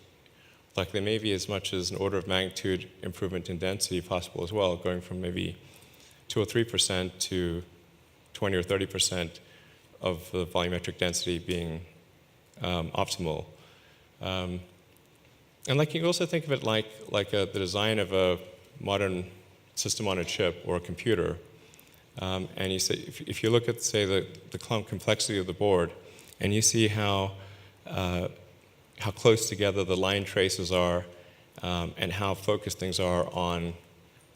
like, there may be as much as an order of magnitude improvement in density possible as well, going from maybe 2 or 3% to 20 or 30% of the volumetric density being optimal. And like, you can also think of it like the design of a modern system on a chip or a computer. And you say, if you look at, say, the complexity of the board, and you see how close together the line traces are, and how focused things are on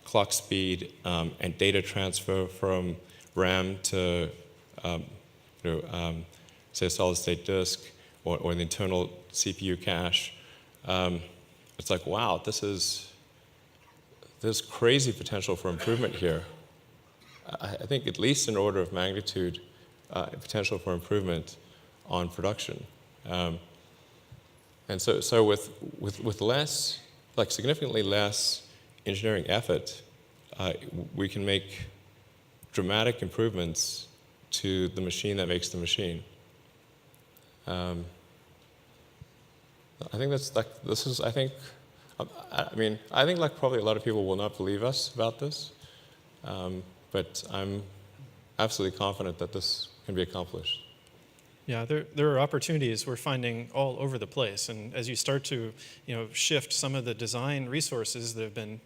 clock speed and data transfer from RAM to, say, a solid-state disk or the internal CPU cache. It's like, wow, there's crazy potential for improvement here. I think at least an order of magnitude potential for improvement on production. And so with less, like, significantly less engineering effort, we can make dramatic improvements to the machine that makes the machine. I think that's like, this is, I think like probably a lot of people will not believe us about this, but I'm absolutely confident that this can be accomplished. Yeah, there are opportunities we're finding all over the place, and as you start to, shift some of the design resources that have been,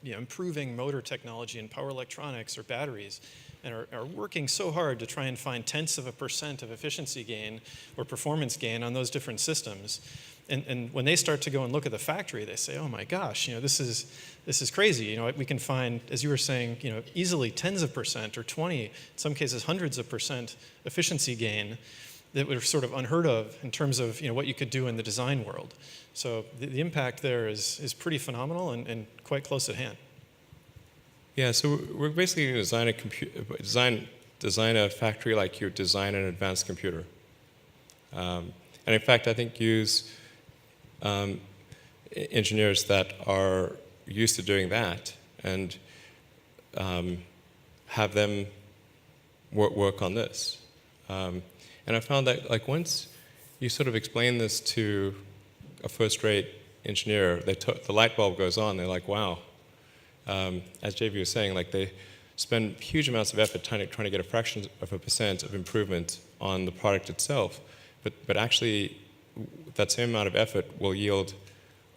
improving motor technology and power electronics or batteries, and are working so hard to try and find 0.1% of efficiency gain or performance gain on those different systems. And when they start to go and look at the factory, they say, "Oh my gosh, this is crazy." We can find, as you were saying, easily 10% or 20, in some cases hundreds of percent efficiency gain that were sort of unheard of in terms of what you could do in the design world. So the impact there is pretty phenomenal and quite close at hand. Yeah, so we're basically going to design a factory like you design an advanced computer. And in fact, I think use engineers that are used to doing that and have them work on this. And I found that once you sort of explain this to a first-rate engineer, the light bulb goes on. They're like, wow. As JV was saying, they spend huge amounts of effort trying to get a fraction of a percent of improvement on the product itself. But actually, that same amount of effort will yield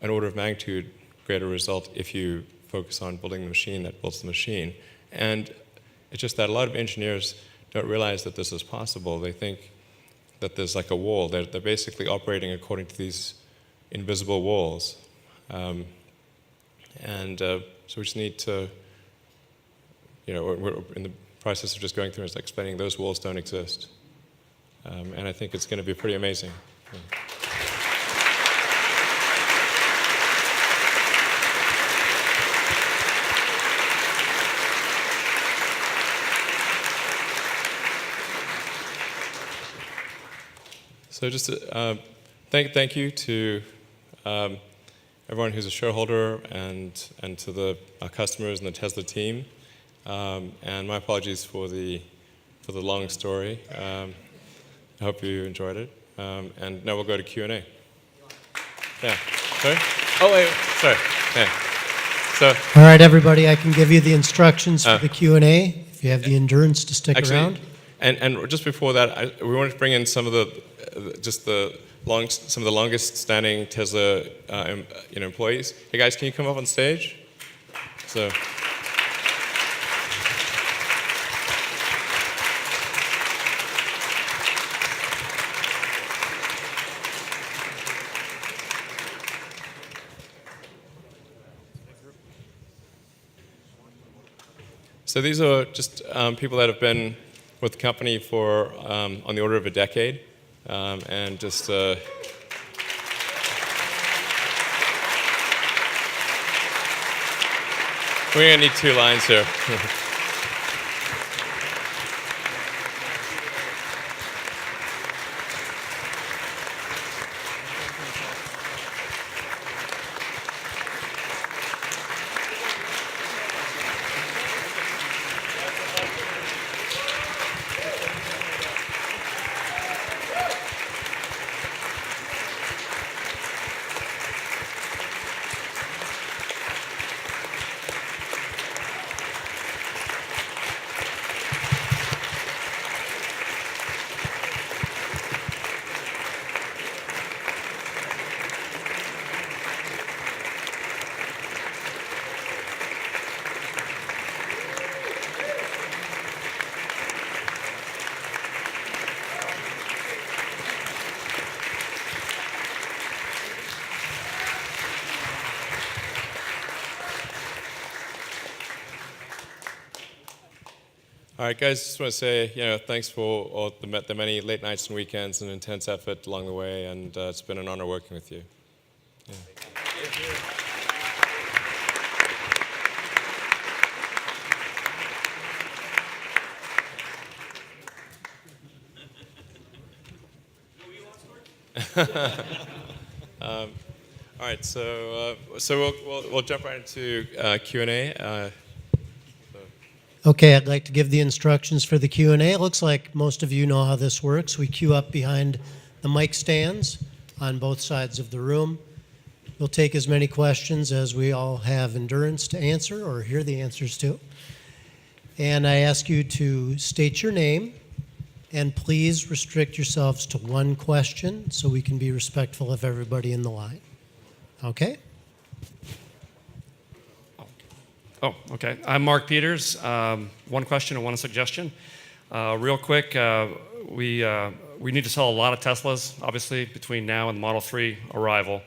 an order of magnitude greater result if you focus on building the machine that builds the machine. And it's just that a lot of engineers don't realize that this is possible. They think that there's like a wall. They're basically operating according to these invisible walls. So we just need to, we're in the process of just going through and explaining those walls don't exist. And I think it's going to be pretty amazing. Yeah. So just thank you to everyone who's a shareholder and to our customers and the Tesla team. And my apologies for the long story. I hope you enjoyed it. And now we'll go to Q&A. Yeah. Sorry? Oh, wait. Sorry. Yeah. So. All right, everybody. I can give you the instructions for the Q&A if you have the endurance to stick around. And just before that, we wanted to bring in some of the longest standing Tesla employees. Hey guys, can you come up on stage? So these are just people that have been with the company for on the order of a decade. And just we're going to need 2 lines here. All right, guys, just want to say, thanks for all the many late nights and weekends and intense effort along the way, and it's been an honor working with you. Yeah. All right, so we'll jump right into Q&A. Okay, I'd like to give the instructions for the Q&A. It looks like most of you know how this works. We queue up behind the mic stands on both sides of the room. We'll take as many questions as we all have endurance to answer or hear the answers to. And I ask you to state your name, and please restrict yourselves to one question so we can be respectful of everybody in the line. Okay? Oh, okay. I'm Mark Peters. One question and one suggestion. Real quick, we need to sell a lot of Teslas, obviously, between now and the Model 3 arrival.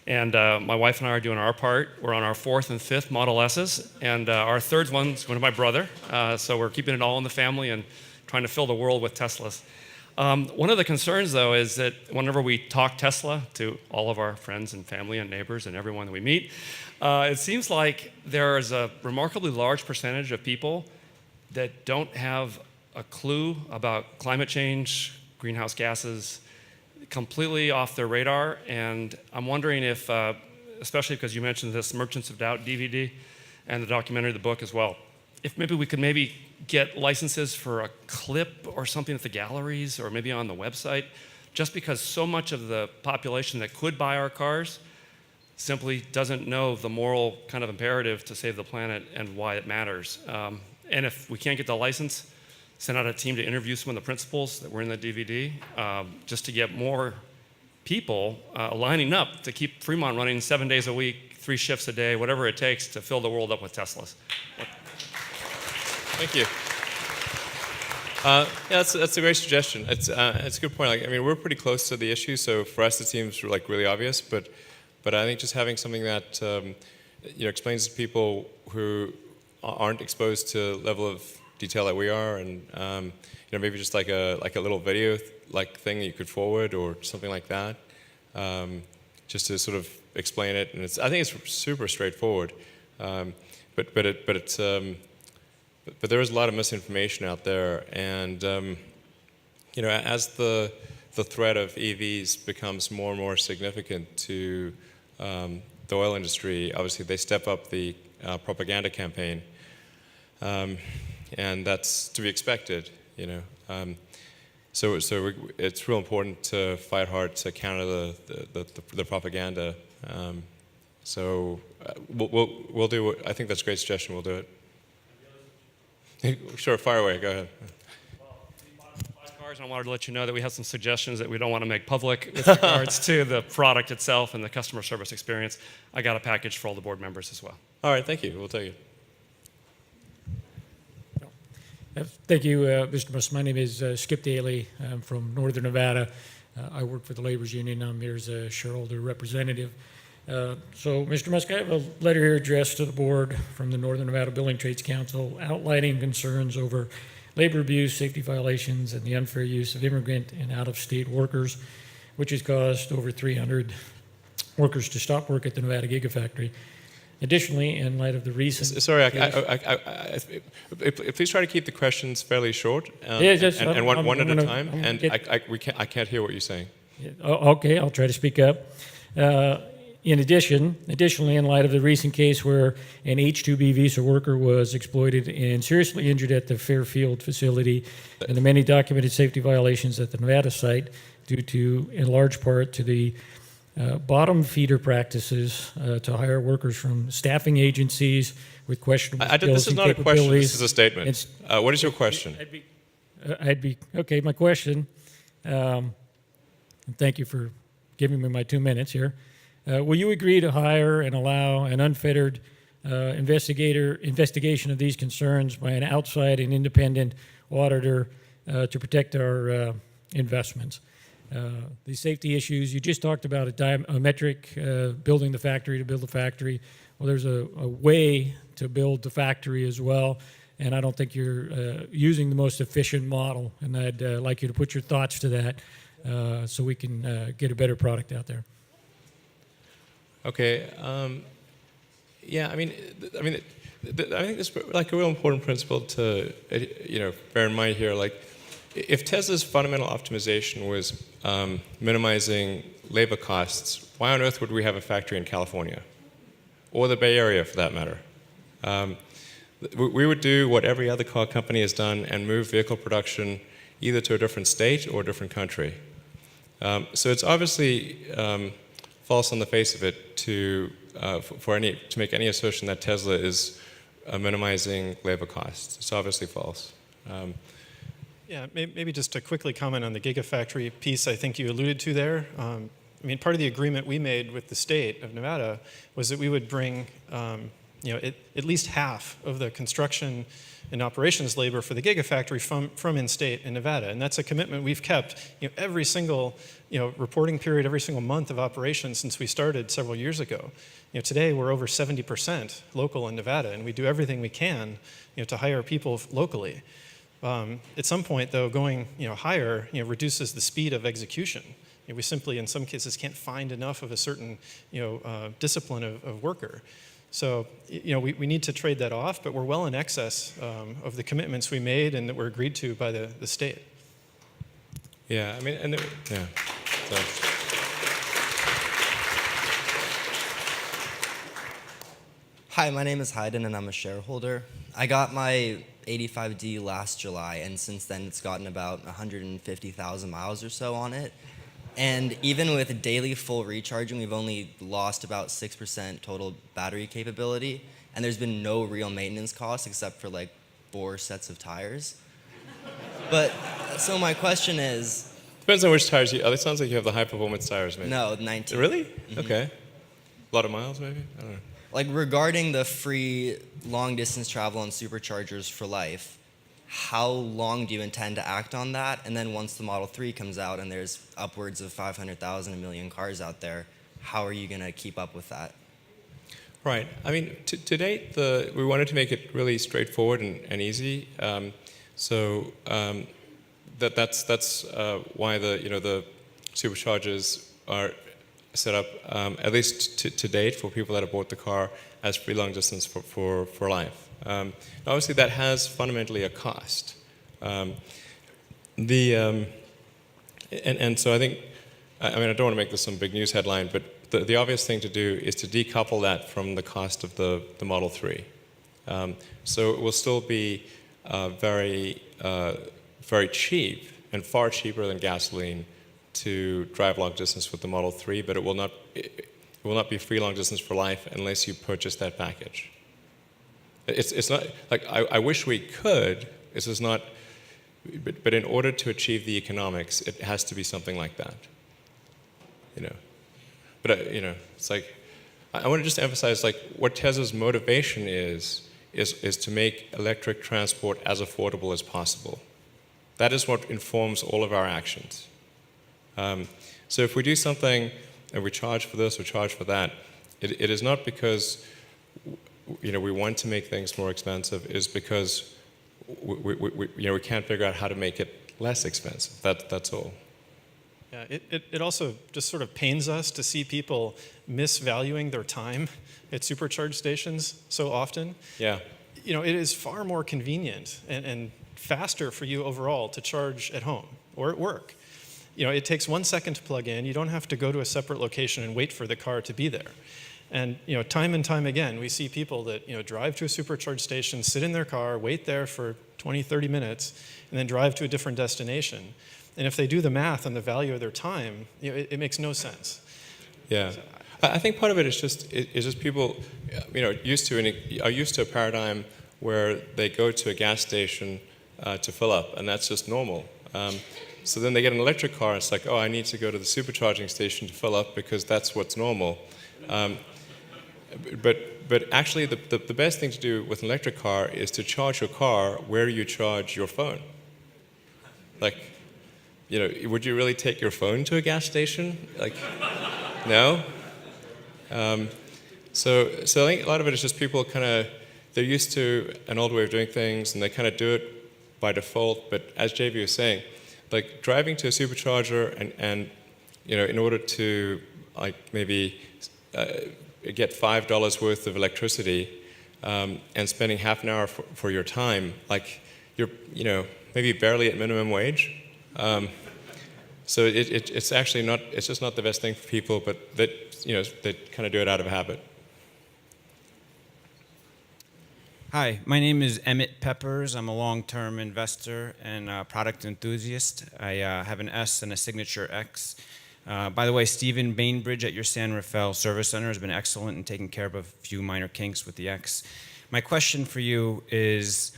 And my wife and I are doing our part. We're on our 4th and 5th Model S's, and our 3rd one's going to my brother. So we're keeping it all in the family and trying to fill the world with Teslas. One of the concerns, though, is that whenever we talk Tesla to all of our friends and family and neighbors and everyone that we meet, it seems like there is a remarkably large percentage of people that don't have a clue about climate change, greenhouse gases, completely off their radar. And I'm wondering if, especially because you mentioned this Merchants of Doubt DVD and the documentary, the book as well, if maybe we could get licenses for a clip or something at the galleries or maybe on the website, just because so much of the population that could buy our cars simply doesn't know the moral kind of imperative to save the planet and why it matters. And if we can't get the license, send out a team to interview some of the principals that were in the DVD, just to get more people lining up to keep Fremont running 7 days a week, 3 shifts a day, whatever it takes to fill the world up with Teslas. Thank you. Yeah, that's a great suggestion. It's a good point. Like, I mean, we're pretty close to the issue, so for us it seems like really obvious. But I think just having something that explains to people who aren't exposed to the level of detail that we are, and maybe just like a little video thing that you could forward or something like that, just to sort of explain it. And I think it's super straightforward. But there is a lot of misinformation out there, and as the threat of EVs becomes more and more significant to the oil industry, obviously they step up the propaganda campaign, and that's to be expected. So it's real important to fight hard to counter the propaganda. We'll do. I think that's a great suggestion. We'll do it. Sure, fire away. Go ahead. Well, we bought 5 cars, and I wanted to let you know that we have some suggestions that we don't want to make public with regards to the product itself and the customer service experience. I got a package for all the board members as well. All right, thank you. We'll take it. Thank you, Mr. Musk. My name is Skip Daly. I'm from Northern Nevada. I work for the Labor's Union. I'm here as a shareholder representative. So, Mr. Musk, I have a letter here addressed to the board from the Northern Nevada Building Trades Council outlining concerns over labor abuse, safety violations, and the unfair use of immigrant and out-of-state workers, which has caused over 300 workers to stop work at the Nevada Gigafactory. Additionally, in light of the recent... Sorry, please try to keep the questions fairly short and one at a time, and I can't hear what you're saying. Okay, I'll try to speak up. Additionally, in light of the recent case where an H-2B visa worker was exploited and seriously injured at the Fairfield facility, and the many documented safety violations at the Nevada site due to, in large part, to the bottom feeder practices to hire workers from staffing agencies with questionable skills This is and not a question, capabilities. this is a statement. What is your question? Okay, my question, and thank you for giving me my 2 minutes here. Will you agree to hire and allow an unfettered investigation of these concerns by an outside and independent auditor to protect our investments? The safety issues, you just talked about a metric, building the factory to build the factory. Well, there's a way to build the factory as well, and I don't think you're using the most efficient model, and I'd like you to put your thoughts to that so we can get a better product out there. Okay. Yeah. I think it's like a real important principle to bear in mind here. Like, if Tesla's fundamental optimization was minimizing labor costs, why on earth would we have a factory in California, or the Bay Area, for that matter? we would do what every other car company has done and move vehicle production either to a different state or a different country. So it's obviously false on the face of it to make any assertion that Tesla is minimizing labor costs. It's obviously false. Yeah, maybe just to quickly comment on the Gigafactory piece I think you alluded to there. I mean, part of the agreement we made with the state of Nevada was that we would bring at least half of the construction and operations labor for the Gigafactory from in-state in Nevada. And that's a commitment we've kept every single reporting period, every single month of operations since we started several years ago. Today we're over 70% local in Nevada, and we do everything we can to hire people locally. At some point, though, going higher reduces the speed of execution. We simply, in some cases, can't find enough of a certain discipline of worker. So we need to trade that off, but we're well in excess of the commitments we made and that were agreed to by the state. Yeah, I mean, yeah. So. Hi, my name is Hayden, and I'm a shareholder. I got my 85D last July, and since then it's gotten about 150,000 miles or so on it. And even with daily full recharging, we've only lost about 6% total battery capability, and there's been no real maintenance costs except for like 4 sets of tires. But, so my question is... Depends on which tires it sounds like you have the high-performance tires, maybe. No, 19. Really? Mm-hmm. Okay. A lot of miles, maybe? I don't know. Like, regarding the free long-distance travel on superchargers for life, how long do you intend to act on that? And then once the Model 3 comes out and there's upwards of 500,000, a million cars out there, how are you going to keep up with that? Right. I mean, to date, we wanted to make it really straightforward and easy. That's why the superchargers are set up, at least to date, for people that have bought the car as free long distance for life. Obviously, that has fundamentally a cost. And so I think, I mean, I don't want to make this some big news headline, but the obvious thing to do is to decouple that from the cost of the Model 3. So it will still be very cheap and far cheaper than gasoline to drive long distance with the Model 3, but it will not be free long distance for life unless you purchase that package. It's not like I wish we could. This is not, but in order to achieve the economics, it has to be something like that. But it's like I want to just emphasize like what Tesla's motivation is to make electric transport as affordable as possible. That is what informs all of our actions. So if we do something and we charge for this or charge for that, it is not because we want to make things more expensive. It is because we can't figure out how to make it less expensive. That's all. Yeah, it also just sort of pains us to see people misvaluing their time at supercharge stations so often. Yeah. It is far more convenient and faster for you overall to charge at home or at work. It takes 1 second to plug in. You don't have to go to a separate location and wait for the car to be there. And time and time again, we see people that drive to a supercharge station, sit in their car, wait there for 20, 30 minutes, and then drive to a different destination. And if they do the math on the value of their time, it makes no sense. Yeah, I think part of it is just people, are used to a paradigm where they go to a gas station to fill up, and that's just normal. So then they get an electric car, and it's like, oh, I need to go to the supercharging station to fill up because that's what's normal. But actually, the best thing to do with an electric car is to charge your car where you charge your phone. Like, would you really take your phone to a gas station? Like, no? So I think a lot of it is just people they're used to an old way of doing things, and they kind of do it by default. But as JV was saying, like driving to a supercharger and in order to like maybe get $5 worth of electricity and spending half an hour for your time, like you're maybe barely at minimum wage. So it's actually not, it's just not the best thing for people, but that they kind of do it out of habit. Hi, my name is Emmett Peppers. I'm a long-term investor and product enthusiast. I have an S and a signature X. By the way, Stephen Bainbridge at your San Rafael Service Center has been excellent in taking care of a few minor kinks with the X. My question for you is,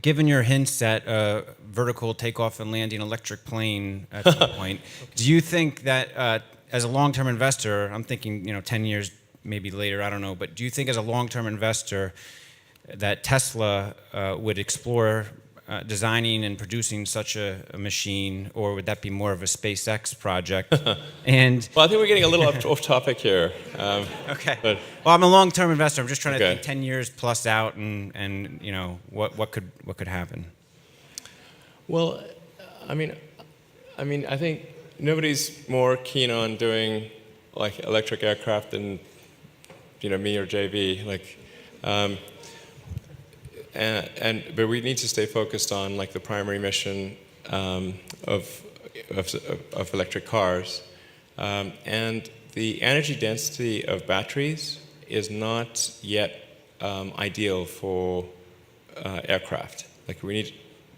given your hints at a vertical takeoff and landing electric plane at some point, do you think that as a long-term investor, I'm thinking 10 years maybe later, I don't know, but do you think as a long-term investor that Tesla would explore designing and producing such a machine, or would that be more of a SpaceX project? And well, I think we're getting a little off topic here. Okay. But, well, I'm a long-term investor. I'm just trying to okay. think 10 years plus out, and what could happen. Well, I mean, I think nobody's more keen on doing like electric aircraft than me or JB. But we need to stay focused on like the primary mission of electric cars, and the energy density of batteries is not yet ideal for aircraft. Like we need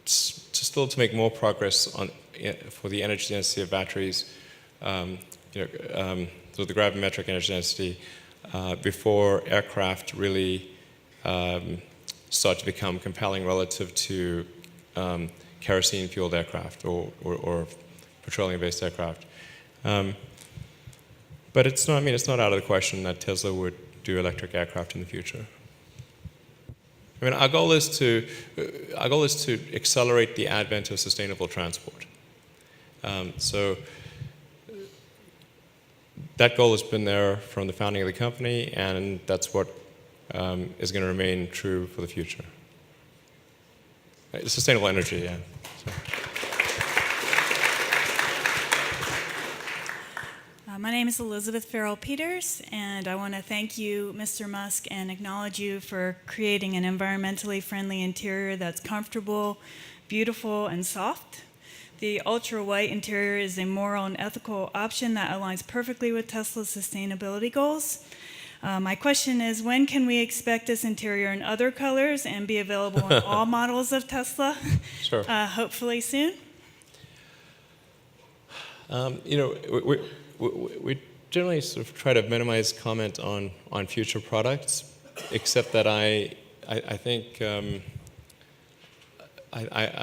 still to make more progress on for the energy density of batteries, so the gravimetric energy density, before aircraft really start to become compelling relative to kerosene-fueled aircraft or petroleum-based aircraft. But it's not. I mean, it's not out of the question that Tesla would do electric aircraft in the future. I mean, our goal is to accelerate the advent of sustainable transport. So that goal has been there from the founding of the company, and that's what is going to remain true for the future. Sustainable energy, yeah. So. My name is Elizabeth Farrell Peters, and I want to thank you, Mr. Musk, and acknowledge you for creating an environmentally friendly interior that's comfortable, beautiful, and soft. The ultra-white interior is a moral and ethical option that aligns perfectly with Tesla's sustainability goals. My question is, when can we expect this interior in other colors and be available in all models of Tesla? Sure. Hopefully soon. We generally sort of try to minimize comment on future products, except that I think I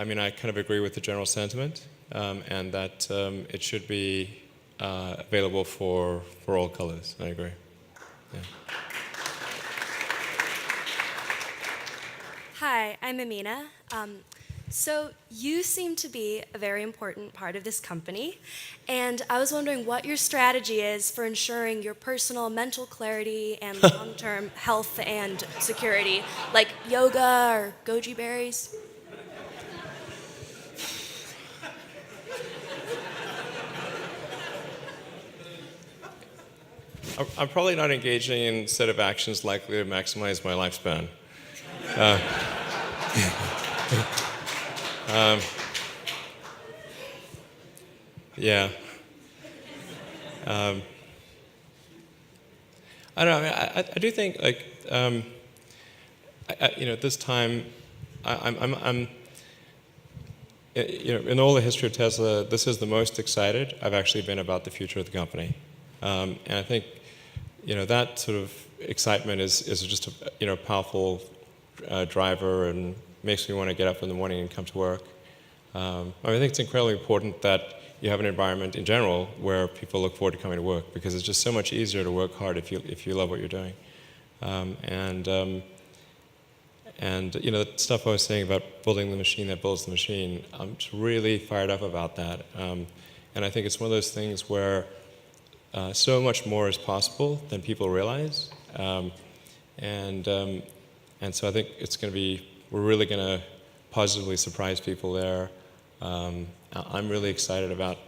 mean I kind of agree with the general sentiment, and that it should be available for all colors. I agree. Yeah. Hi, I'm Amina. So you seem to be a very important part of this company, and I was wondering what your strategy is for ensuring your personal mental clarity and long-term health and security, like yoga or goji berries. I'm probably not engaging in a set of actions likely to maximize my lifespan. Yeah. I don't know. I mean, I do think like at this time, I'm in all the history of Tesla, this is the most excited I've actually been about the future of the company, and I think that sort of excitement is just a powerful driver and makes me want to get up in the morning and come to work. I think it's incredibly important that you have an environment in general where people look forward to coming to work, because it's just so much easier to work hard if you love what you're doing. And the stuff I was saying about building the machine that builds the machine, I'm just really fired up about that. And I think it's one of those things where so much more is possible than people realize. And so I think we're really going to positively surprise people there. I'm really excited about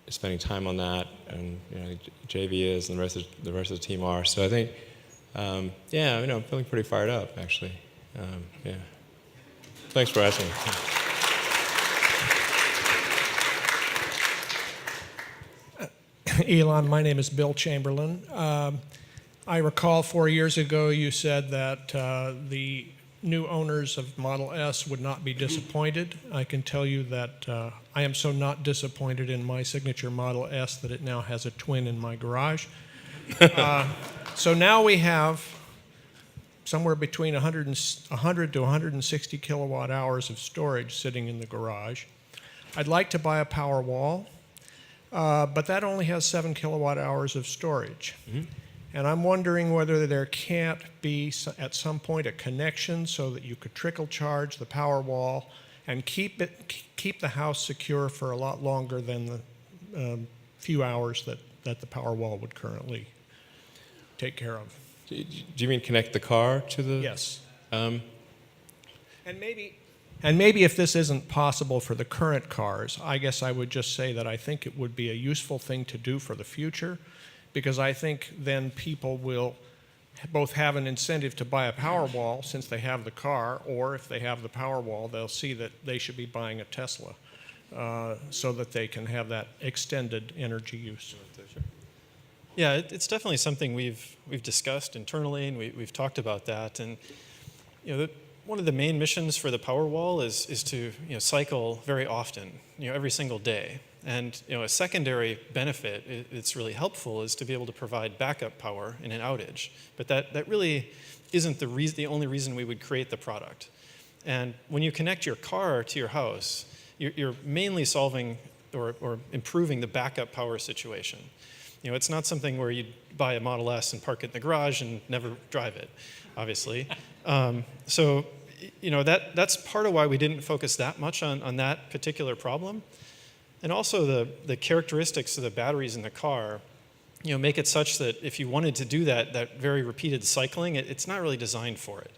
spending time on that, and JV is, and the rest of the team are. So I think, I'm feeling pretty fired up actually. Yeah. Thanks for asking. Elon, my name is Bill Chamberlain. I recall 4 years ago you said that the new owners of Model S would not be disappointed. I can tell you that I am so not disappointed in my signature Model S that it now has a twin in my garage. So now we have somewhere between 100 to 160 kilowatt hours of storage sitting in the garage. I'd like to buy a power wall, but that only has 7 kilowatt hours of storage. Mm-hmm. And I'm wondering whether there can't be, at some point, a connection so that you could trickle charge the power wall and keep the house secure for a lot longer than the few hours that the power wall would currently take care of. Do you mean connect the car to the? Yes. And maybe if this isn't possible for the current cars, I guess I would just say that I think it would be a useful thing to do for the future, because I think then people will both have an incentive to buy a Powerwall since they have the car, or if they have the Powerwall, they'll see that they should be buying a Tesla so that they can have that extended energy use. Yeah, it's definitely something we've discussed internally, and we've talked about that. And one of the main missions for the Powerwall is to cycle very often, every single day. And a secondary benefit it's really helpful is to be able to provide backup power in an outage. But that really isn't the only reason we would create the product. And when you connect your car to your house, you're mainly solving or improving the backup power situation. It's not something where you buy a Model S and park it in the garage and never drive it, obviously. So that's part of why we didn't focus that much on that particular problem. And also the characteristics of the batteries in the car, make it such that if you wanted to do that very repeated cycling, it's not really designed for it.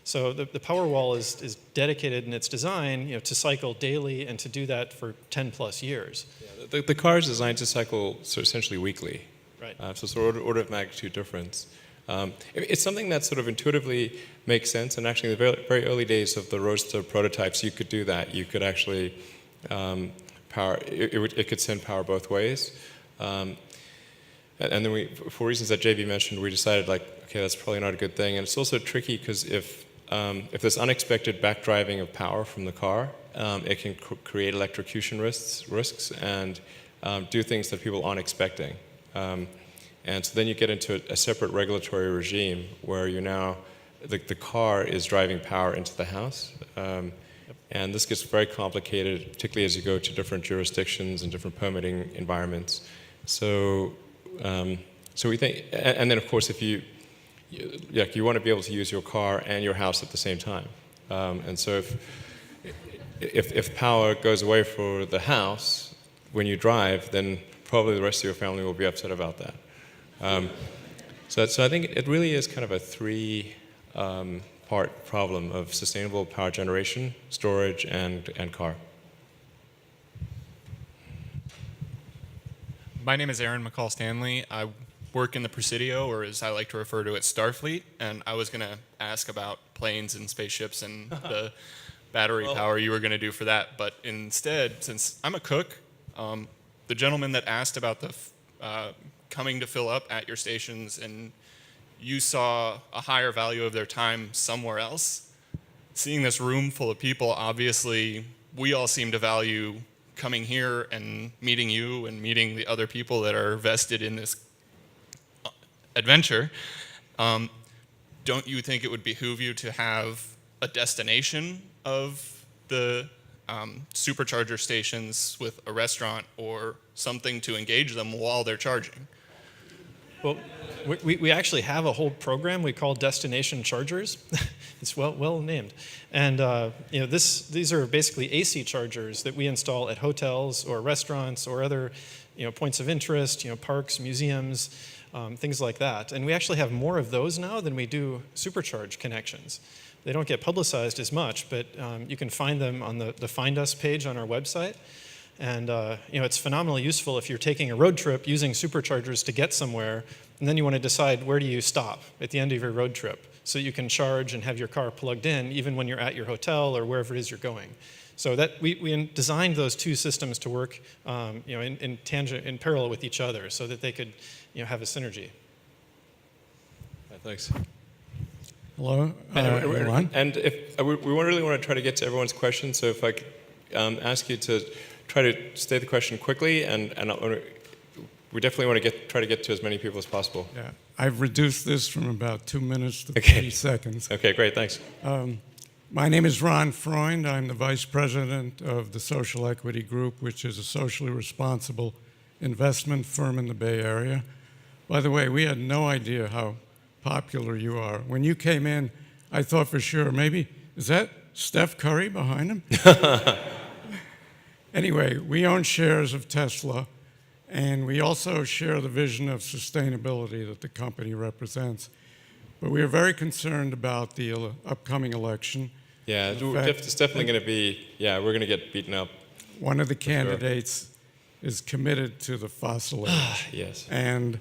So the Powerwall is dedicated in its design, to cycle daily and to do that for 10 plus years. Yeah, the car is designed to cycle essentially weekly. Right. So it's an order of magnitude difference. It's something that sort of intuitively makes sense, and actually in the very, very early days of the Roadster prototypes, you could do that. You could actually power, it could send power both ways. And then for reasons that JB mentioned, we decided okay, that's probably not a good thing. And it's also tricky because if there's unexpected backdriving of power from the car, it can create electrocution risks and do things that people aren't expecting. And so then you get into a separate regulatory regime where the car is driving power into the house. And this gets very complicated, particularly as you go to different jurisdictions and different permitting environments. So we think, and then of course, if you want to be able to use your car and your house at the same time. And so if power goes away for the house when you drive, then probably the rest of your family will be upset about that. So I think it really is kind of a three-part problem of sustainable power generation, storage, and car. My name is Aaron McCall Stanley. I work in the Presidio, or as I like to refer to it, Starfleet, and I was going to ask about planes and spaceships and the battery power you were going to do for that. But instead, since I'm a cook, the gentleman that asked about the coming to fill up at your stations and you saw a higher value of their time somewhere else, seeing this room full of people, obviously we all seem to value coming here and meeting you and meeting the other people that are vested in this adventure. Don't you think it would behoove you to have a destination of the supercharger stations with a restaurant or something to engage them while they're charging? Well, we actually have a whole program we call Destination Chargers. It's well named. And these are basically AC chargers that we install at hotels or restaurants or other points of interest, parks, museums, things like that. And we actually have more of those now than we do supercharge connections. They don't get publicized as much, but you can find them on the Find Us page on our website. And it's phenomenally useful if you're taking a road trip using superchargers to get somewhere, and then you want to decide where do you stop at the end of your road trip so you can charge and have your car plugged in even when you're at your hotel or wherever it is you're going. So that we designed those two systems to work in parallel with each other so that they could have a synergy. Thanks. Hello, everyone. And if we really want to try to get to everyone's questions, so if I could ask you to try to state the question quickly, and we definitely want to try to get to as many people as possible. Yeah, I've reduced this from about 2 minutes to 30 seconds. Okay, great, thanks. My name is Ron Freund. I'm the vice president of the Social Equity Group, which is a socially responsible investment firm in the Bay Area. By the way, we had no idea how popular you are. When you came in, I thought for sure, maybe, is that Steph Curry behind him? Anyway, we own shares of Tesla, and we also share the vision of sustainability that the company represents. But we are very concerned about the upcoming election. Yeah, it's definitely going to be, we're going to get beaten up. One of the candidates is committed to the fossil age. Yes. And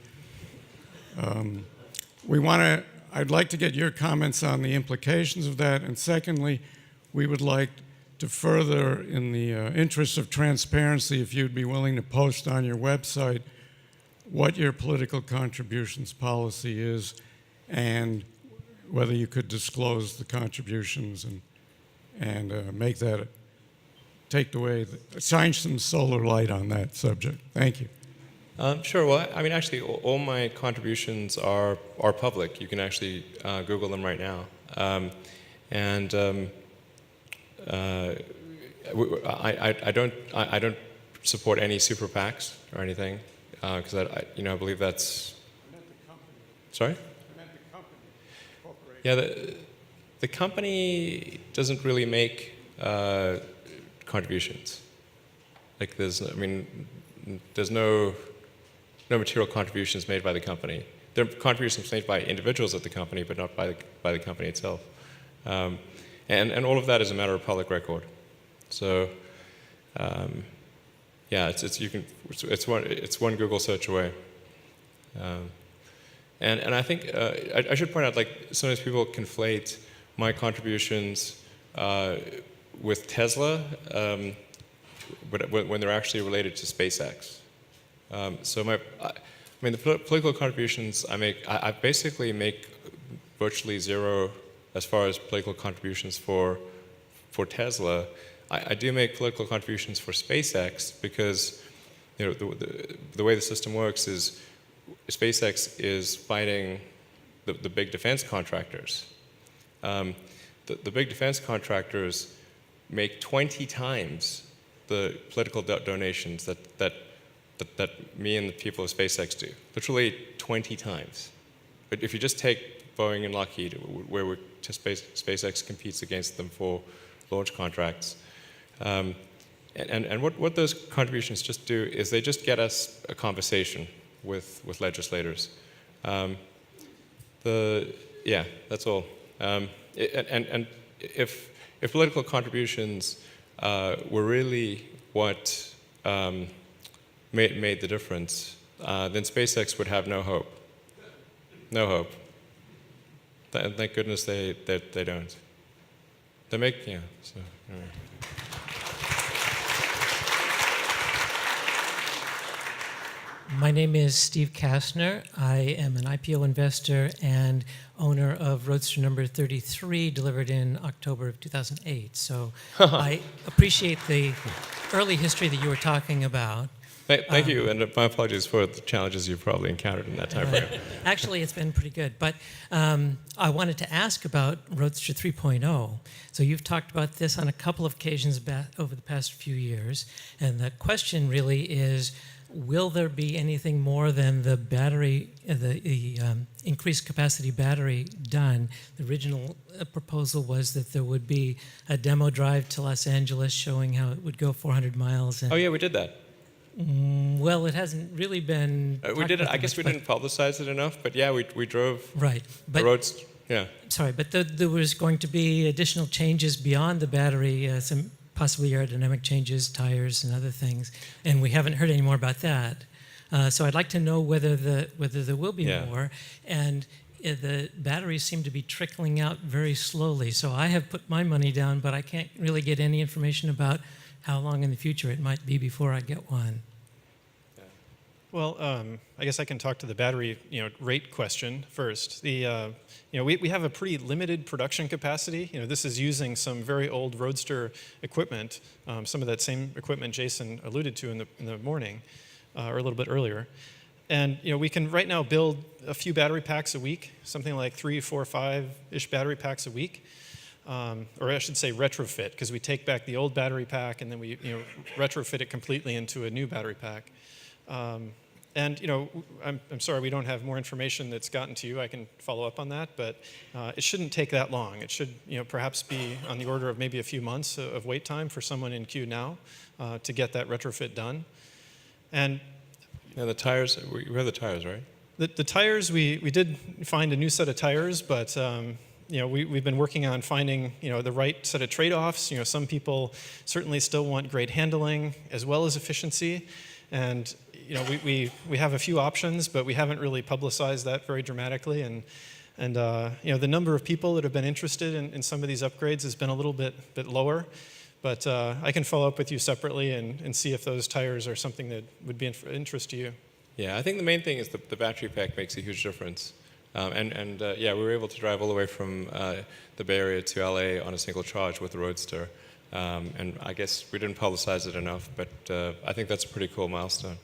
I'd like to get your comments on the implications of that. And secondly, we would like to further, in the interest of transparency, if you'd be willing to post on your website what your political contributions policy is and whether you could disclose the contributions and make that, shine some solar light on that subject. Thank you. Sure. Well, I mean, actually, all my contributions are public. You can actually Google them right now. I don't support any super PACs or anything because I believe that's. Sorry. Yeah, the company doesn't really make contributions. Like there's no material contributions made by the company. There are contributions made by individuals at the company, but not by the company itself. And all of that is a matter of public record. So, it's one Google search away. And I think I should point out, like, sometimes people conflate my contributions with Tesla when they're actually related to SpaceX. The political contributions I make, I basically make virtually zero as far as political contributions for Tesla. I do make political contributions for SpaceX because the way the system works is SpaceX is fighting the big defense contractors. The big defense contractors make 20 times the political donations that me and the people of SpaceX do. Literally 20 times. But if you just take Boeing and Lockheed, where SpaceX competes against them for launch contracts, and what those contributions just do is they just get us a conversation with legislators. That's all. And if political contributions were really what made the difference, then SpaceX would have no hope. No hope. Thank goodness they don't. They make, so, anyway. My name is Steve Kastner. I am an IPO investor and owner of Roadster number 33, delivered in October of 2008. So I appreciate the early history that you were talking about. Thank you, and my apologies for the challenges you've probably encountered in that time frame. Actually, it's been pretty good. But I wanted to ask about Roadster 3.0. So you've talked about this on a couple of occasions over the past few years. And the question really is, will there be anything more than the battery, the increased capacity battery done? The original proposal was that there would be a demo drive to Los Angeles showing how it would go 400 miles. Oh yeah, we did that. Well, it hasn't really been. We did it. I guess we didn't publicize it enough, but yeah, we drove. Right, but the roads. Yeah. Sorry, but there was going to be additional changes beyond the battery, some possibly aerodynamic changes, tires, and other things, and we haven't heard any more about that. So I'd like to know whether there will be more, and the batteries seem to be trickling out very slowly. So I have put my money down, but I can't really get any information about how long in the future it might be before I get one. Well, I guess I can talk to the battery, rate question first. We have a pretty limited production capacity. This is using some very old Roadster equipment, some of that same equipment Jason alluded to in the morning, or a little bit earlier. And we can right now build a few battery packs a week, something like 3, 4, 5-ish battery packs a week. Or I should say retrofit, because we take back the old battery pack and then we retrofit it completely into a new battery pack. And I'm sorry we don't have more information that's gotten to you. I can follow up on that, but it shouldn't take that long. It should perhaps be on the order of maybe a few months of wait time for someone in queue now to get that retrofit done. And the tires, we have the tires, right? The tires, we did find a new set of tires, but we've been working on finding the right set of trade-offs. Some people certainly still want great handling as well as efficiency, and we have a few options, but we haven't really publicized that very dramatically. And the number of people that have been interested in some of these upgrades has been a little bit lower. But I can follow up with you separately and see if those tires are something that would be of interest to you. Yeah, I think the main thing is the battery pack makes a huge difference. Yeah, we were able to drive all the way from the Bay Area to LA on a single charge with the Roadster. And I guess we didn't publicize it enough, but I think that's a pretty cool milestone.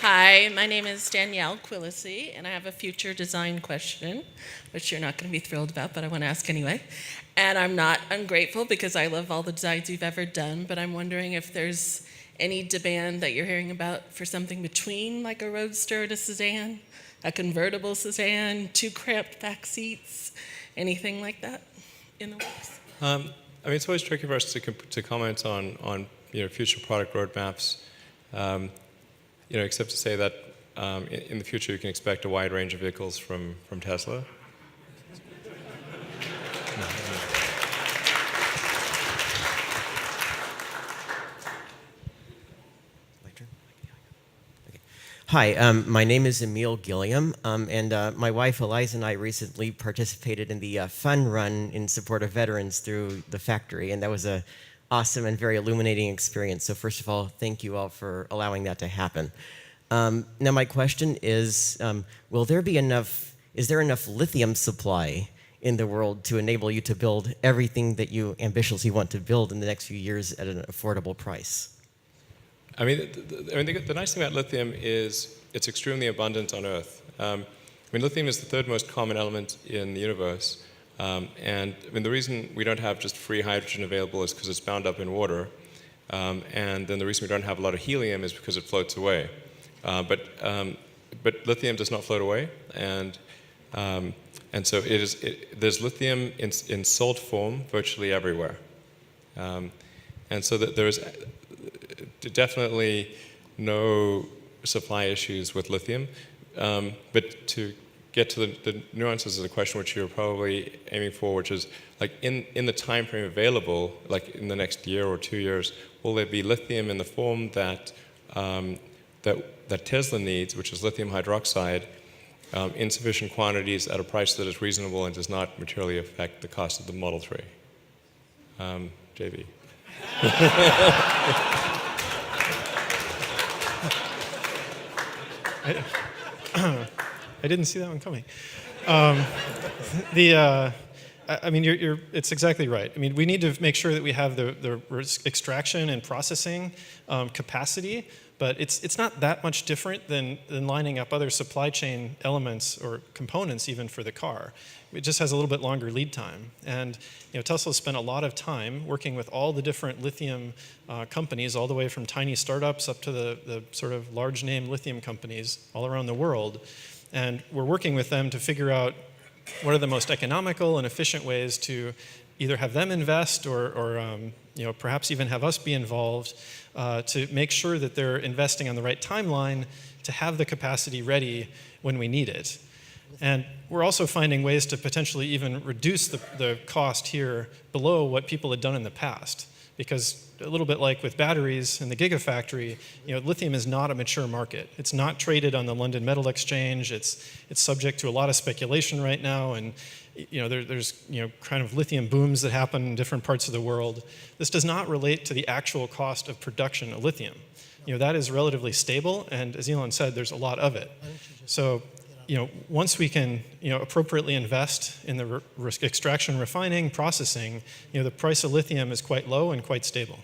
Hi, my name is Danielle Quillisi, and I have a future design question, which you're not going to be thrilled about, but I want to ask anyway. And I'm not ungrateful because I love all the designs you've ever done, but I'm wondering if there's any demand that you're hearing about for something between like a Roadster and a sedan, a convertible sedan, 2 cramped back seats, anything like that in the works? I mean, it's always tricky for us to comment on future product roadmaps. Except to say that in the future you can expect a wide range of vehicles from Tesla. Hi, my name is Emil Gilliam, and my wife Eliza and I recently participated in the fun run in support of veterans through the factory, and that was a awesome and very illuminating experience. So first of all, thank you all for allowing that to happen. Now my question is, is there enough lithium supply in the world to enable you to build everything that you ambitiously want to build in the next few years at an affordable price? I mean, the nice thing about lithium is it's extremely abundant on Earth. Lithium is the 3rd most common element in the universe. The reason we don't have just free hydrogen available is because it's bound up in water. And then the reason we don't have a lot of helium is because it floats away. But lithium does not float away. And so there's lithium in salt form virtually everywhere. And so that there is definitely no supply issues with lithium. But to get to the nuances of the question, which you're probably aiming for, which is like in the time frame available, like in the next year or 2 years, will there be lithium in the form that Tesla needs, which is lithium hydroxide, in sufficient quantities at a price that is reasonable and does not materially affect the cost of the Model 3? JB. I didn't see that one coming. It's exactly right. I mean, we need to make sure that we have the extraction and processing capacity, but it's not that much different than lining up other supply chain elements or components even for the car. It just has a little bit longer lead time. And Tesla spent a lot of time working with all the different lithium companies, all the way from tiny startups up to the sort of large name lithium companies all around the world. And we're working with them to figure out what are the most economical and efficient ways to either have them invest or perhaps even have us be involved to make sure that they're investing on the right timeline to have the capacity ready when we need it. And we're also finding ways to potentially even reduce the cost here below what people had done in the past. because a little bit like with batteries in the Gigafactory, lithium is not a mature market. It's not traded on the London Metal Exchange. It's subject to a lot of speculation right now, and there's kind of lithium booms that happen in different parts of the world. This does not relate to the actual cost of production of lithium. That is relatively stable, and as Elon said, there's a lot of it. So, once we can, appropriately invest in the extraction, refining, processing, the price of lithium is quite low and quite stable.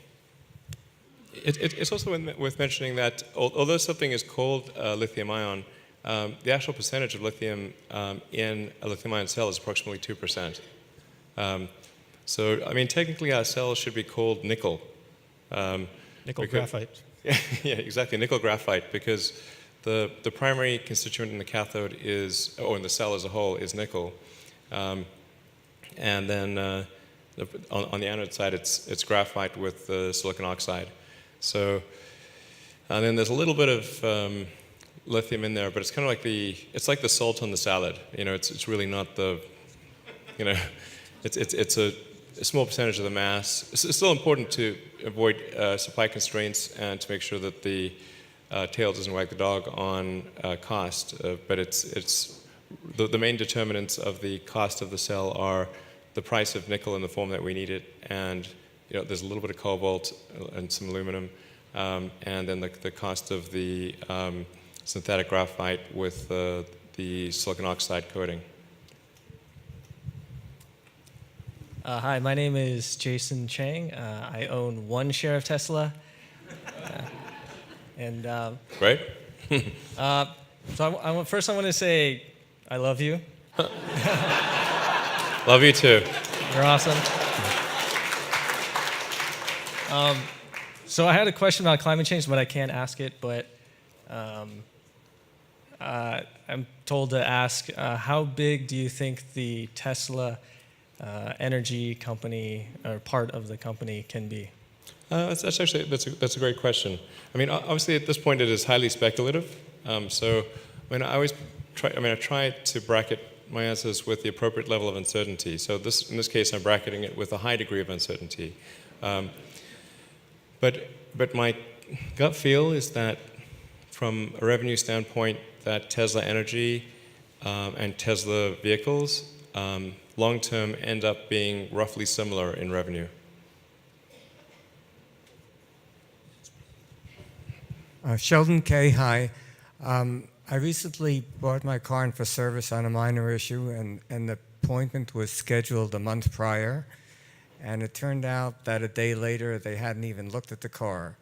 It's also worth mentioning that although something is called lithium ion, the actual percentage of lithium in a lithium ion cell is approximately 2%. So, I mean, technically our cells should be called nickel. Nickel graphite. Yeah, exactly, nickel graphite, because the primary constituent in the cathode is, or in the cell as a whole, is nickel. And then on the anode side, it's graphite with silicon oxide. So, and then there's a little bit of lithium in there, but it's kind of like it's like the salt on the salad. It's really not the, it's a small percentage of the mass. It's still important to avoid supply constraints and to make sure that the tail doesn't wag the dog on cost. But it's the main determinants of the cost of the cell are the price of nickel in the form that we need it, and there's a little bit of cobalt and some aluminum, and then the cost of the synthetic graphite with the silicon oxide coating. Hi, my name is Jason Chang. I own 1 share of Tesla. Right? So first I want to say I love you. Love you too. You're awesome. So I had a question about climate change, but I can't ask it. But I'm told to ask, how big do you think the Tesla energy company or part of the company can be? That's a great question. I mean, obviously at this point it is highly speculative. So, I mean, I try to bracket my answers with the appropriate level of uncertainty. So in this case, I'm bracketing it with a high degree of uncertainty. But my gut feel is that from a revenue standpoint, that Tesla Energy and Tesla vehicles long-term end up being roughly similar in revenue. Sheldon K. Hi. I recently brought my car in for service on a minor issue, and the appointment was scheduled a month prior. And it turned out that a day later, they hadn't even looked at the car.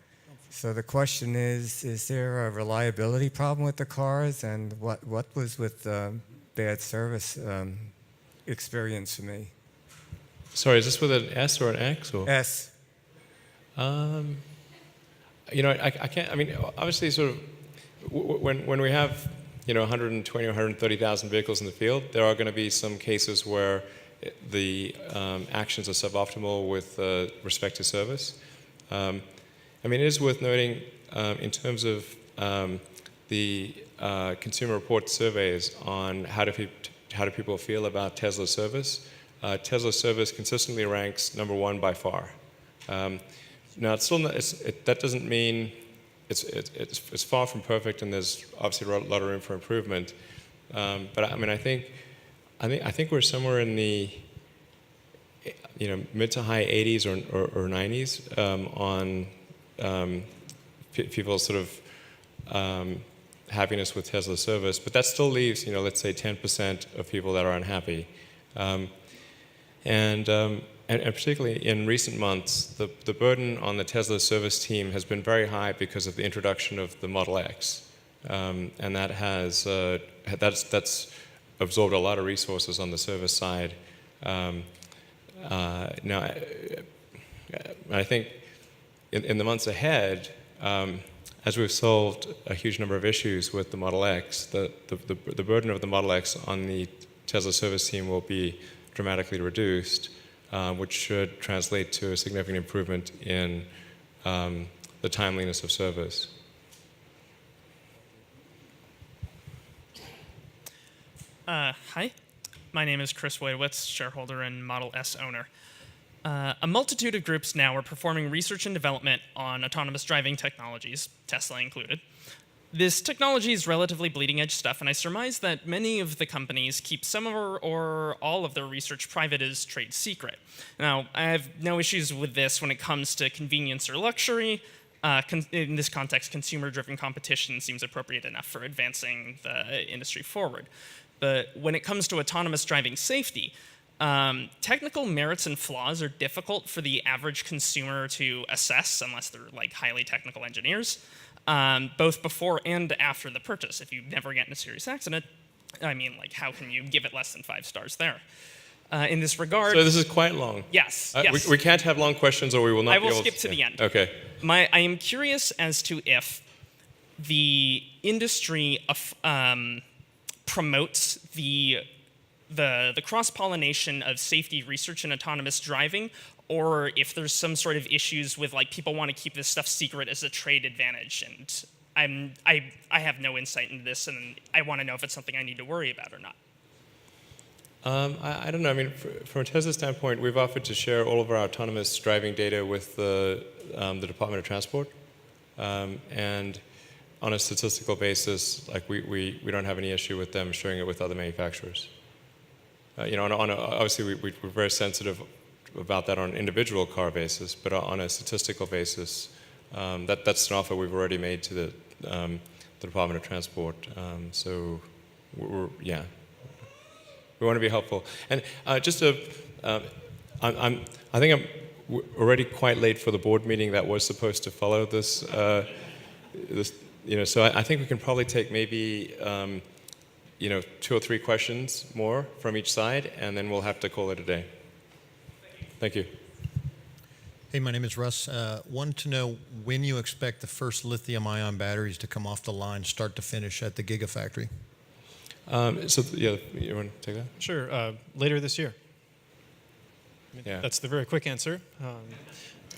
So the question is there a reliability problem with the cars? And what was with the bad service experience for me? Sorry, is this with an S or an X? Or? S. I can't, I mean, obviously sort of, when we have, 120 or 130,000 vehicles in the field, there are going to be some cases where the actions are suboptimal with respect to service. I mean, it is worth noting in terms of the Consumer Report surveys on how do people feel about Tesla service. Tesla service consistently ranks #1 by far. Now, it's still not, that doesn't mean it's far from perfect, and there's obviously a lot of room for improvement. But I mean, I think we're somewhere in the mid to high 80s or 90s on people's sort of happiness with Tesla service. But that still leaves, let's say 10% of people that are unhappy. And particularly in recent months, the burden on the Tesla service team has been very high because of the introduction of the Model X, and that's absorbed a lot of resources on the service side. Now, I think in the months ahead, as we've solved a huge number of issues with the Model X, the burden of the Model X on the Tesla service team will be dramatically reduced, which should translate to a significant improvement in the timeliness of service. Hi, my name is Chris Waywitz, shareholder and Model S owner. A multitude of groups now are performing research and development on autonomous driving technologies, Tesla included. This technology is relatively bleeding edge stuff, and I surmise that many of the companies keep some or all of their research private as trade secret. Now, I have no issues with this when it comes to convenience or luxury. In this context, consumer-driven competition seems appropriate enough for advancing the industry forward. But when it comes to autonomous driving safety, technical merits and flaws are difficult for the average consumer to assess unless they're like highly technical engineers, both before and after the purchase. If you never get in a serious accident, I mean, like, how can you give it less than 5 stars there? In this regard... So this is quite long. Yes, yes. We can't have long questions or we will not be able to... I will skip to the end. Okay. I am curious as to if the industry promotes the cross-pollination of safety research and autonomous driving, or if there's some sort of issues with, like, people want to keep this stuff secret as a trade advantage. And I have no insight into this, and I want to know if it's something I need to worry about or not. I don't know. I mean, from a Tesla standpoint, we've offered to share all of our autonomous driving data with the Department of Transport, and on a statistical basis, like we don't have any issue with them sharing it with other manufacturers. Obviously we're very sensitive about that on an individual car basis, but on a statistical basis, that's an offer we've already made to the Department of Transport. So yeah. We want to be helpful. And I think I'm already quite late for the board meeting that was supposed to follow this. So I think we can probably take maybe 2 or 3 questions more from each side, and then we'll have to call it a day. Thank you. Hey, my name is Russ. Wanted to know when you expect the first lithium-ion batteries to come off the line, start to finish, at the Gigafactory. Yeah, you want to take that? Sure. Later this year. Yeah. That's the very quick answer.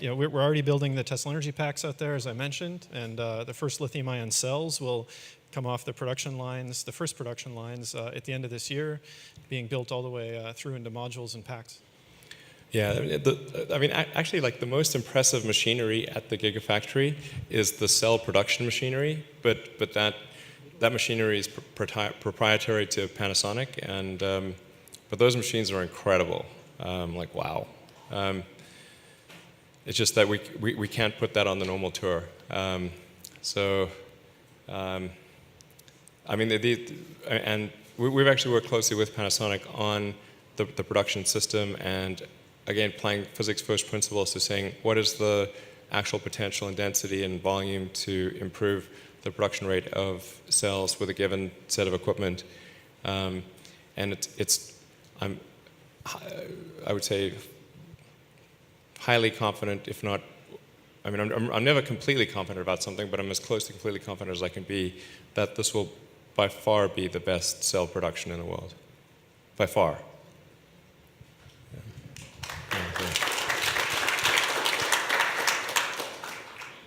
We're already building the Tesla Energy Packs out there, as I mentioned, and the first lithium-ion cells will come off the production lines, the first production lines, at the end of this year, being built all the way through into modules and packs. Yeah, actually, like, the most impressive machinery at the Gigafactory is the cell production machinery, but that machinery is proprietary to Panasonic, and but those machines are incredible. Like, wow. It's just that we can't put that on the normal tour. And we've actually worked closely with Panasonic on the production system, and again, applying physics first principles to saying what is the actual potential and density and volume to improve the production rate of cells with a given set of equipment. And I would say, highly confident, if not, I'm never completely confident about something, but I'm as close to completely confident as I can be that this will by far be the best cell production in the world. By far.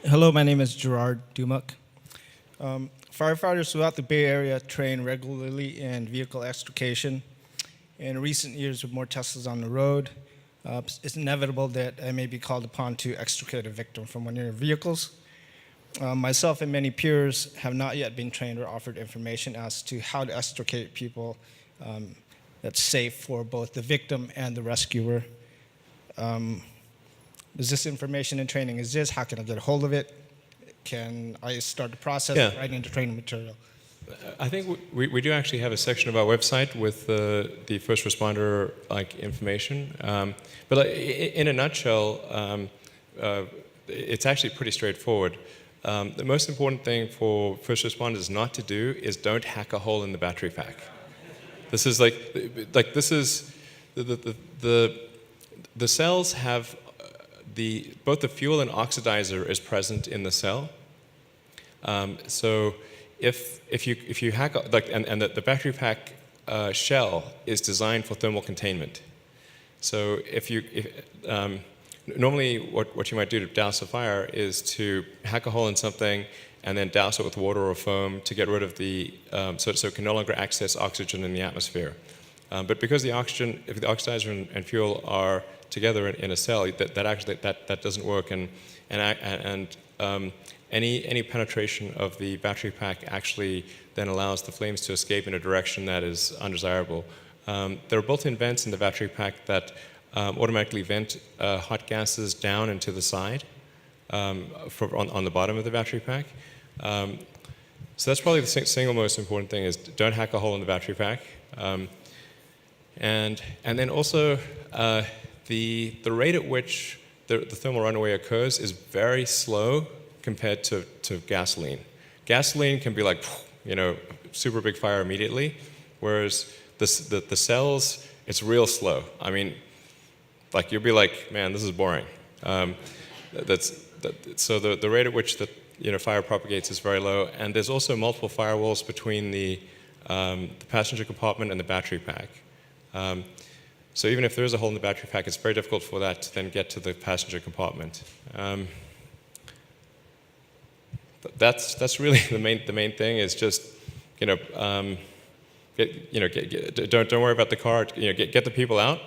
Hello, my name is Gerard Dumuk. Firefighters throughout the Bay Area train regularly in vehicle extrication. In recent years, with more Teslas on the road, it's inevitable that I may be called upon to extricate a victim from one of your vehicles. Myself and many peers have not yet been trained or offered information as to how to extricate people that's safe for both the victim and the rescuer. Does this information and training exist? How can I get a hold of it? Can I start the process of writing the training material? I think we do actually have a section of our website with the first responder information. But in a nutshell, it's actually pretty straightforward. The most important thing for first responders not to do is don't hack a hole in the battery pack. This is this is the cells have both the fuel and oxidizer is present in the cell. So if you hack, and the battery pack shell is designed for thermal containment. So normally what you might do to douse a fire is to hack a hole in something and then douse it with water or foam to get rid of so it can no longer access oxygen in the atmosphere. But because the oxygen, if the oxidizer and fuel are together in a cell, that doesn't work, and any penetration of the battery pack actually then allows the flames to escape in a direction that is undesirable. There are built-in vents in the battery pack that automatically vent hot gases down into the side on the bottom of the battery pack. So that's probably the single most important thing, is don't hack a hole in the battery pack. And then also the rate at which the thermal runaway occurs is very slow compared to gasoline. Gasoline can be like, super big fire immediately, whereas the cells, it's real slow. I mean, like you'll be like, man, this is boring. So the rate at which the fire propagates is very low, and there's also multiple firewalls between the passenger compartment and the battery pack. So even if there is a hole in the battery pack, it's very difficult for that to then get to the passenger compartment. That's really the main thing, is just don't worry about the car. Get the people out.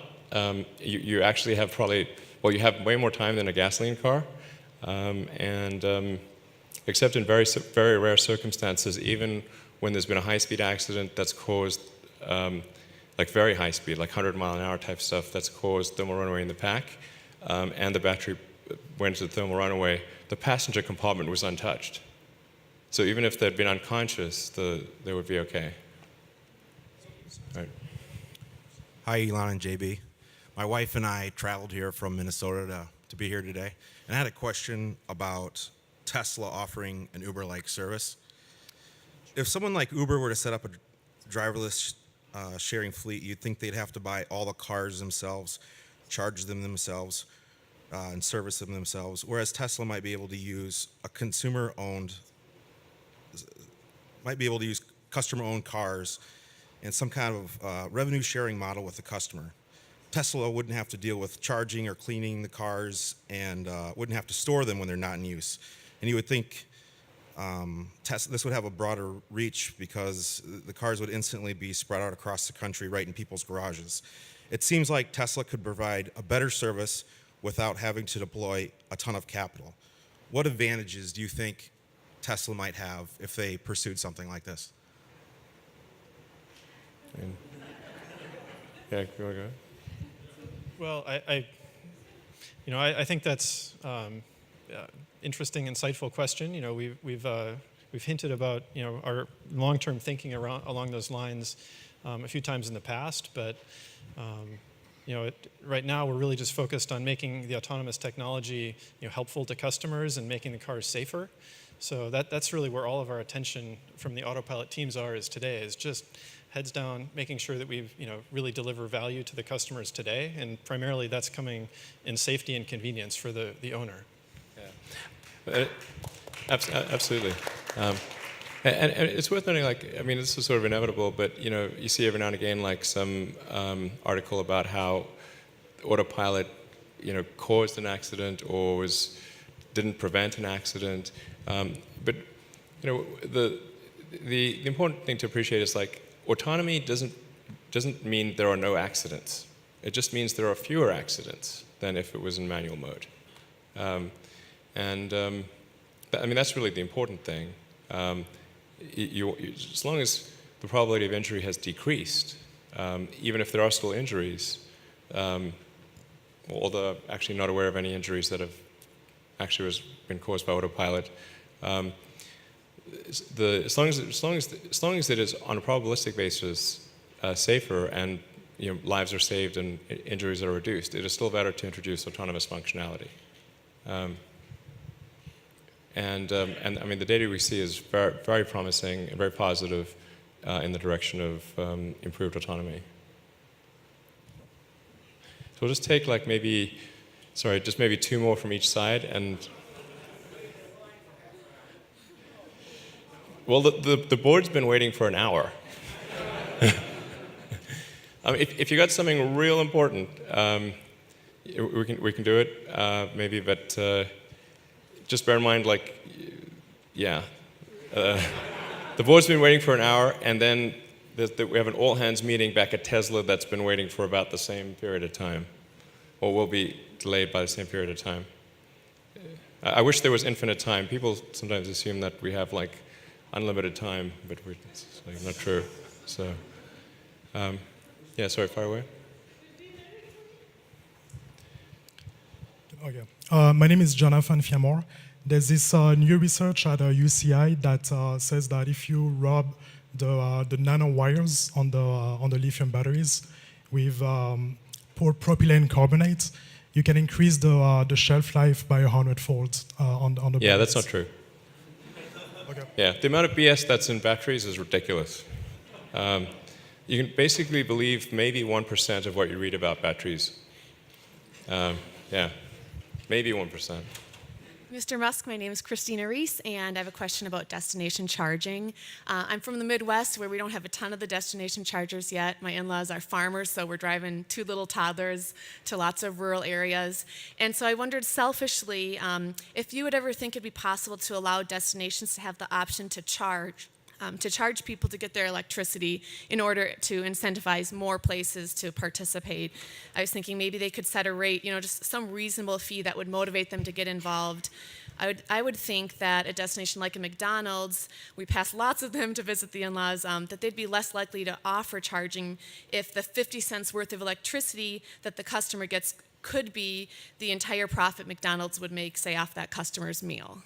You actually have you have way more time than a gasoline car, except in very rare circumstances, even when there's been a high-speed accident that's caused, like very high speed, like 100-mile-an-hour type stuff that's caused thermal runaway in the pack, and the battery went to the thermal runaway, the passenger compartment was untouched. So even if they'd been unconscious, they would be okay. Right. Hi, Elon and JB. My wife and I traveled here from Minnesota to be here today, and I had a question about Tesla offering an Uber-like service. If someone like Uber were to set up a driverless sharing fleet, you'd think they'd have to buy all the cars themselves, charge them themselves, and service them themselves, whereas Tesla might be able to use customer-owned cars and some kind of revenue sharing model with the customer. Tesla wouldn't have to deal with charging or cleaning the cars, and wouldn't have to store them when they're not in use. And you would think this would have a broader reach, because the cars would instantly be spread out across the country right in people's garages. It seems like Tesla could provide a better service without having to deploy a ton of capital. What advantages do you think Tesla might have if they pursued something like this? Yeah, go ahead. Well, I think that's interesting, insightful question. We've hinted about our long-term thinking along those lines a few times in the past, but right now we're really just focused on making the autonomous technology helpful to customers and making the cars safer. So that's really where all of our attention from the Autopilot teams is today, is just heads down, making sure that we really deliver value to the customers today, and primarily that's coming in safety and convenience for the owner. Yeah. Absolutely. And it's worth noting, this is sort of inevitable, but you see every now and again some article about how Autopilot caused an accident or didn't prevent an accident. But the important thing to appreciate is autonomy doesn't mean there are no accidents. It just means there are fewer accidents than if it was in manual mode. That's really the important thing. As long as the probability of injury has decreased, even if there are still injuries, although I'm actually not aware of any injuries that have actually been caused by Autopilot, as long as it is on a probabilistic basis safer, and lives are saved and injuries are reduced, it is still better to introduce autonomous functionality. The data we see is very, very promising and very positive in the direction of improved autonomy. So we'll just take maybe two more from each side, and well, the board's been waiting for an hour. If you got something real important, we can do it maybe, but just bear in mind, the board's been waiting for an hour, and then that we have an all-hands meeting back at Tesla that's been waiting for about the same period of time, or will be delayed by the same period of time. I wish there was infinite time. People sometimes assume that we have like unlimited time, but it's like not true. So, yeah, sorry, fire away. Okay. My name is Jonathan Fiamore. There's this new research at UCI that says that if you rub the nanowires on the lithium batteries with propylene carbonate, you can increase the shelf life by 100-fold on the batteries. Yeah, that's not true. Okay. Yeah, the amount of BS that's in batteries is ridiculous. You can basically believe maybe 1% of what you read about batteries. Yeah, maybe 1%. Mr. Musk, my name is Christina Reese, and I have a question about destination charging. I'm from the Midwest, where we don't have a ton of the destination chargers yet. My in-laws are farmers, so we're driving 2 little toddlers to lots of rural areas. And so I wondered selfishly if you would ever think it'd be possible to allow destinations to have the option to charge people to get their electricity in order to incentivize more places to participate. I was thinking maybe they could set a rate, just some reasonable fee that would motivate them to get involved. I would think that a destination like a McDonald's, we pass lots of them to visit the in-laws, that they'd be less likely to offer charging if the 50 cents worth of electricity that the customer gets could be the entire profit McDonald's would make, say, off that customer's meal.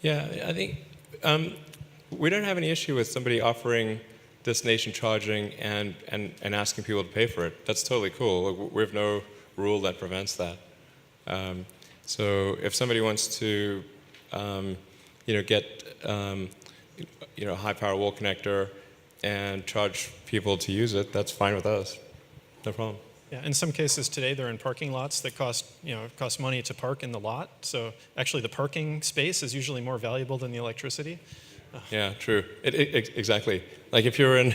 Yeah, I think we don't have any issue with somebody offering destination charging and asking people to pay for it. That's totally cool. We have no rule that prevents that. So if somebody wants to, get a high-power wall connector and charge people to use it, that's fine with us. No problem. Yeah, in some cases today they're in parking lots that cost money to park in the lot. So actually the parking space is usually more valuable than the electricity. Yeah, true. Exactly. Like if you're in,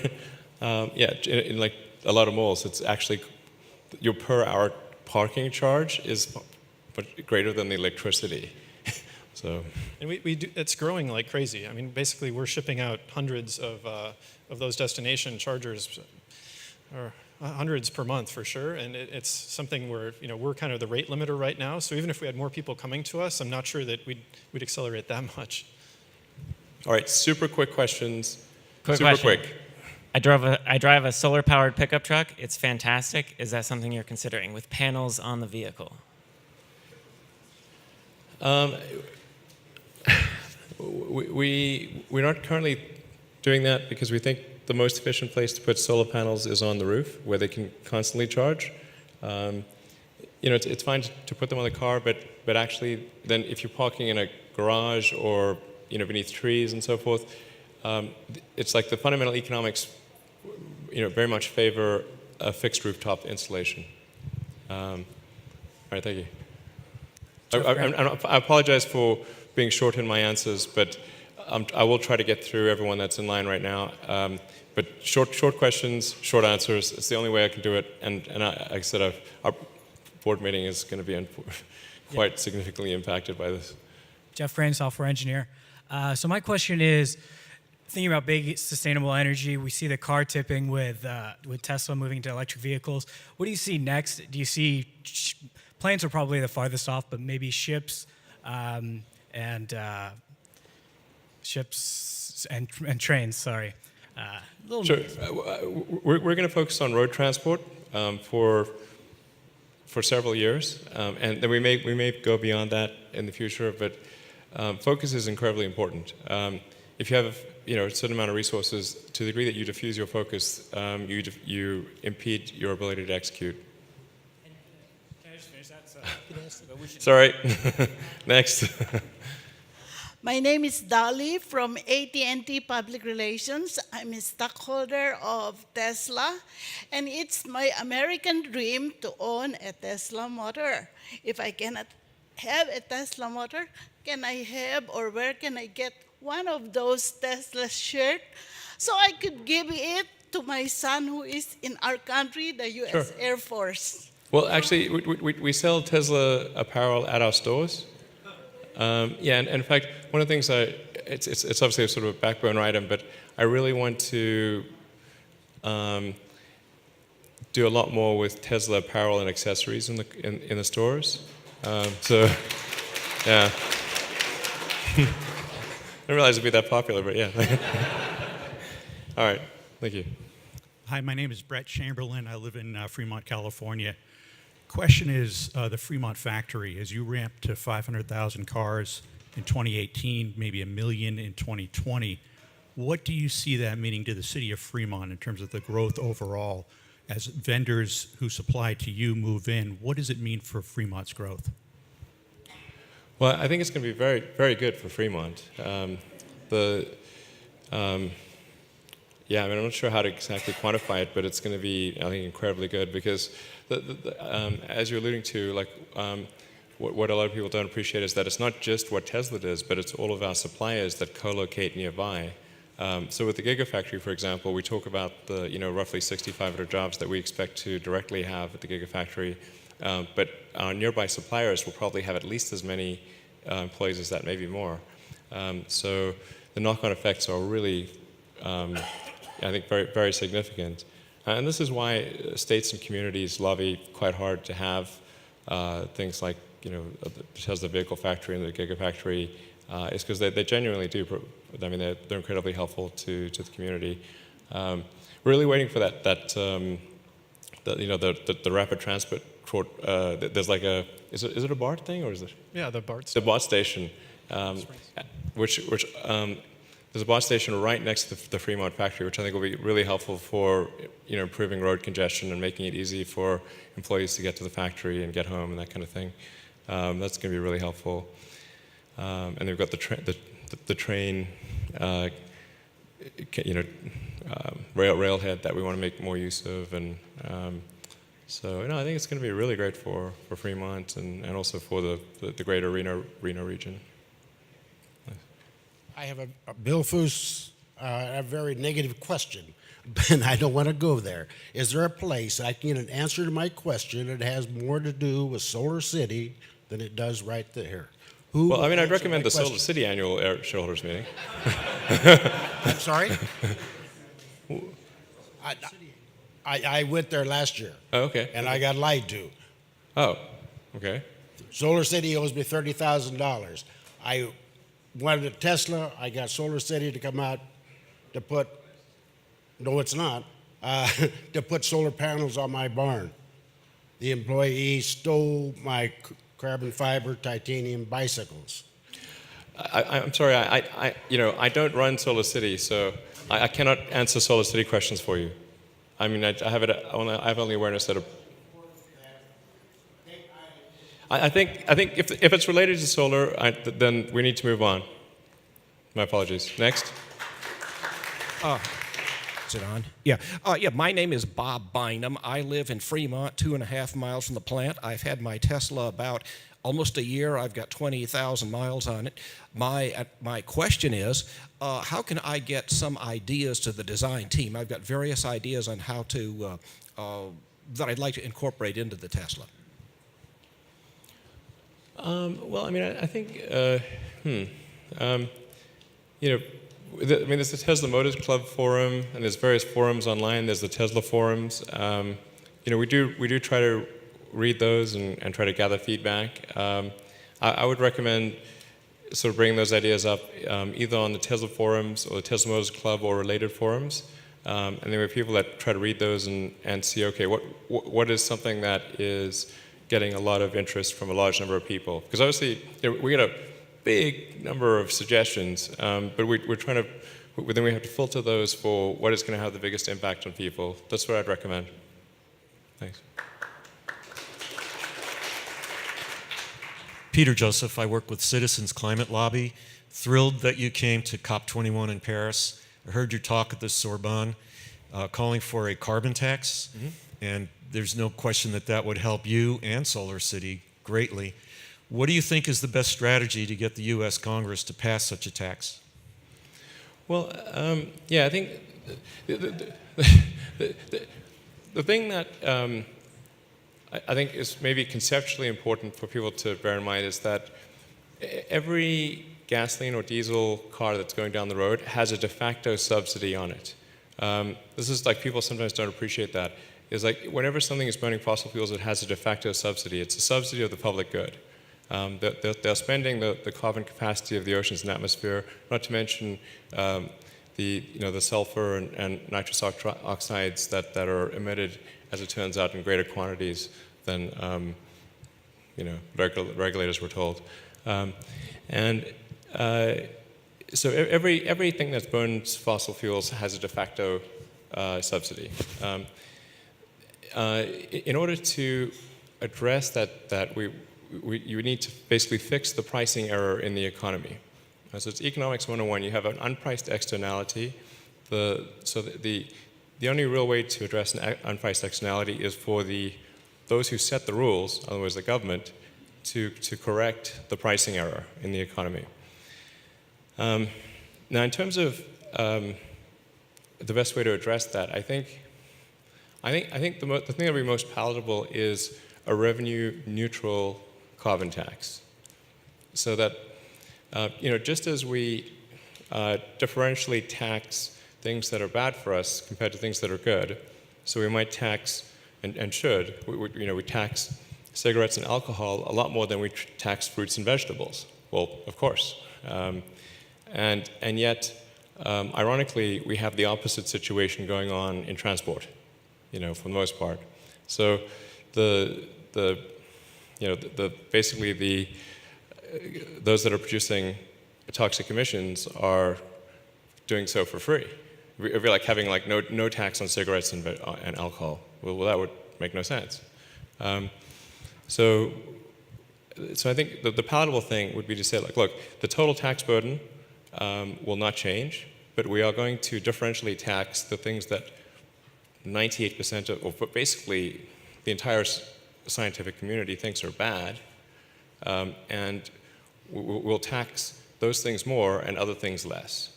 in like a lot of malls, it's actually your per hour parking charge is much greater than the electricity. So. And we do, it's growing like crazy. I mean, basically we're shipping out hundreds of those destination chargers, or hundreds per month for sure. And it's something where we're kind of the rate limiter right now. So even if we had more people coming to us, I'm not sure that we'd accelerate that much. All right, super quick questions. Quick super question. quick. I drive a solar-powered pickup truck. It's fantastic. Is that something you're considering with panels on the vehicle? We're not currently doing that because we think the most efficient place to put solar panels is on the roof, where they can constantly charge. It's fine to put them on the car, but actually, then if you're parking in a garage or beneath trees and so forth, it's like the fundamental economics, very much favor a fixed rooftop installation. All right, thank you. I apologize for being short in my answers, but I will try to get through everyone that's in line right now. But short questions, short answers. It's the only way I can do it. And like I said, our board meeting is going to be quite significantly impacted by this. Jeff Frayne, software engineer. So my question is, thinking about big sustainable energy, we see the car tipping with Tesla moving to electric vehicles. What do you see next? Do you see planes are probably the farthest off, but maybe ships and trains? Sorry. Sure. We're going to focus on road transport for several years, and then we may go beyond that in the future. But focus is incredibly important. If you have a certain amount of resources, to the degree that you diffuse your focus, you impede your ability to execute. Can I just finish that? Sorry. Next. My name is Dolly from AT&T Public Relations. I'm a stockholder of Tesla, and it's my American dream to own a Tesla motor. If I cannot have a Tesla motor, can I have, or where can I get one of those Tesla shirts so I could give it to my son who is in our country, the U.S. Sure. Air Force? Well, actually, we sell Tesla apparel at our stores. And in fact, one of the things it's obviously a sort of a backbone item, but I really want to do a lot more with Tesla apparel and accessories in the stores. So, yeah. I didn't realize it'd be that popular, but yeah. All right, thank you. Hi, my name is Brett Chamberlain. I live in Fremont, California. Question is the Fremont factory, as you ramp to 500,000 cars in 2018, maybe 1 million in 2020, what do you see that meaning to the city of Fremont in terms of the growth overall? As vendors who supply to you move in, what does it mean for Fremont's growth? Well, I think it's going to be very, very good for Fremont. Yeah, I mean, I'm not sure how to exactly quantify it, but it's going to be, I think, incredibly good because, as you're alluding to, like what a lot of people don't appreciate is that it's not just what Tesla does, but it's all of our suppliers that co-locate nearby. So with the Gigafactory, for example, we talk about the roughly 6,500 jobs that we expect to directly have at the Gigafactory, but our nearby suppliers will probably have at least as many employees as that, maybe more. So the knock-on effects are really, I think, very, very significant. And this is why states and communities lobby quite hard to have things like the Tesla vehicle factory and the Gigafactory, is because they genuinely do. I mean, they're incredibly helpful to the community. Really waiting for the rapid transport. There's like a is it a BART thing or is it? Yeah, the BART. The BART station, which there's a BART station right next to the Fremont factory, which I think will be really helpful for improving road congestion and making it easy for employees to get to the factory and get home and that kind of thing. That's going to be really helpful. And they've got the train, railhead that we want to make more use of, and so I think it's going to be really great for Fremont and also for the greater Reno region. I have Bill Foose, a very negative question, and I don't want to go there. Is there a place I can get an answer to my question that has more to do with Solar City than it does right there? Well, I mean, I'd recommend the Solar City annual shareholders meeting. I'm sorry? I went there last year. Oh, okay. And I got lied to. Oh, okay. Solar City owes me $30,000. I wanted a Tesla. I got Solar City to come out to put, no it's not, to put solar panels on my barn. The employee stole my carbon fiber titanium bicycles. I'm sorry, I don't run Solar City, so I cannot answer Solar City questions for you. I mean, I have only awareness that I think if it's related to solar, then we need to move on. My apologies. Next. Is it on? Yeah. My name is Bob Bynum. I live in Fremont, 2.5 miles from the plant. I've had my Tesla about almost a year. I've got 20,000 miles on it. My question is, how can I get some ideas to the design team? I've got various ideas on how to that I'd like to incorporate into the Tesla. Well, I mean, I think, there's the Tesla Motors Club forum, and there's various forums online. There's the Tesla forums. We do try to read those and try to gather feedback. I would recommend sort of bringing those ideas up either on the Tesla forums or the Tesla Motors Club or related forums. And there are people that try to read those and see, okay, what is something that is getting a lot of interest from a large number of people? Because obviously, we get a big number of suggestions, but we're trying to, then we have to filter those for what is going to have the biggest impact on people. That's what I'd recommend. Thanks. Peter Joseph, I work with Citizens Climate Lobby. Thrilled that you came to COP21 in Paris. I heard your talk at the Sorbonne calling for a carbon tax, and there's no question that would help you and Solar City greatly. What do you think is the best strategy to get the U.S. Congress to pass such a tax? Well, I think the thing that I think is maybe conceptually important for people to bear in mind is that every gasoline or diesel car that's going down the road has a de facto subsidy on it. This is like people sometimes don't appreciate that. Is like whenever something is burning fossil fuels, it has a de facto subsidy. It's a subsidy of the public good. They're spending the carbon capacity of the oceans and atmosphere, not to mention the sulfur and nitrous oxides that are emitted, as it turns out, in greater quantities than regulators were told. So everything that burns fossil fuels has a de facto subsidy. In order to address that, you need to basically fix the pricing error in the economy. So it's economics 101. You have an unpriced externality. The only real way to address an unpriced externality is for those who set the rules, in other words, the government, to correct the pricing error in the economy. Now, in terms of the best way to address that, I think the thing that would be most palatable is a revenue-neutral carbon tax, so that just as we differentially tax things that are bad for us compared to things that are good, so we might tax and should we tax cigarettes and alcohol a lot more than we tax fruits and vegetables. Well, of course, and yet, ironically, we have the opposite situation going on in transport, for the most part. So basically those that are producing toxic emissions are doing so for free. It'd be like having no tax on cigarettes and alcohol. Well, that would make no sense. So I think the palatable thing would be to say, look, the total tax burden will not change, but we are going to differentially tax the things that 98% or basically the entire scientific community thinks are bad, and we'll tax those things more and other things less.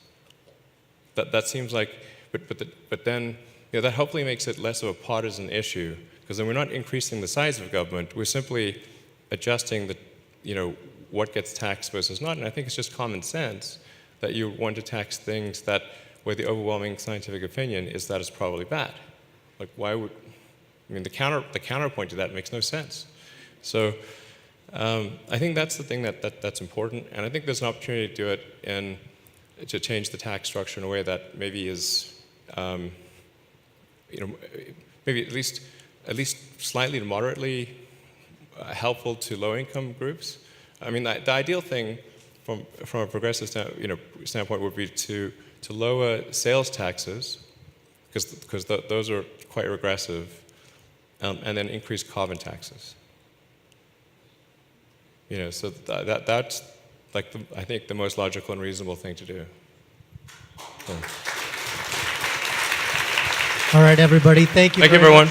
That seems like, but then that hopefully makes it less of a partisan issue, because then we're not increasing the size of government. We're simply adjusting what gets taxed versus not. And I think it's just common sense that you want to tax things where the overwhelming scientific opinion is that it's probably bad. Like, why would? I mean, the counterpoint to that makes no sense. So I think that's the thing that's important, and I think there's an opportunity to do it to change the tax structure in a way that maybe is, maybe at least slightly to moderately helpful to low-income groups. I mean, the ideal thing from a progressive standpoint would be to lower sales taxes, because those are quite regressive, and then increase carbon taxes. So that's I think the most logical and reasonable thing to do. All right, everybody. Thank you. Thank you, everyone.